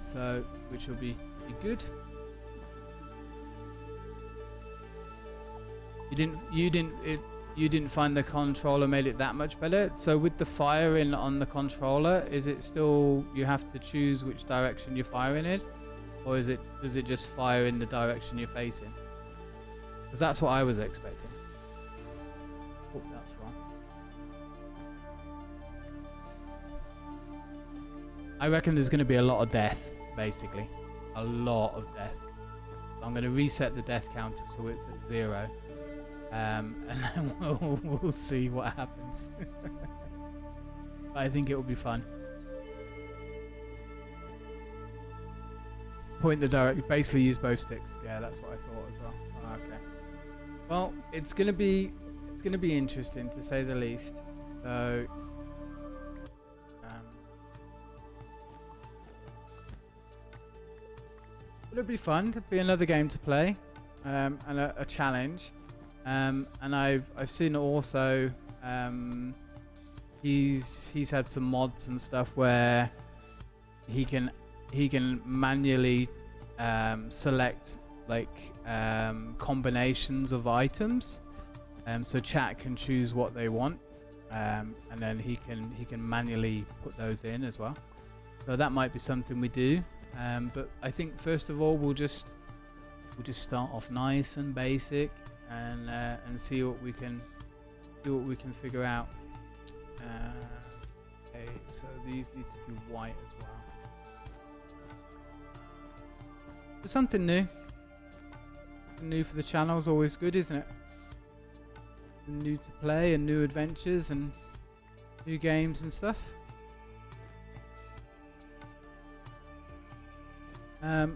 so which will be good. You didn't find the controller made it that much better? So with the firing on the controller, is it still you have to choose which direction you're firing in, or does it just fire in the direction you're facing? Because that's what I was expecting. Oh, that's wrong. I reckon there's going to be a lot of death, basically. A lot of death. So I'm going to reset the death counter so it's at 0. And then we'll see what happens. But I think it will be fun. Point the direct, basically use both sticks. Yeah, that's what I thought as well. Oh, okay. Well, it's gonna be interesting, to say the least. So it'll be fun. It'll be another game to play, and a challenge. And I've seen also he's had some mods and stuff where he can manually select like combinations of items, so chat can choose what they want, and then he can manually put those in as well. So that might be something we do. But I think first of all we'll just start off nice and basic and see what we can figure out. Okay, so these need to be white as well. But something new. New for the channel is always good, isn't it? New to play and new adventures and new games and stuff.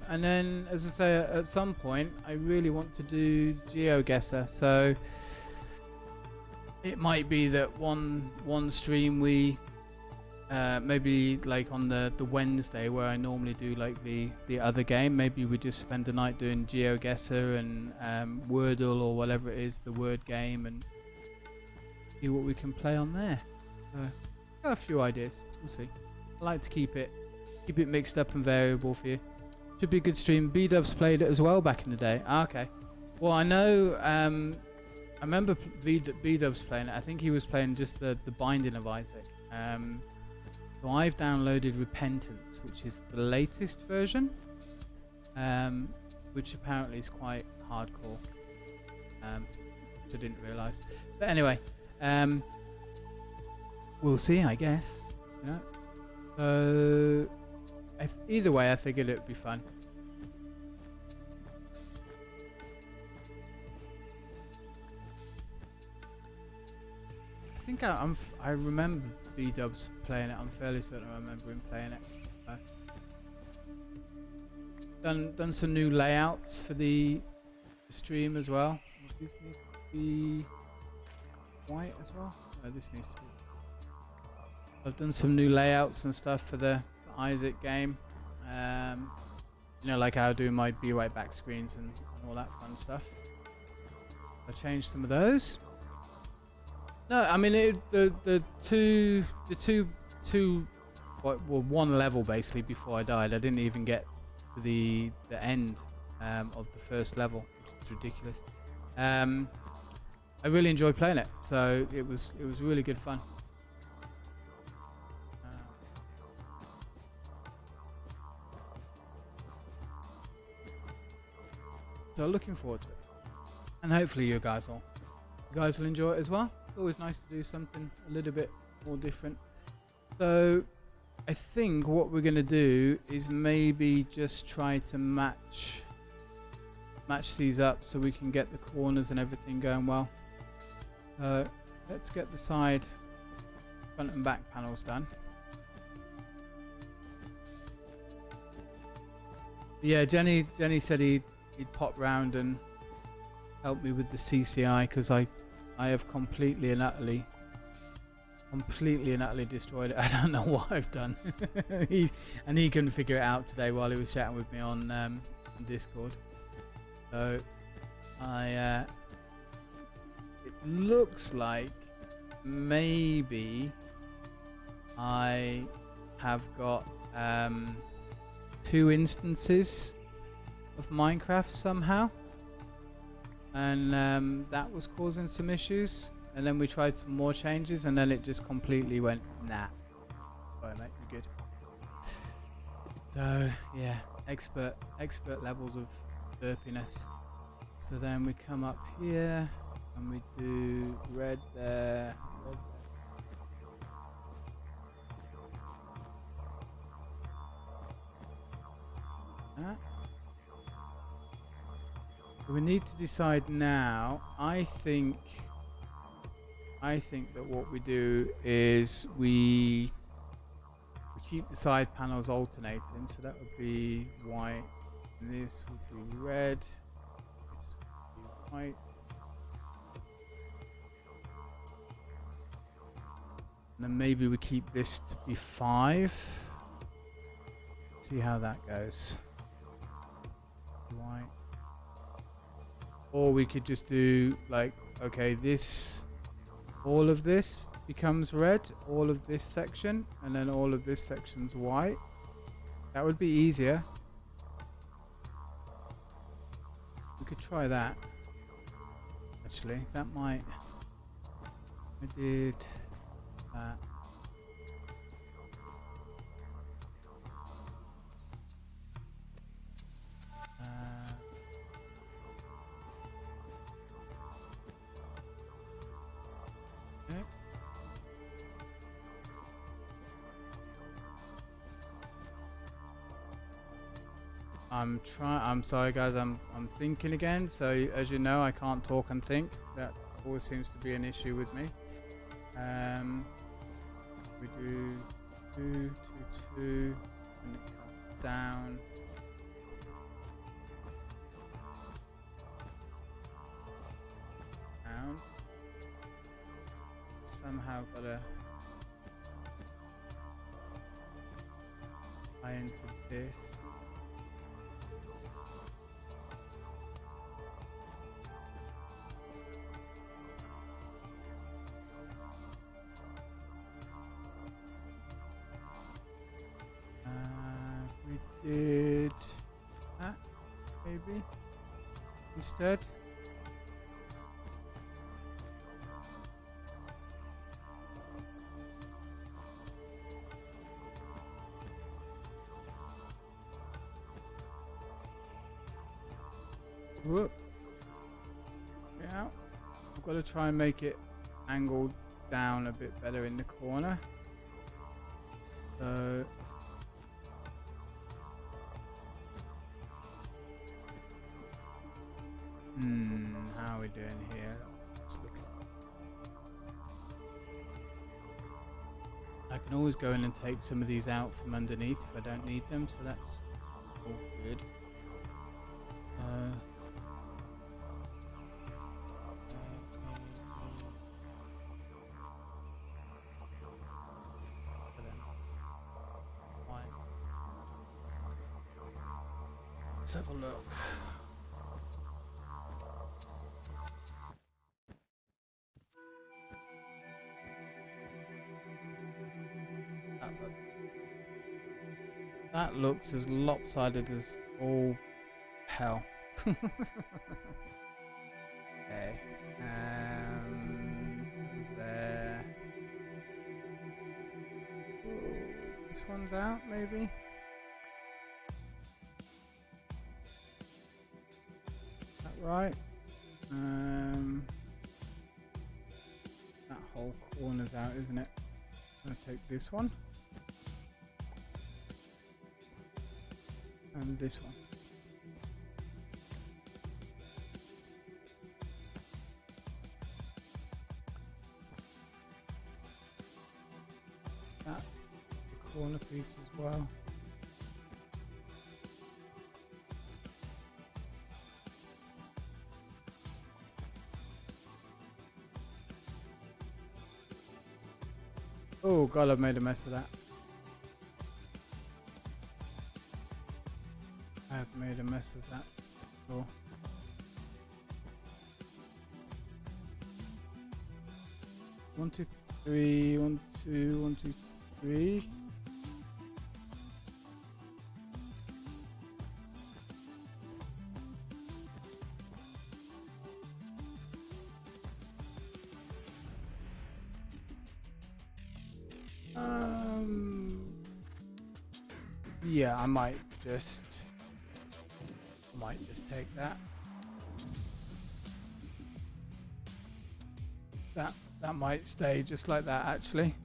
And then, as I say, at some point I really want to do GeoGuessr, so it might be that one stream we maybe like on the Wednesday where I normally do like the other game, maybe we just spend the night doing GeoGuessr and Wordle or whatever it is, the word game, and see what we can play on there. Got a few ideas, we'll see. I like to keep it mixed up and variable for you. Should be a good stream. B-Dubs played it as well back in the day. Okay. Well, I know. I remember B-Dubs playing it. I think he was playing just the Binding of Isaac. So I've downloaded Repentance, which is the latest version, which apparently is quite hardcore, which I didn't realise. But anyway, we'll see, I guess. You know. So. Either way, I figured it would be fun. I think I remember B-Dubs playing it. I'm fairly certain I remember him playing it. Done some new layouts for the stream as well. This needs to be white as well. No, this needs to be. I've done some new layouts and stuff for the Isaac game, you know, like how I do my be right back screens and all that fun stuff. I changed some of those. No, I mean the two one level basically before I died. I didn't even get to the end of the first level, which is ridiculous. I really enjoyed playing it, so it was really good fun. So looking forward to it, and hopefully you guys will enjoy it as well. It's always nice to do something a little bit more different. So I think what we're gonna do is maybe just try to match these up so we can get the corners and everything going well. Let's get the side, front and back panels done. Yeah, Jenny said he'd pop round and help me with the CCI because I have completely and utterly destroyed it. I don't know what I've done. he couldn't figure it out today while he was chatting with me on Discord. So it looks like maybe I have got 2 instances of Minecraft somehow, and that was causing some issues, and then we tried some more changes and then it just completely went nah. Alright mate, you're good. So yeah, expert levels of derpiness. So then we come up here and we do red there, red there. That. We need to decide now. I think that what we do is we keep the side panels alternating. So that would be white, and this would be red. This would be white. And then maybe we keep this to be 5. See how that goes. White. Or we could just do like, okay, this, all of this becomes red, all of this section, and then all of this section's white. That would be easier. We could try that. Actually, that might. I did that. I'm sorry, guys. I'm thinking again. So as you know, I can't talk and think. That always seems to be an issue with me. We do 2, 2, 2, and it comes down. Down. Somehow gotta tie into this. We did that maybe instead. Whoop. Yeah. I've got to try and make it angled down a bit better in the corner. So how are we doing here? Let's look at. I can always go in and take some of these out from underneath if I don't need them, so that's all good. Let's have a look. That looks as lopsided as all hell. Okay. So there. Ooh, this one's out, maybe? Right. That whole corner's out, isn't it? I'm gonna take this one and this one. That the corner piece as well. Oh god, I've made a mess of that. I've made a mess of that. Oh. One, two, three, 1, 2, 1, 2, 3. Yeah, I might just take that. That might stay just like that actually.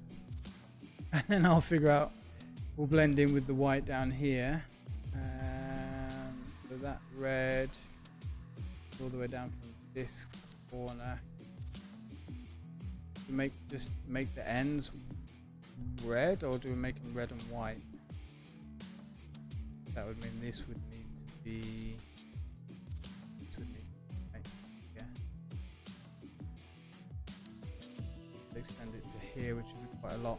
And then I'll figure out, we'll blend in with the white down here. So that red all the way down from this corner. Just make the ends red, or do we make them red and white? That would mean this would need to be. This would need to be, yeah. Extend it to here, which would be quite a lot.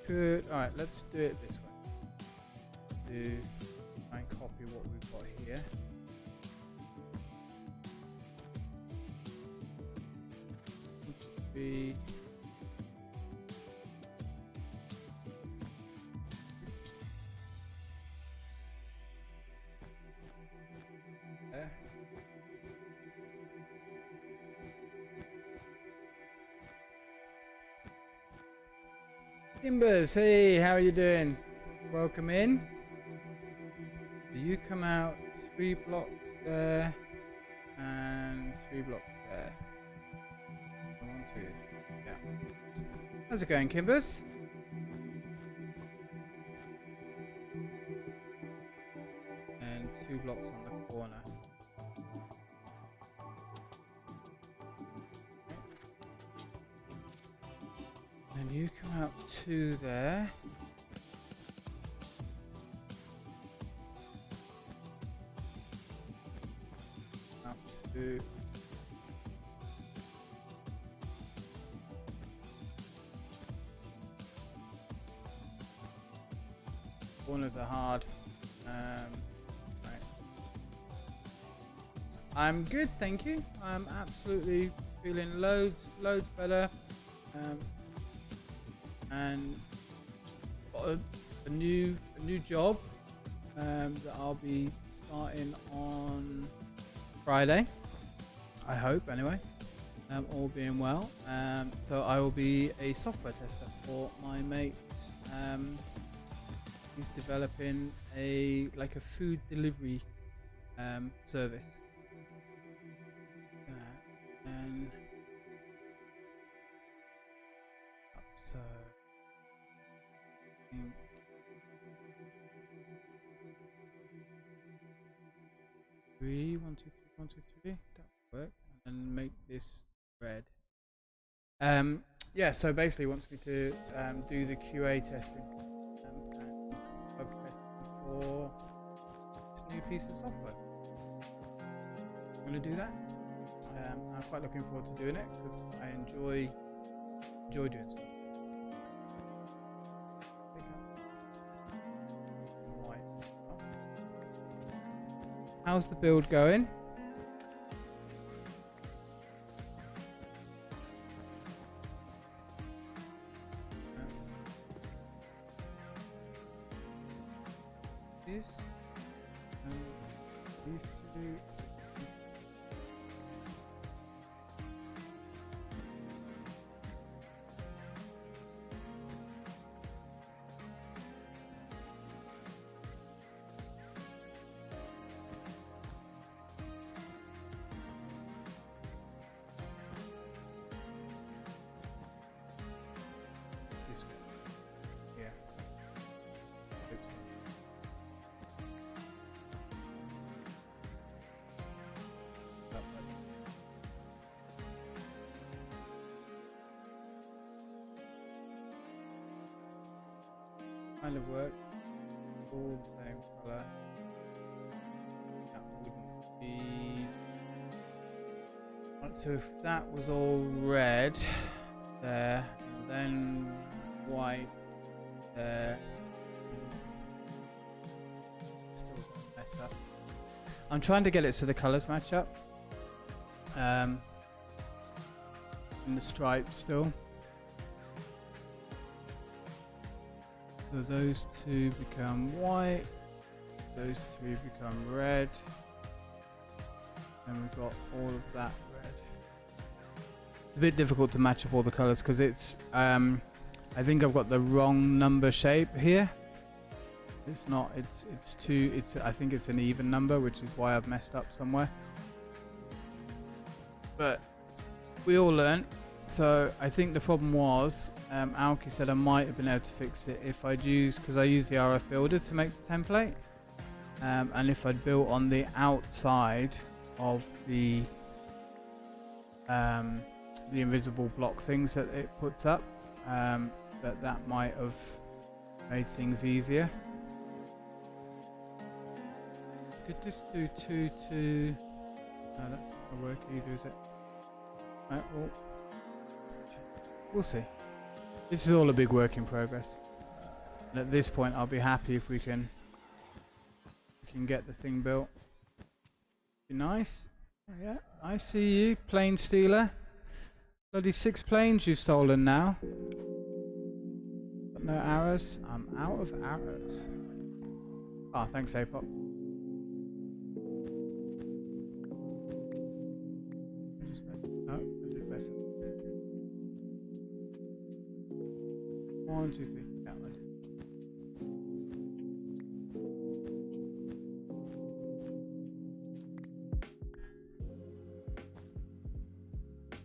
Good. All right, let's do it this way. Try and copy what we've got here. Be. Timbers, hey, how are you doing? Welcome in. So you come out 3 blocks there and 3 blocks there. 1, 2, yeah. How's it going, Kimbers? 2 blocks on the corner. And you come out 2 there. Out 2. Corners are hard. Right. I'm good, thank you. I'm absolutely feeling loads better. And got a new job that I'll be starting on Friday. I hope, anyway. All being well. So I will be a software tester for my mate. He's developing a food delivery service. And so I think 3, 1, 2, 3, 1, 2, 3. That work. And make this red. Yeah. So basically, he wants me to do the QA testing. Bug testing for this new piece of software. I'm going to do that. I'm quite looking forward to doing it because I enjoy doing stuff. How's the build going? This and these 2. This one. Yeah. Oops. Kind of work, all the same colour. That wouldn't be. Right, so if that was all red there, and then white there, still gonna mess up. I'm trying to get it so the colours match up. In the stripe still. So those 2 become white, those 3 become red, and we've got all of that red. It's a bit difficult to match up all the colours because it's, I think I've got the wrong number shape here. It's not, I think it's an even number, which is why I've messed up somewhere. But we all learn. So I think the problem was, Aoki said I might have been able to fix it if I'd used, because I used the RF builder to make the template, and if I'd built on the outside of the invisible block things that it puts up, that might have made things easier. Could just do 2 to. No, that's not gonna work either, is it? Right, well. We'll see. This is all a big work in progress. And at this point, I'll be happy if we can get the thing built. Be nice. Oh, yeah, I see you, plane stealer. Bloody 6 planes you've stolen now. Got no arrows. I'm out of arrows. Ah, oh, thanks, Apoc. One, two, three. Yeah, I did.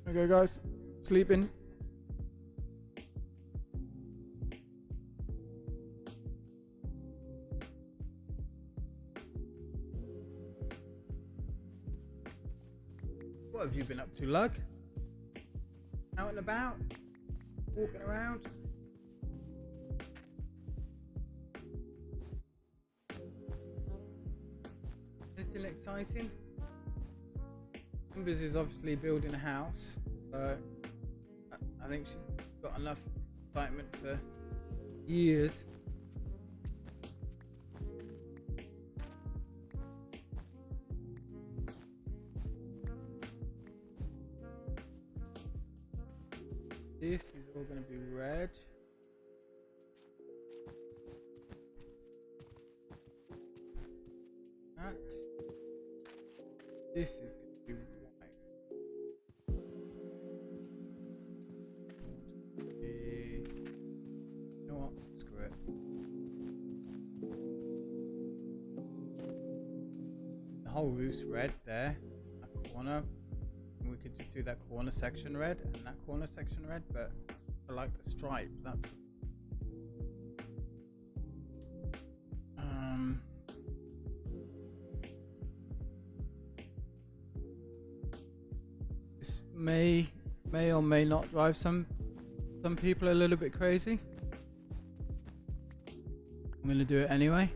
Okay, guys. Sleeping. What have you been up to, Lug? Out and about? Walking around? Anything exciting? Embers is obviously building a house, so I think she's got enough excitement for years. This is all going to be red. That. This is going to be white. You know what? Screw it. The whole roof's red there. That corner. We could just do that corner section red and that corner section red, but I like the stripe. That's this may or may not drive some people a little bit crazy. I'm gonna do it anyway.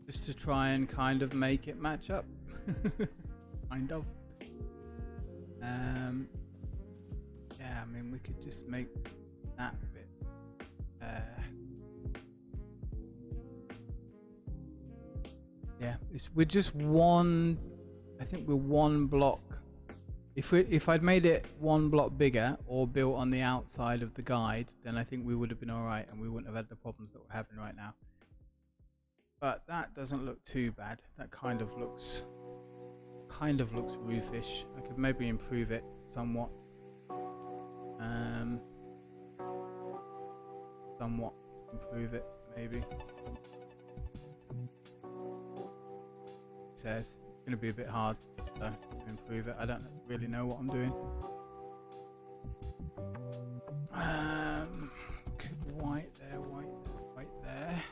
Just to try and kind of make it match up. Kind of. Yeah, I mean, we could just make that bit. Yeah, we're just one. I think we're one block. If I'd made it one block bigger or built on the outside of the guide, then I think we would have been all right, and we wouldn't have had the problems that we're having right now. But that doesn't look too bad. That kind of looks roofish. I could maybe improve it somewhat. Somewhat improve it maybe. It says it's going to be a bit hard to improve it. I don't really know what I'm doing. Could white there, white there.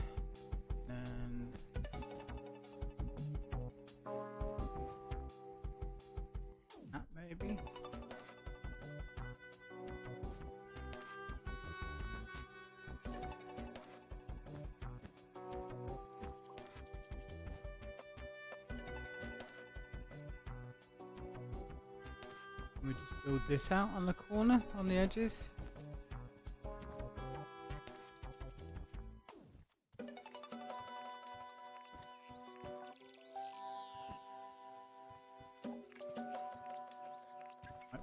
Maybe. We just build this out on the corner, on the edges.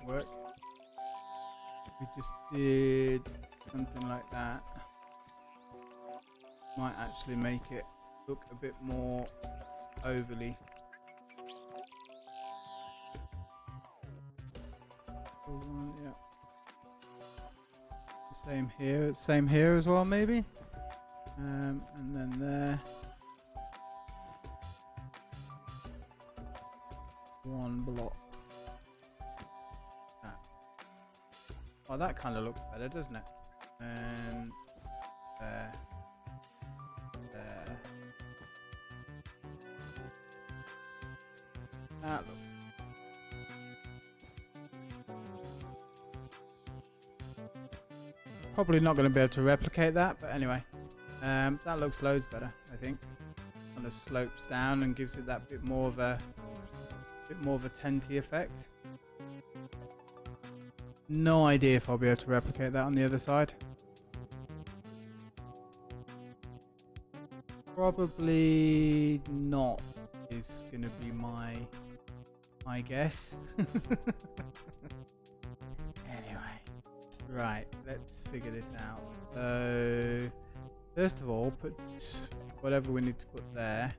Work. We just did something like that. Might actually make it look a bit more overly. Yeah. Same here as well, maybe. And then there. One block. Oh, that kind of looks better, doesn't it? And there. That looks. Probably not going to be able to replicate that, but anyway, that looks loads better, I think. Kind of slopes down and gives it that bit more of a tenty effect. No idea if I'll be able to replicate that on the other side. Probably not is going to be my guess. Anyway, right, let's figure this out. So first of all, put whatever we need to put there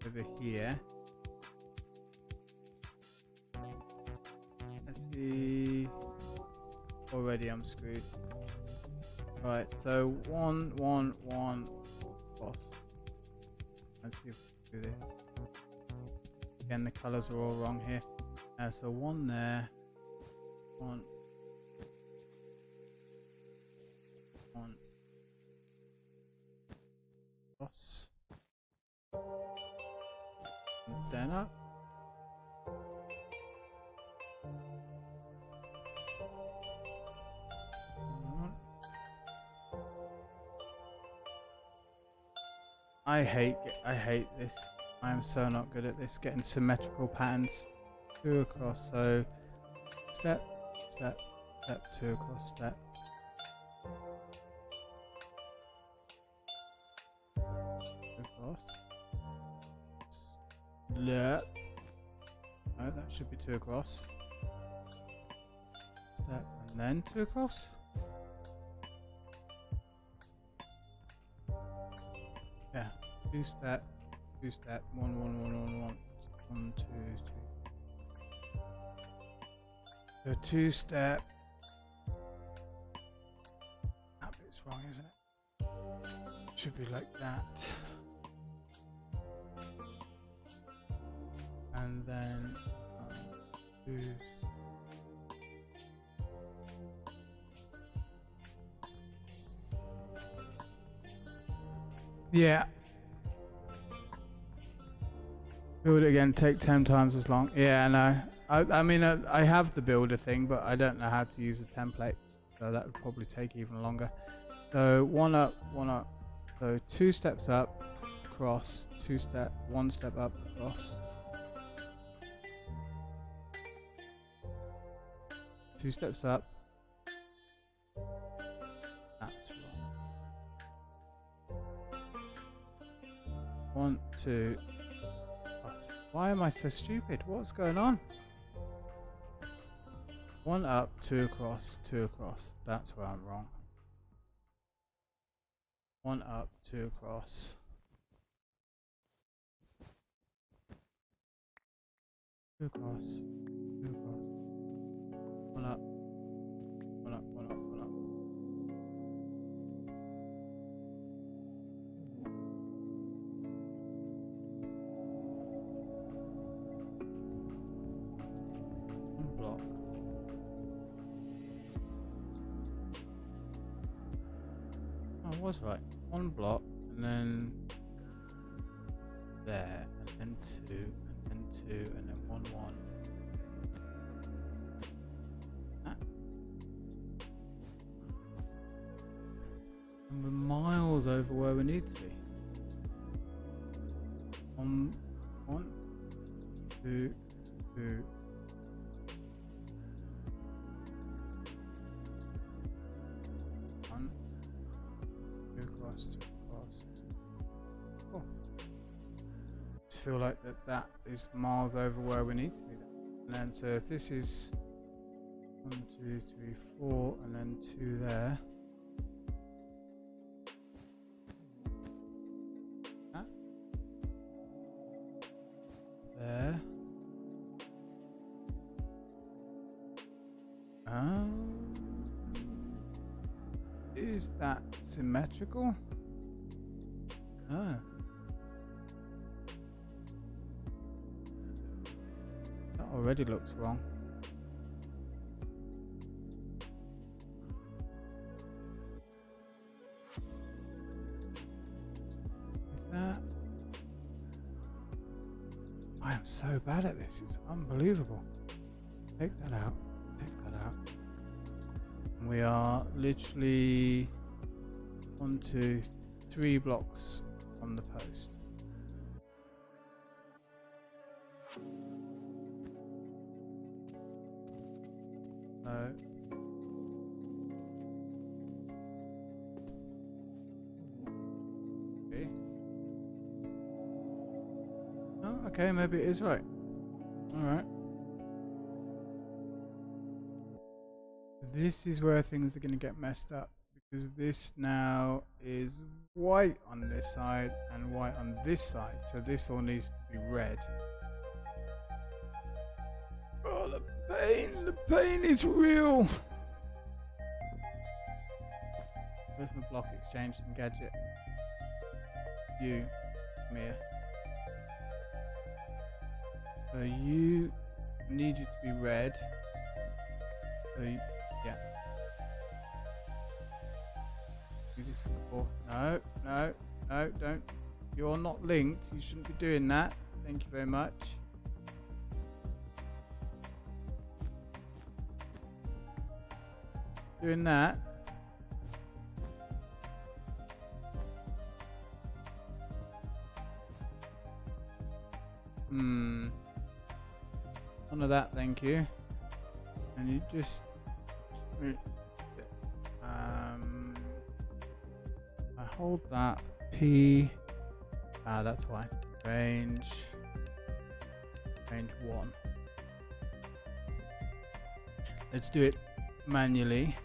over here. Let's see. Already I'm screwed. Right, so one boss. Let's see if we can do this. Again, the colors are all wrong here. So one there, one boss. then up. I hate this. I am so not good at this, getting symmetrical patterns. 2 across, so step, step, step, 2 across, step. Across. Step. No, that should be 2 across. Step and then 2 across. Yeah, 2 step, 2 step, 1, 1, 1, 1, 1. 1, 2, 3. So 2 step. That bit's wrong, isn't it? Should be like that. And then 2. Yeah. Build it again, take 10 times as long. Yeah, no. I mean, I have the builder thing, but I don't know how to use the templates. So that would probably take even longer. So 1 up, 1 up. So 2 steps up, cross, 2 step, 1 step up, cross. 2 steps up. That's wrong. 1, 2. Why am I so stupid? What's going on? 1 up, 2 across, 2 across. That's where I'm wrong. 1 up, 2 across. 2 across, 2 across. 1 up, 1 up, 1 up, 1 up. Block. Oh, I was right. 1 block, and then there, and then 2, and then 2, and then 1, 1. Ah. And we're miles over where we need to be. 1, 2, 2. 2 across, 2 across. Oh. Just feel like that is miles over where we need to be. And then so if this is 1, 2, 3, 4, and then 2 there. That. There. Is that symmetrical? No. That already looks wrong. Is that? I am so bad at this. It's unbelievable. Take that out. Take that out. We are literally 1, 2, 3 blocks on the post. So okay. Oh, okay, maybe it is right. All right. This is where things are going to get messed up, because this now is white on this side and white on this side, so this all needs to be red. Oh, the pain is real. Where's my block exchange and gadget? You, Mia. So you need you to be red. So yeah. Do this before. No, no, no, don't. You're not linked. You shouldn't be doing that. Thank you very much. Doing that. None of that, thank you. And you just I hold that P. That's why. Range 1. Let's do it manually,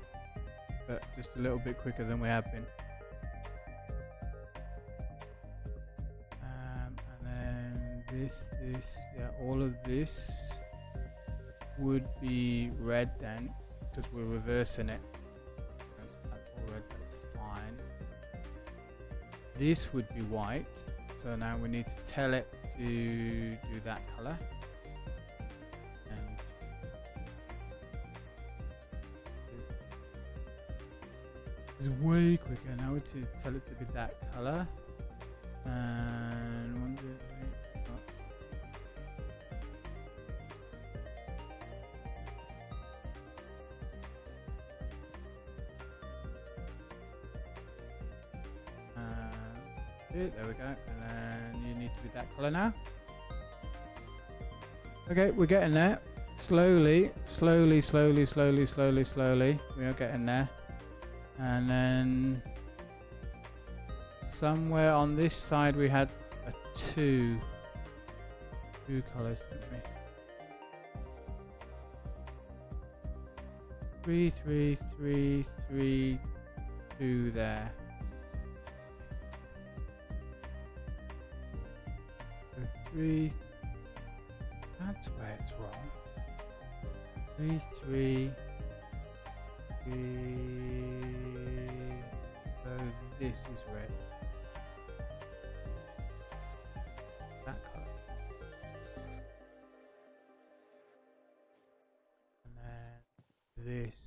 but just a little bit quicker than we have been. And then this, yeah, all of this would be red then, because we're reversing it. That's all red, that's fine. This would be white, so now we need to tell it to do that color. And it's way quicker now to tell it to be that color. And 1, 2, 3. There we go, and then you need to be that color now. Okay, we're getting there. Slowly, slowly, slowly, slowly, slowly, slowly. We are getting there. And then somewhere on this side we had a two colors, didn't we? 3, 3, 3, 3, 2 there. 3, that's where it's wrong. 3, 3, 3. So this is red. That color. And then this.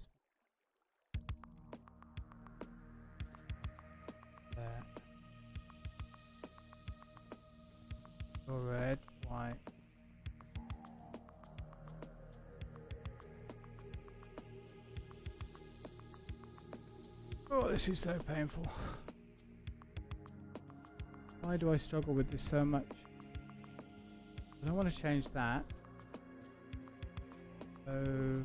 There. Red, white. Oh, this is so painful. Why do I struggle with this so much? I don't want to change that. So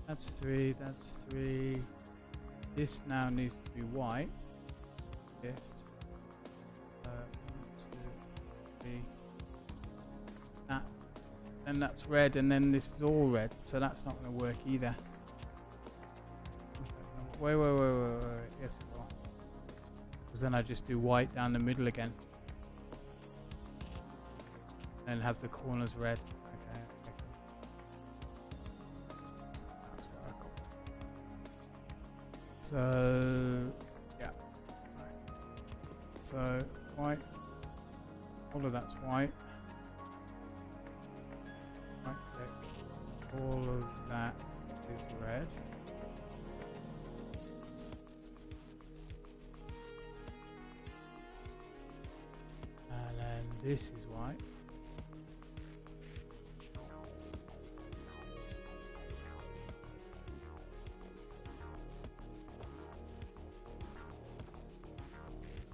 that's 3, that's 3. This now needs to be white. Shift. 1, 2, 3. That, and that's red, and then this is all red, so that's not going to work either. Wait, yes it will. Because then I just do white down the middle again. And have the corners red. Okay. That's what I got. So, yeah. Right. So, white. All of that's white. Right click. All of that is red. And then this is white.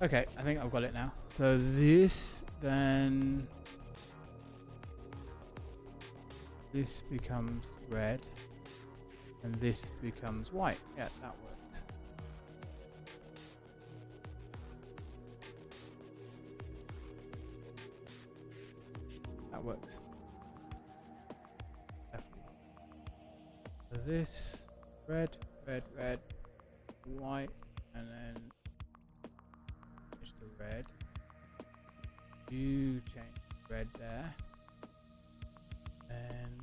Okay, I think I've got it now. So this, then this becomes red, and this becomes white. Yeah, that works. That works. Definitely. So this, red, red, red, white, and then red. You change red there, and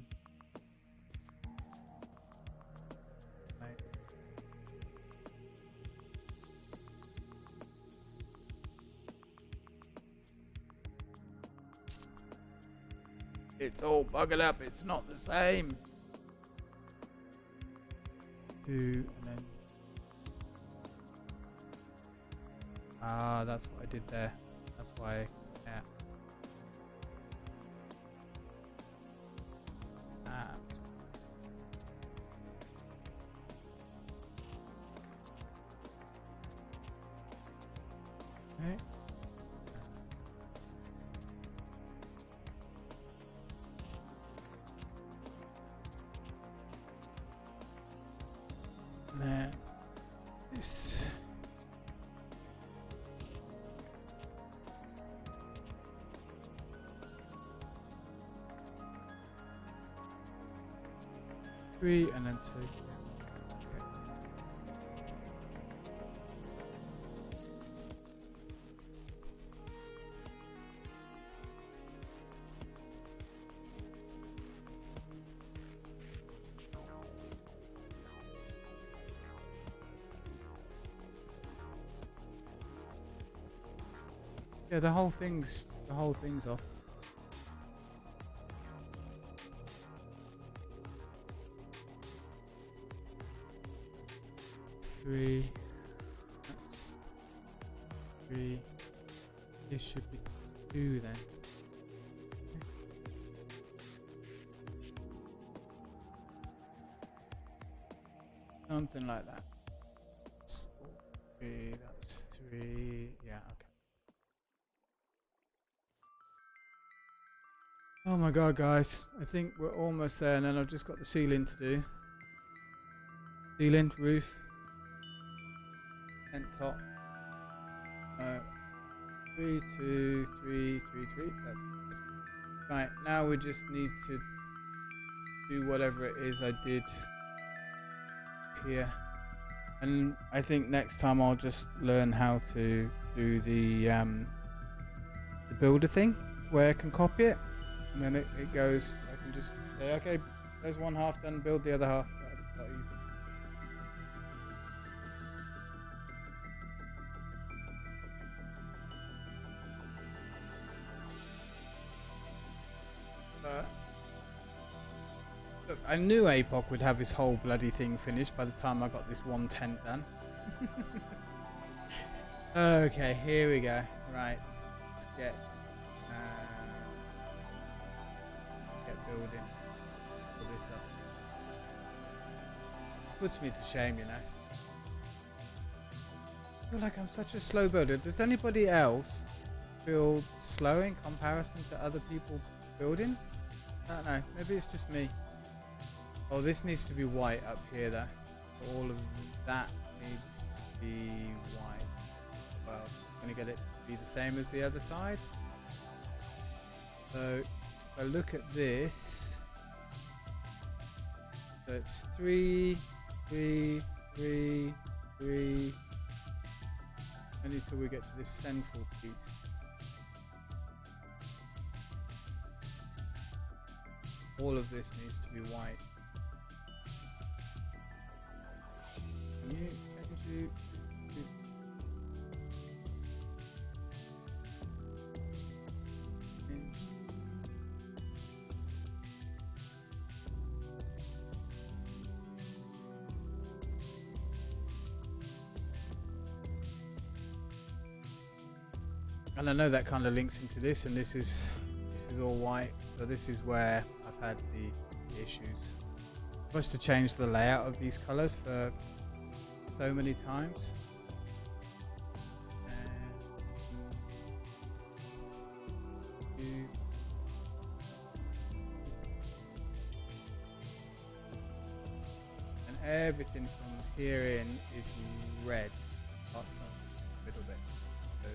it's all buggered up. It's not the same. 2 and then. Ah, that's what I did there. That's why, yeah. Okay. Then this. Three and then two. Okay. Yeah, the whole thing's off. Three. That's three. This should be two then. Something like that. That's three. That's three. Yeah. Okay. Oh my god, guys! I think we're almost there, and then I've just got the ceiling to do. Ceiling, roof. Tent top. 3, 2, 3, 3, 3. That's good. Right, now we just need to do whatever it is I did here. And I think next time I'll just learn how to do the builder thing where I can copy it. And then it goes, I can just say, okay, there's one half done, build the other half. That's quite easy. Look, I knew Apoc would have his whole bloody thing finished by the time I got this one tent done. Okay, here we go. Right, let's get building. Pull this up. Puts me to shame, you know. I feel like I'm such a slow builder. Does anybody else feel slow in comparison to other people building? I don't know. Maybe it's just me. Oh, this needs to be white up here, though. All of that needs to be white. Well, I'm going to get it to be the same as the other side. So, if I look at this, so it's 3, 3, 3, 3, only till we get to this central piece. All of this needs to be white. And I know that kind of links into this, and this is all white, so this is where I've had the issues. I'm supposed to change the layout of these colors for so many times. And everything from here in is red, apart from a little bit. So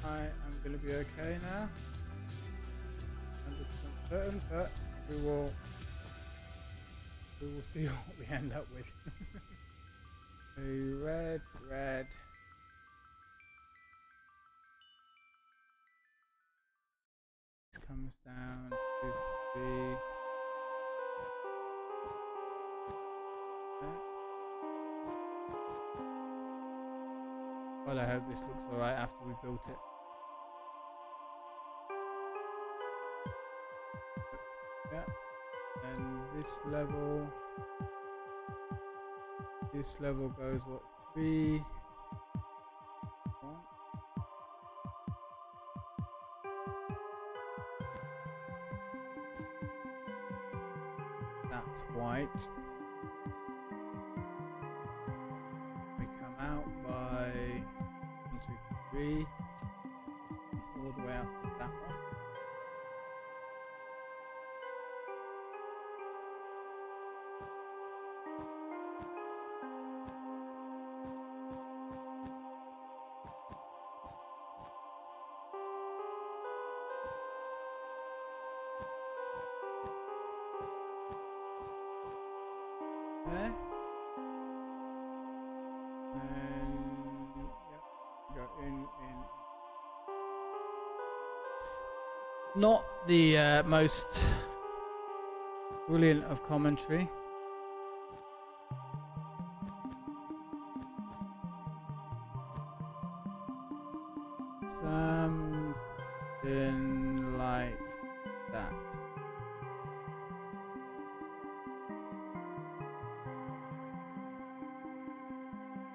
I am going to be okay now. 100% certain, but we will see what we end up with. So red, red. This comes down to 3. God, I hope this looks alright after we built it. Yeah. And this level goes what, 3, 1. That's white. We come out by 1, 2, 3, all the way out to that one. There. And yep, go in. Not the most brilliant of commentary. Something like that.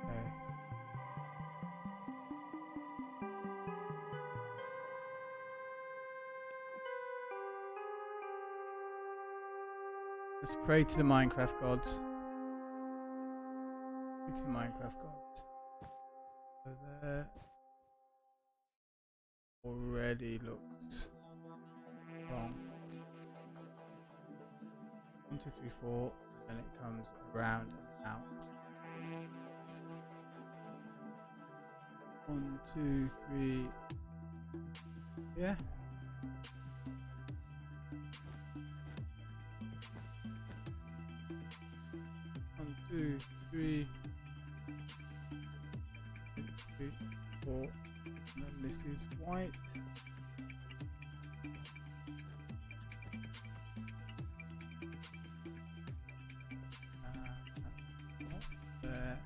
Okay. Let's pray to the Minecraft gods. Pray to the Minecraft gods. So there already looks wrong. 1, 2, 3, 4, and it comes around and out. 1, 2, 3. Yeah. 1, 2, 3. 3, 4. And then this is white. There.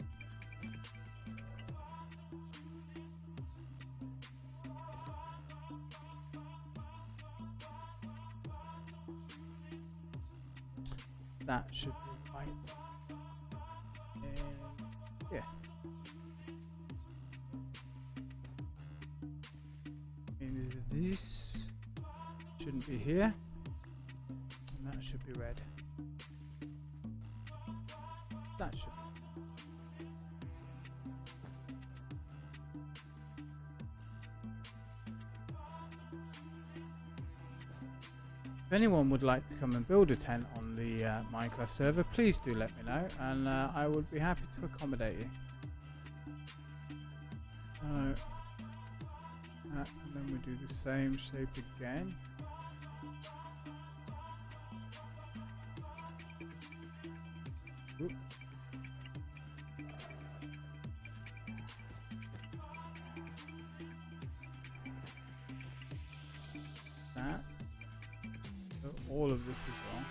That should be white. And yeah. And this shouldn't be here. And that should be red. That should be. If anyone would like to come and build a tent on the Minecraft server, please do let me know, and I would be happy to accommodate you. And then we do the same shape again. Oop. That. So all of this is wrong.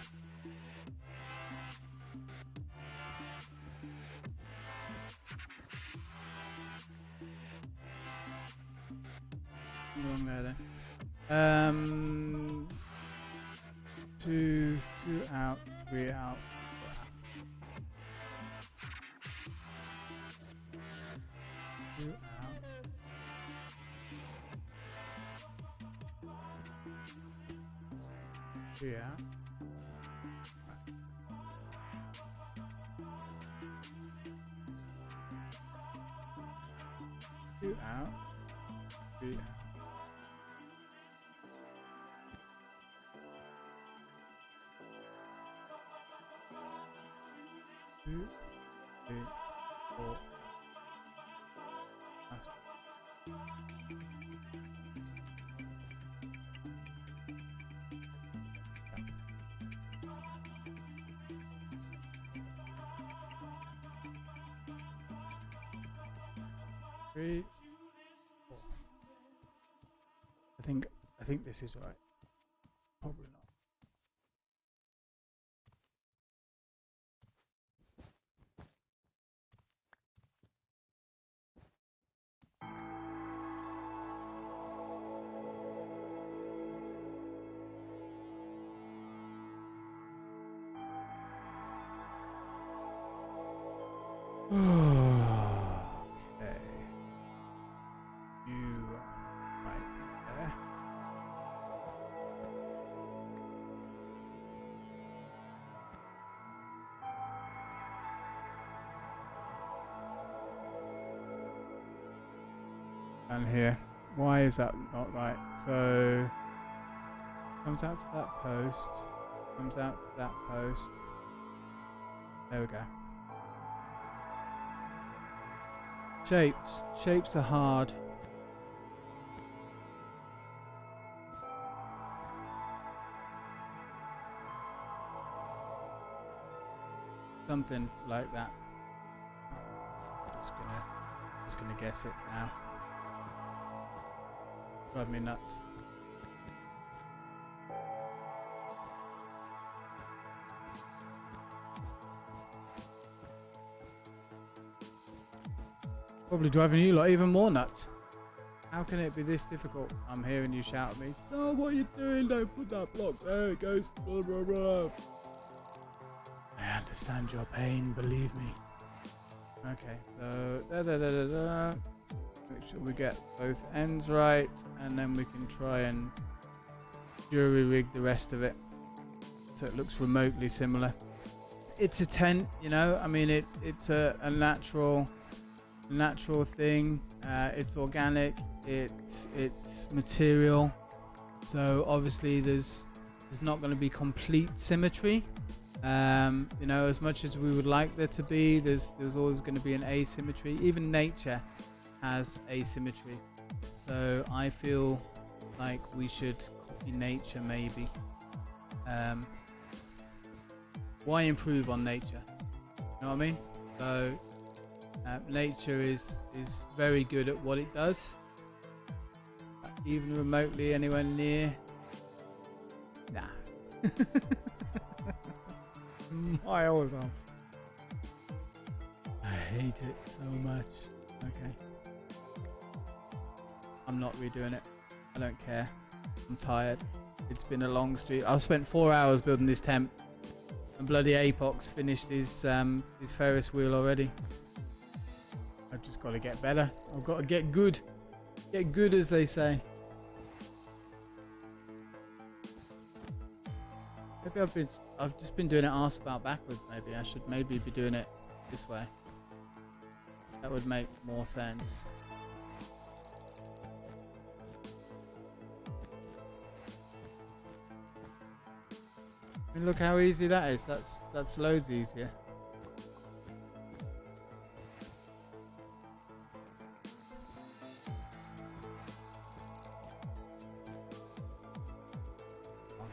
Wrong there then. 2 out, 3 out. 2 out. 3 out. Two out, 3 out. Two, 3, 4. That's 3, 4. I think this is right. Probably not. Okay. You right there. And here. Why is that not right? So comes out to that post. Comes out to that post. There we go. Shapes. Shapes are hard. Something like that. I'm just gonna guess it now. Drive me nuts. Probably driving you lot even more nuts. How can it be this difficult? I'm hearing you shout at me. No, what are you doing? Don't put that block there. It goes blah, blah, blah. I understand your pain, believe me. Okay, so make sure we get both ends right, and then we can try and jury rig the rest of it so it looks remotely similar. It's a tent, you know. I mean, it's a natural thing. It's organic. It's material. So obviously there's not going to be complete symmetry. You know, as much as we would like there to be, there's always going to be an asymmetry. Even nature has asymmetry. So I feel like we should copy nature maybe. Why improve on nature? You know what I mean? So nature is very good at what it does. Even remotely anywhere near. Nah. Miles off. I hate it so much. Okay. I'm not redoing it. I don't care. I'm tired. It's been a long street. I've spent 4 hours building this tent, and bloody Apoc's finished his Ferris wheel already. I've just got to get better. I've got to get good. Get good, as they say. Maybe I've just been doing it arse about backwards. Maybe I should maybe be doing it this way. That would make more sense. I mean, look how easy that is. That's loads easier.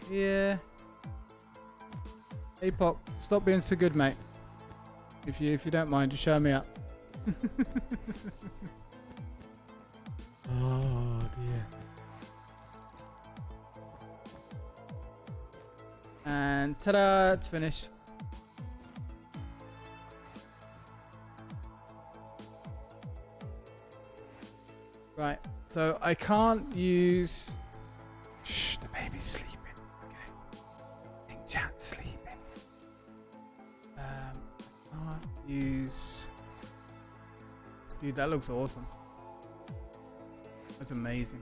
Yeah. Apoc, stop being so good, mate. If you don't mind, just show me up. Oh dear. And ta-da! It's finished. Right. So I can't use. Shh, the baby's sleeping. Okay. I think chat's sleeping. Can't use. Dude, that looks awesome. That's amazing.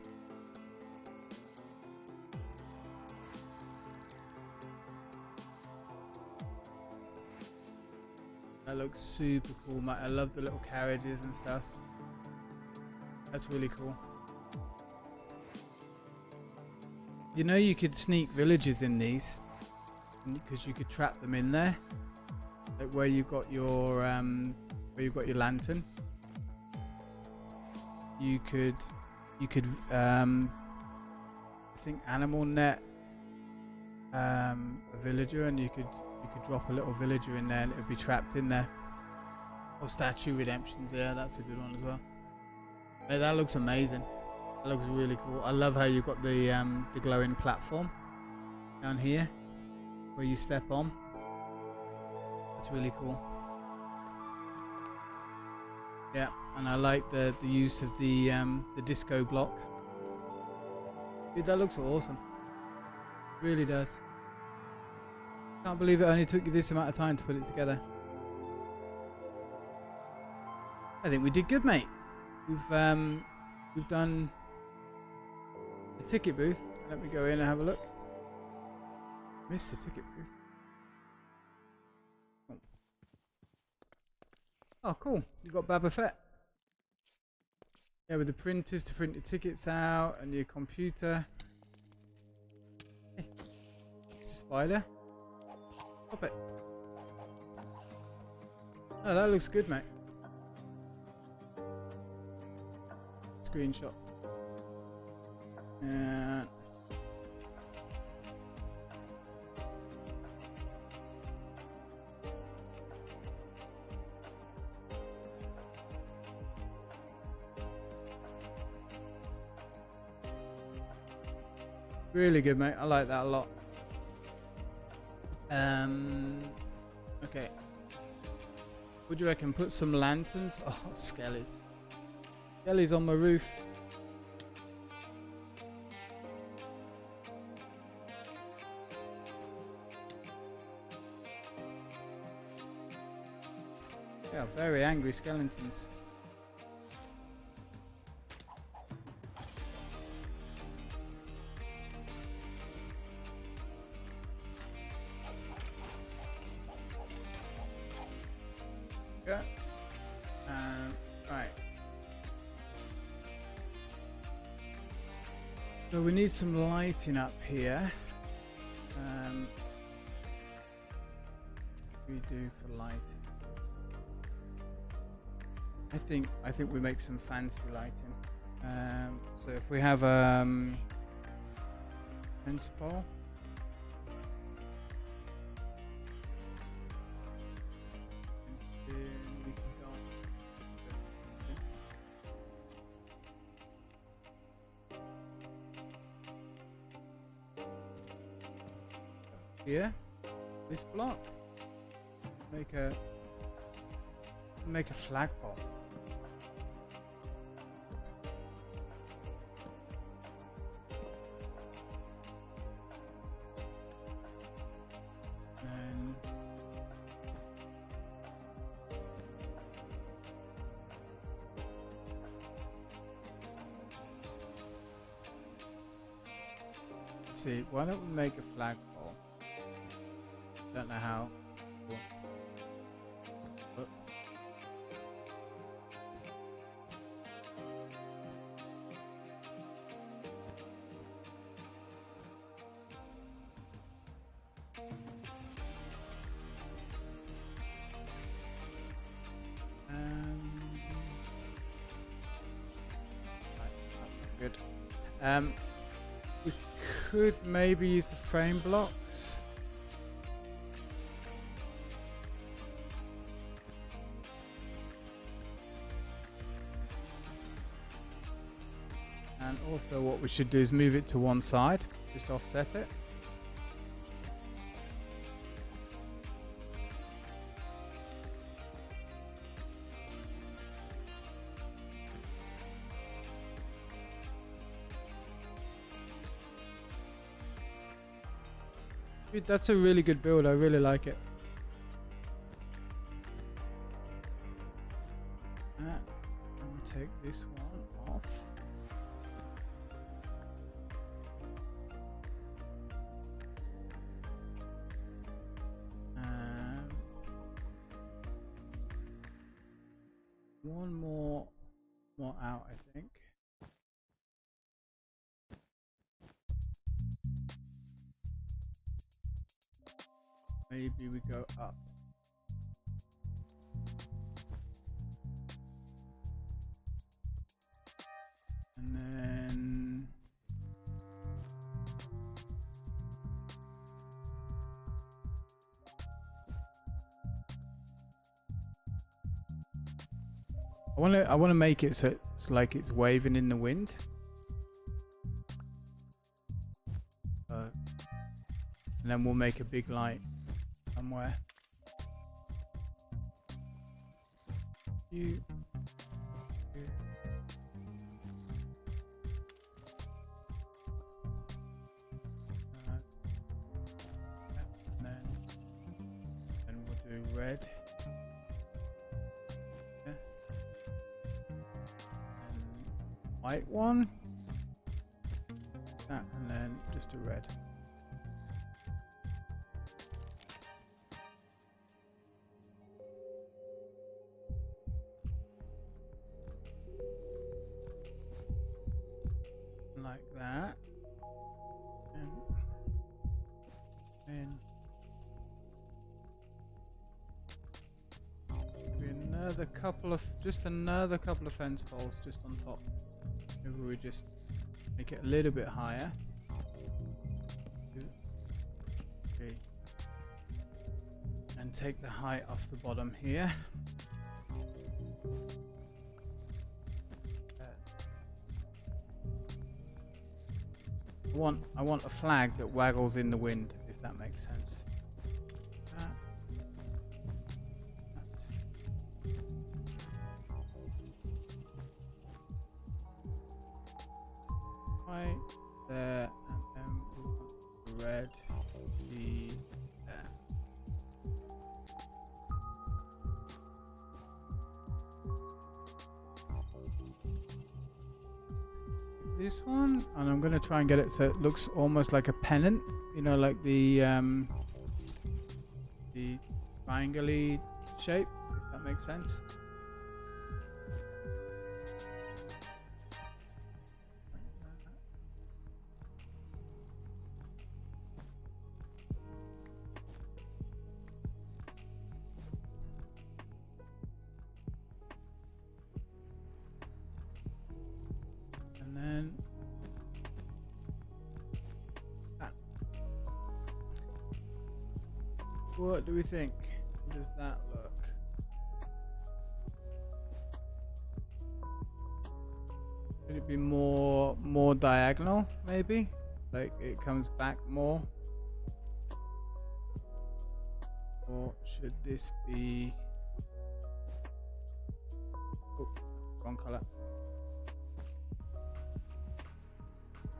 That looks super cool, mate. I love the little carriages and stuff. That's really cool. You know, you could sneak villages in these, because you could trap them in there, like where you've got your lantern. You could I think animal net a villager, and you could drop a little villager in there and it would be trapped in there. Or statue redemptions, yeah, that's a good one as well. Hey, that looks amazing. That looks really cool. I love how you've got the glowing platform down here where you step on. That's really cool. Yeah, and I like the use of the disco block. Dude, that looks awesome. It really does. Can't believe it only took you this amount of time to put it together. I think we did good, mate. We've done the ticket booth. Let me go in and have a look. Missed the ticket booth. Oh, cool. You got Boba Fett. Yeah, with the printers to print your tickets out and your computer. Hey, it's a spider. Pop it. Oh, that looks good, mate. Screenshot. And really good, mate. I like that a lot. Okay. What do you reckon? Put some lanterns? Oh, skellies. Skellies on my roof. Yeah, very angry skeletons. Yeah. Right. So we need some lighting up here. What do we do for lighting? I think we make some fancy lighting. So if we have fence pole. Here, this block. Make a flagpole. And see, why don't we make a flagpole? Don't know how. But that's not good. We could maybe use the frame blocks. And also what we should do is move it to one side, just offset it. Dude, that's a really good build, I really like it. And we'll take this one off. One more out, I think. Maybe we go up. And then I want to make it so it's like it's waving in the wind. And then we'll make a big light somewhere. And we'll do red. Yeah. white one. That, and then just a red. Like that. And then another couple of, just another couple of fence poles just on top. Maybe we just make it a little bit higher. 2, 3. And take the height off the bottom here. I want a flag that waggles in the wind, if that makes sense. Right there, and then we want the red to be there. This one, and I'm going to try and get it so it looks almost like a pennant, you know, like the triangle-y shape, if that makes sense. And then what do we think? How does that look? Should it be more diagonal, maybe? Like it comes back more? Or should this be... Oh, wrong color.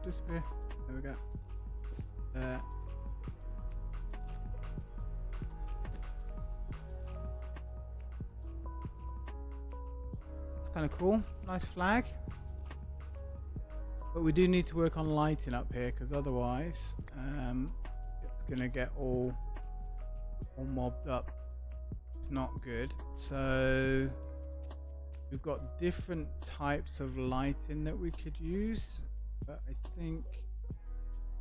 Disappear. There we go. There. It's kind of cool. Nice flag. But we do need to work on lighting up here, because otherwise it's gonna get all mobbed up. It's not good. So we've got different types of lighting that we could use, but I think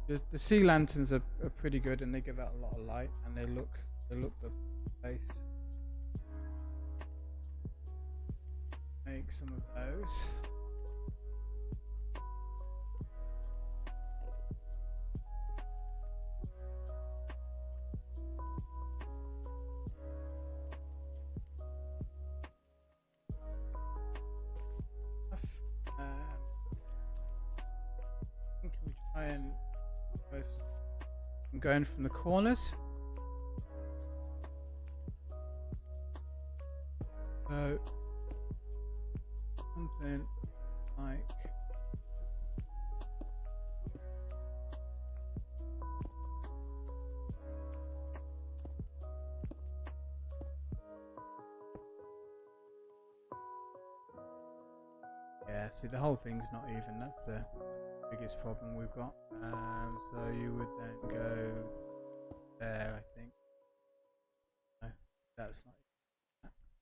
the sea lanterns are pretty good, and they give out a lot of light, and they look the place. Make some of those. And I'm going from the corners. So something like yeah, see, the whole thing's not even. That's the biggest problem we've got. So you would then go there, I think. No, that's not.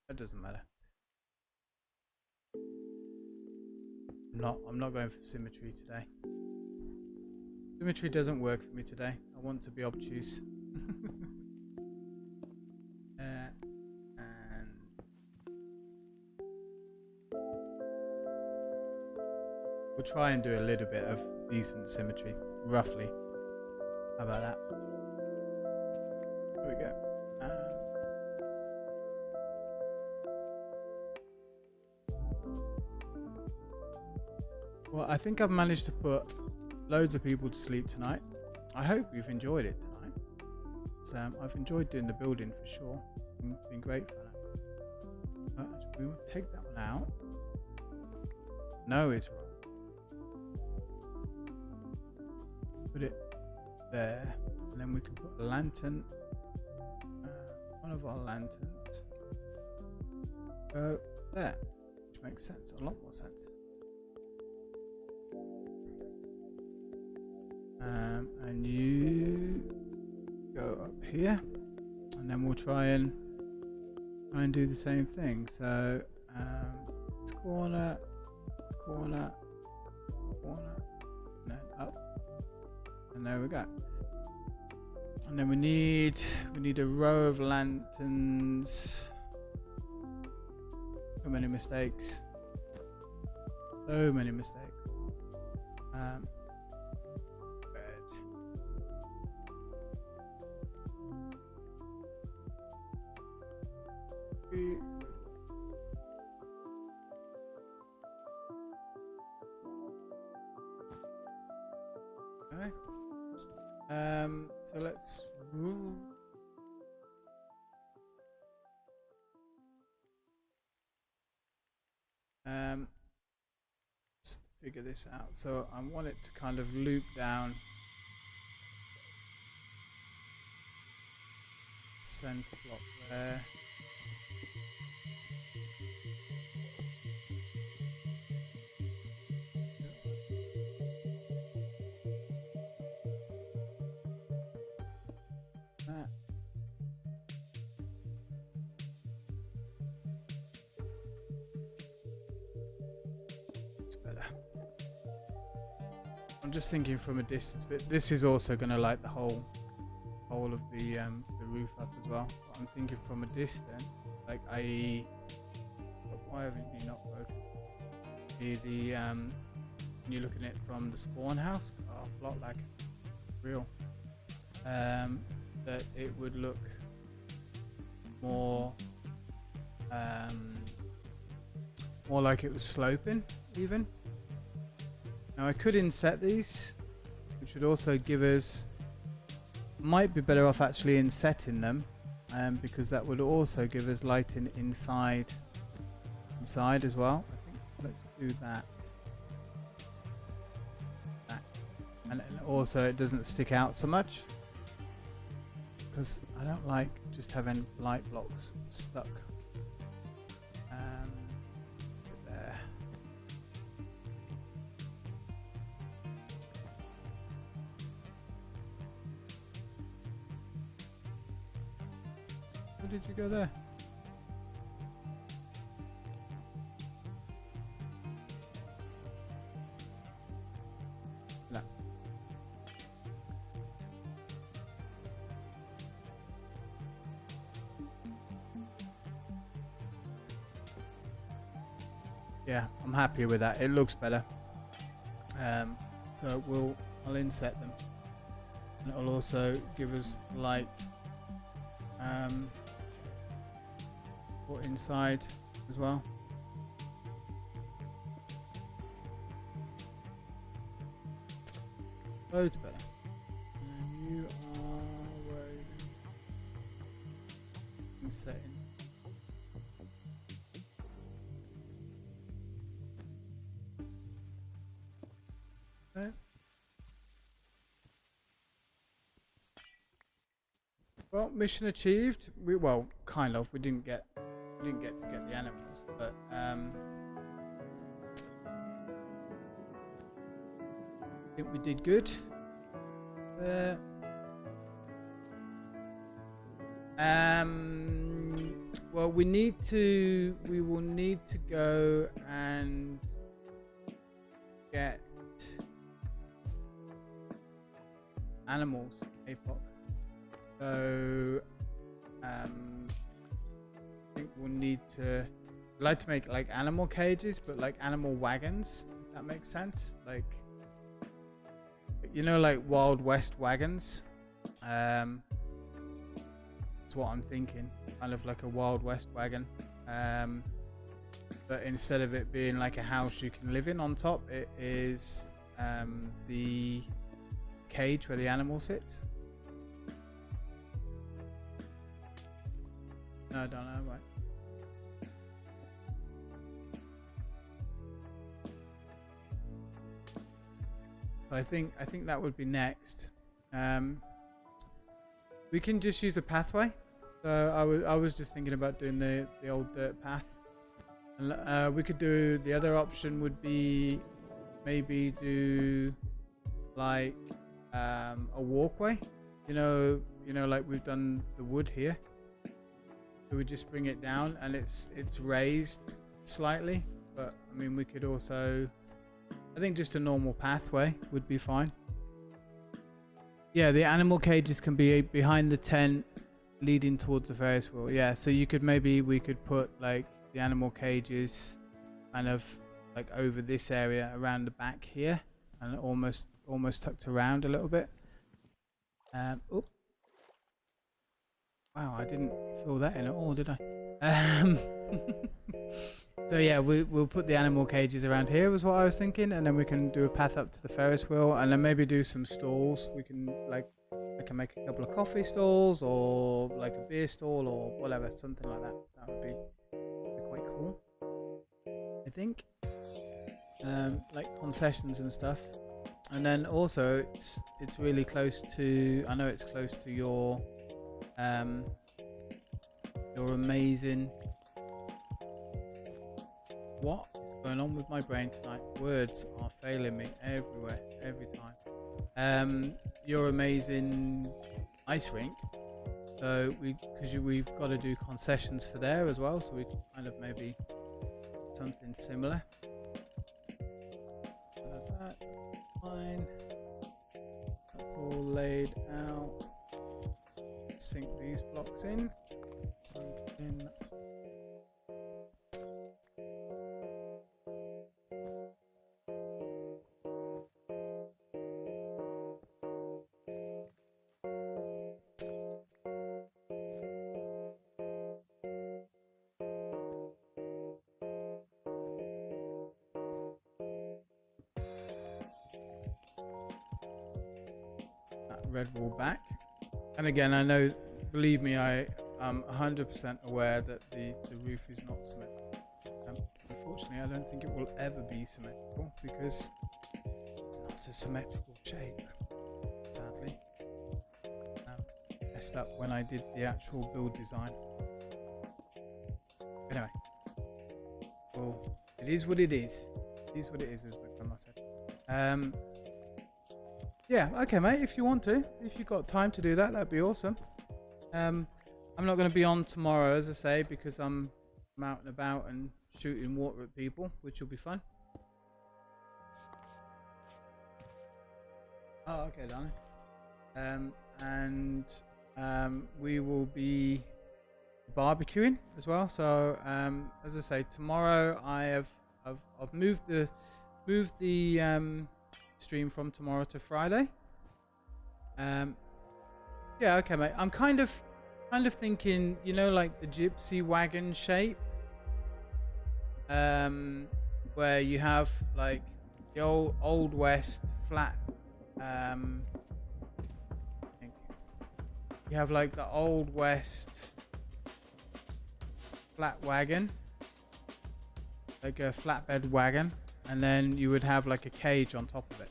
That doesn't matter. I'm not going for symmetry today. Symmetry doesn't work for me today. I want to be obtuse. And we'll try and do a little bit of decent symmetry, roughly. How about that? There we go. Well, I think I've managed to put loads of people to sleep tonight. I hope you've enjoyed it tonight. I've enjoyed doing the building for sure. It's been great fun. We will take that one out. No, it's wrong. Put it there, and then we can put a lantern. One of our lanterns. Go there, which makes sense. A lot more sense. And you go up here, and then we'll try and do the same thing. So this corner, corner, and then up, and there we go. And then we need a row of lanterns. So many mistakes. So many mistakes. Red. Okay. So let's let's figure this out. So I want it to kind of loop down center block there. I'm just thinking from a distance, but this is also going to light the whole of the roof up as well. But I'm thinking from a distance, like i.e., why haven't you not broken? The when you're looking at it from the spawn house, plot lag, real. That it would look more like it was sloping even. Now I could inset these, which would also give us, might be better off actually insetting them, because that would also give us lighting inside as well. I think let's do that. And also it doesn't stick out so much, because I don't like just having light blocks stuck. There. Where did you go there? No. Yeah, I'm happy with that. It looks better. So I'll inset them, and it'll also give us light for inside as well. Loads better. And you are wearing settings. Okay. Well, mission achieved. Well, kind of. We didn't get to get the animals, but I think we did good. Well, we will need to go and get animals, Apoc. So I think we'll need to, I'd like to make like animal cages, but like animal wagons, if that makes sense. Like, you know, like Wild West wagons. That's what I'm thinking. Kind of like a Wild West wagon. But instead of it being like a house you can live in on top, it is the cage where the animal sits. No, I don't know, right? I think that would be next. We can just use a pathway. So I was just thinking about doing the old dirt path. And we could do, the other option would be maybe do like a walkway. You know, like we've done the wood here. So we just bring it down, and it's raised slightly. But I mean, we could also, I think just a normal pathway would be fine. Yeah, the animal cages can be behind the tent, leading towards the Ferris wheel. Yeah, so you could we could put like the animal cages kind of like over this area around the back here, and almost tucked around a little bit. Oh, wow, I didn't fill that in at all, did I? So yeah, we'll put the animal cages around here was what I was thinking, and then we can do a path up to the Ferris wheel, and then maybe do some stalls. We can I can make a couple of coffee stalls, or like a beer stall, or whatever, something like that. That would be quite cool, I think. Like concessions and stuff. And then also it's really close to, I know it's close to your amazing, what is going on with my brain tonight? Words are failing me everywhere, every time. Your amazing ice rink. So we've got to do concessions for there as well, so we can kind of maybe something similar. That's fine. That's all laid out. Sink these blocks in. Sink in. That's red wall back. And again, I know, believe me, I'm 100% aware that the roof is not symmetrical. Unfortunately, I don't think it will ever be symmetrical because it's not a symmetrical shape, sadly. Messed up when I did the actual build design. Anyway, well, it is what it is. It is what it is, as my grandma said. Yeah, okay, mate. If you want to, if you've got time to do that, that'd be awesome. I'm not going to be on tomorrow, as I say, because I'm out and about and shooting water at people, which will be fun. Oh, okay, darling. And we will be barbecuing as well. So, as I say, tomorrow I've moved the stream from tomorrow to Friday. Yeah, okay, mate. I'm kind of thinking, you know, like the gypsy wagon shape, where you have like the old west flat. You have like the old west flat wagon, like a flatbed wagon. And then you would have like a cage on top of it.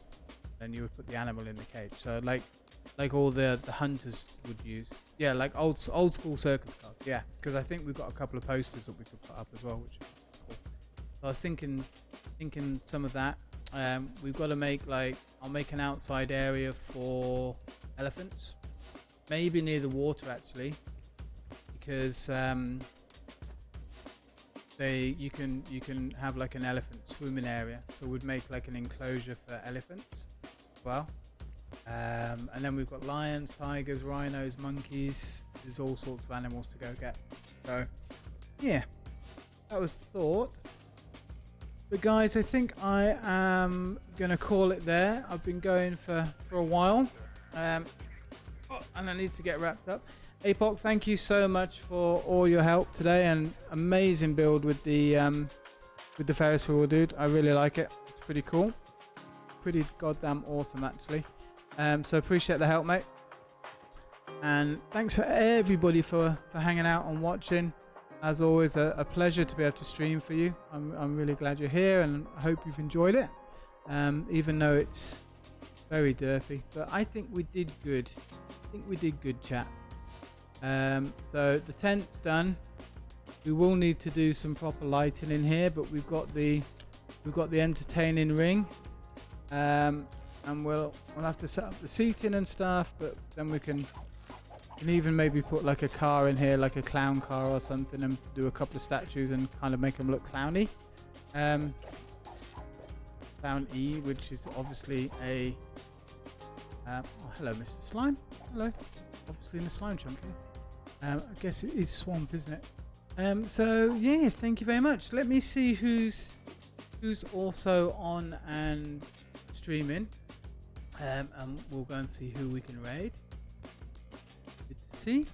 Then you would put the animal in the cage. So like all the hunters would use. Yeah, like old school circus cars. Yeah, because I think we've got a couple of posters that we could put up as well, which is cool. So I was thinking some of that. We've got to make I'll make an outside area for elephants, maybe near the water actually, because you can have like an elephant swimming area, so we'd make like an enclosure for elephants as well. And then we've got lions, tigers, rhinos, monkeys. There's all sorts of animals to go get. So yeah, that was the thought. But guys, I think I am gonna call it there. I've been going for a while, and I need to get wrapped up. Apoc, thank you so much for all your help today, and amazing build with the Ferris wheel, dude. I really like it. It's pretty cool, pretty goddamn awesome actually. So appreciate the help, mate, and thanks for everybody for hanging out and watching. As always, a pleasure to be able to stream for you. I'm really glad you're here, and I hope you've enjoyed it, even though it's very derpy. But I think we did good. Chat. So the tent's done. We will need to do some proper lighting in here, but we've got the entertaining ring. and we'll have to set up the seating and stuff, but then we can even maybe put like a car in here, like a clown car or something, and do a couple of statues and kind of make them look clowny. Clown E, which is obviously a oh, hello Mr. Slime. Hello. Obviously in the slime chunk here. I guess it is swamp, isn't it? So yeah, thank you very much. Let me see who's also on and streaming, and we'll go and see who we can raid. Good to see.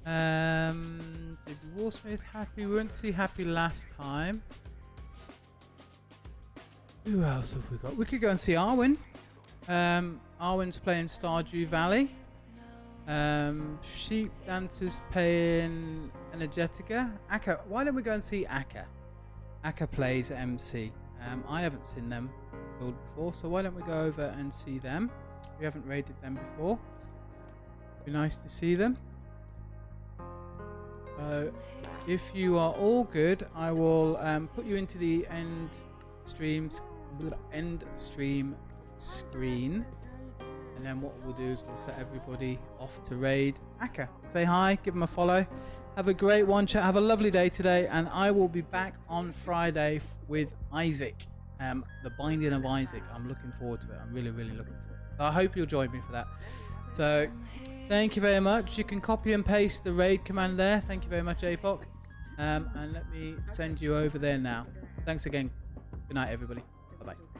Did Warsmith Happy? We went to see Happy last time. Who else have we got? We could go and see Arwen. Arwen's playing Stardew Valley. Sheep Dancers playing Energetica. Akka, why don't we go and see Akka? Akka plays MC. I haven't seen them build before, so why don't we go over and see them? We haven't raided them before. Be nice to see them. So if you are all good, I will put you into the end stream screen, and then what we'll do is we'll set everybody off to raid Akka. Say hi, give them a follow. Have a great one, chat. Have a lovely day today, and I will be back on Friday with Isaac, the Binding of Isaac. I'm looking forward to it. I'm really looking forward to it. So I hope you'll join me for that. So thank you very much. You can copy and paste the raid command there. Thank you very much, Apoc. And let me send you over there now. Thanks again. Good night, everybody. Bye bye.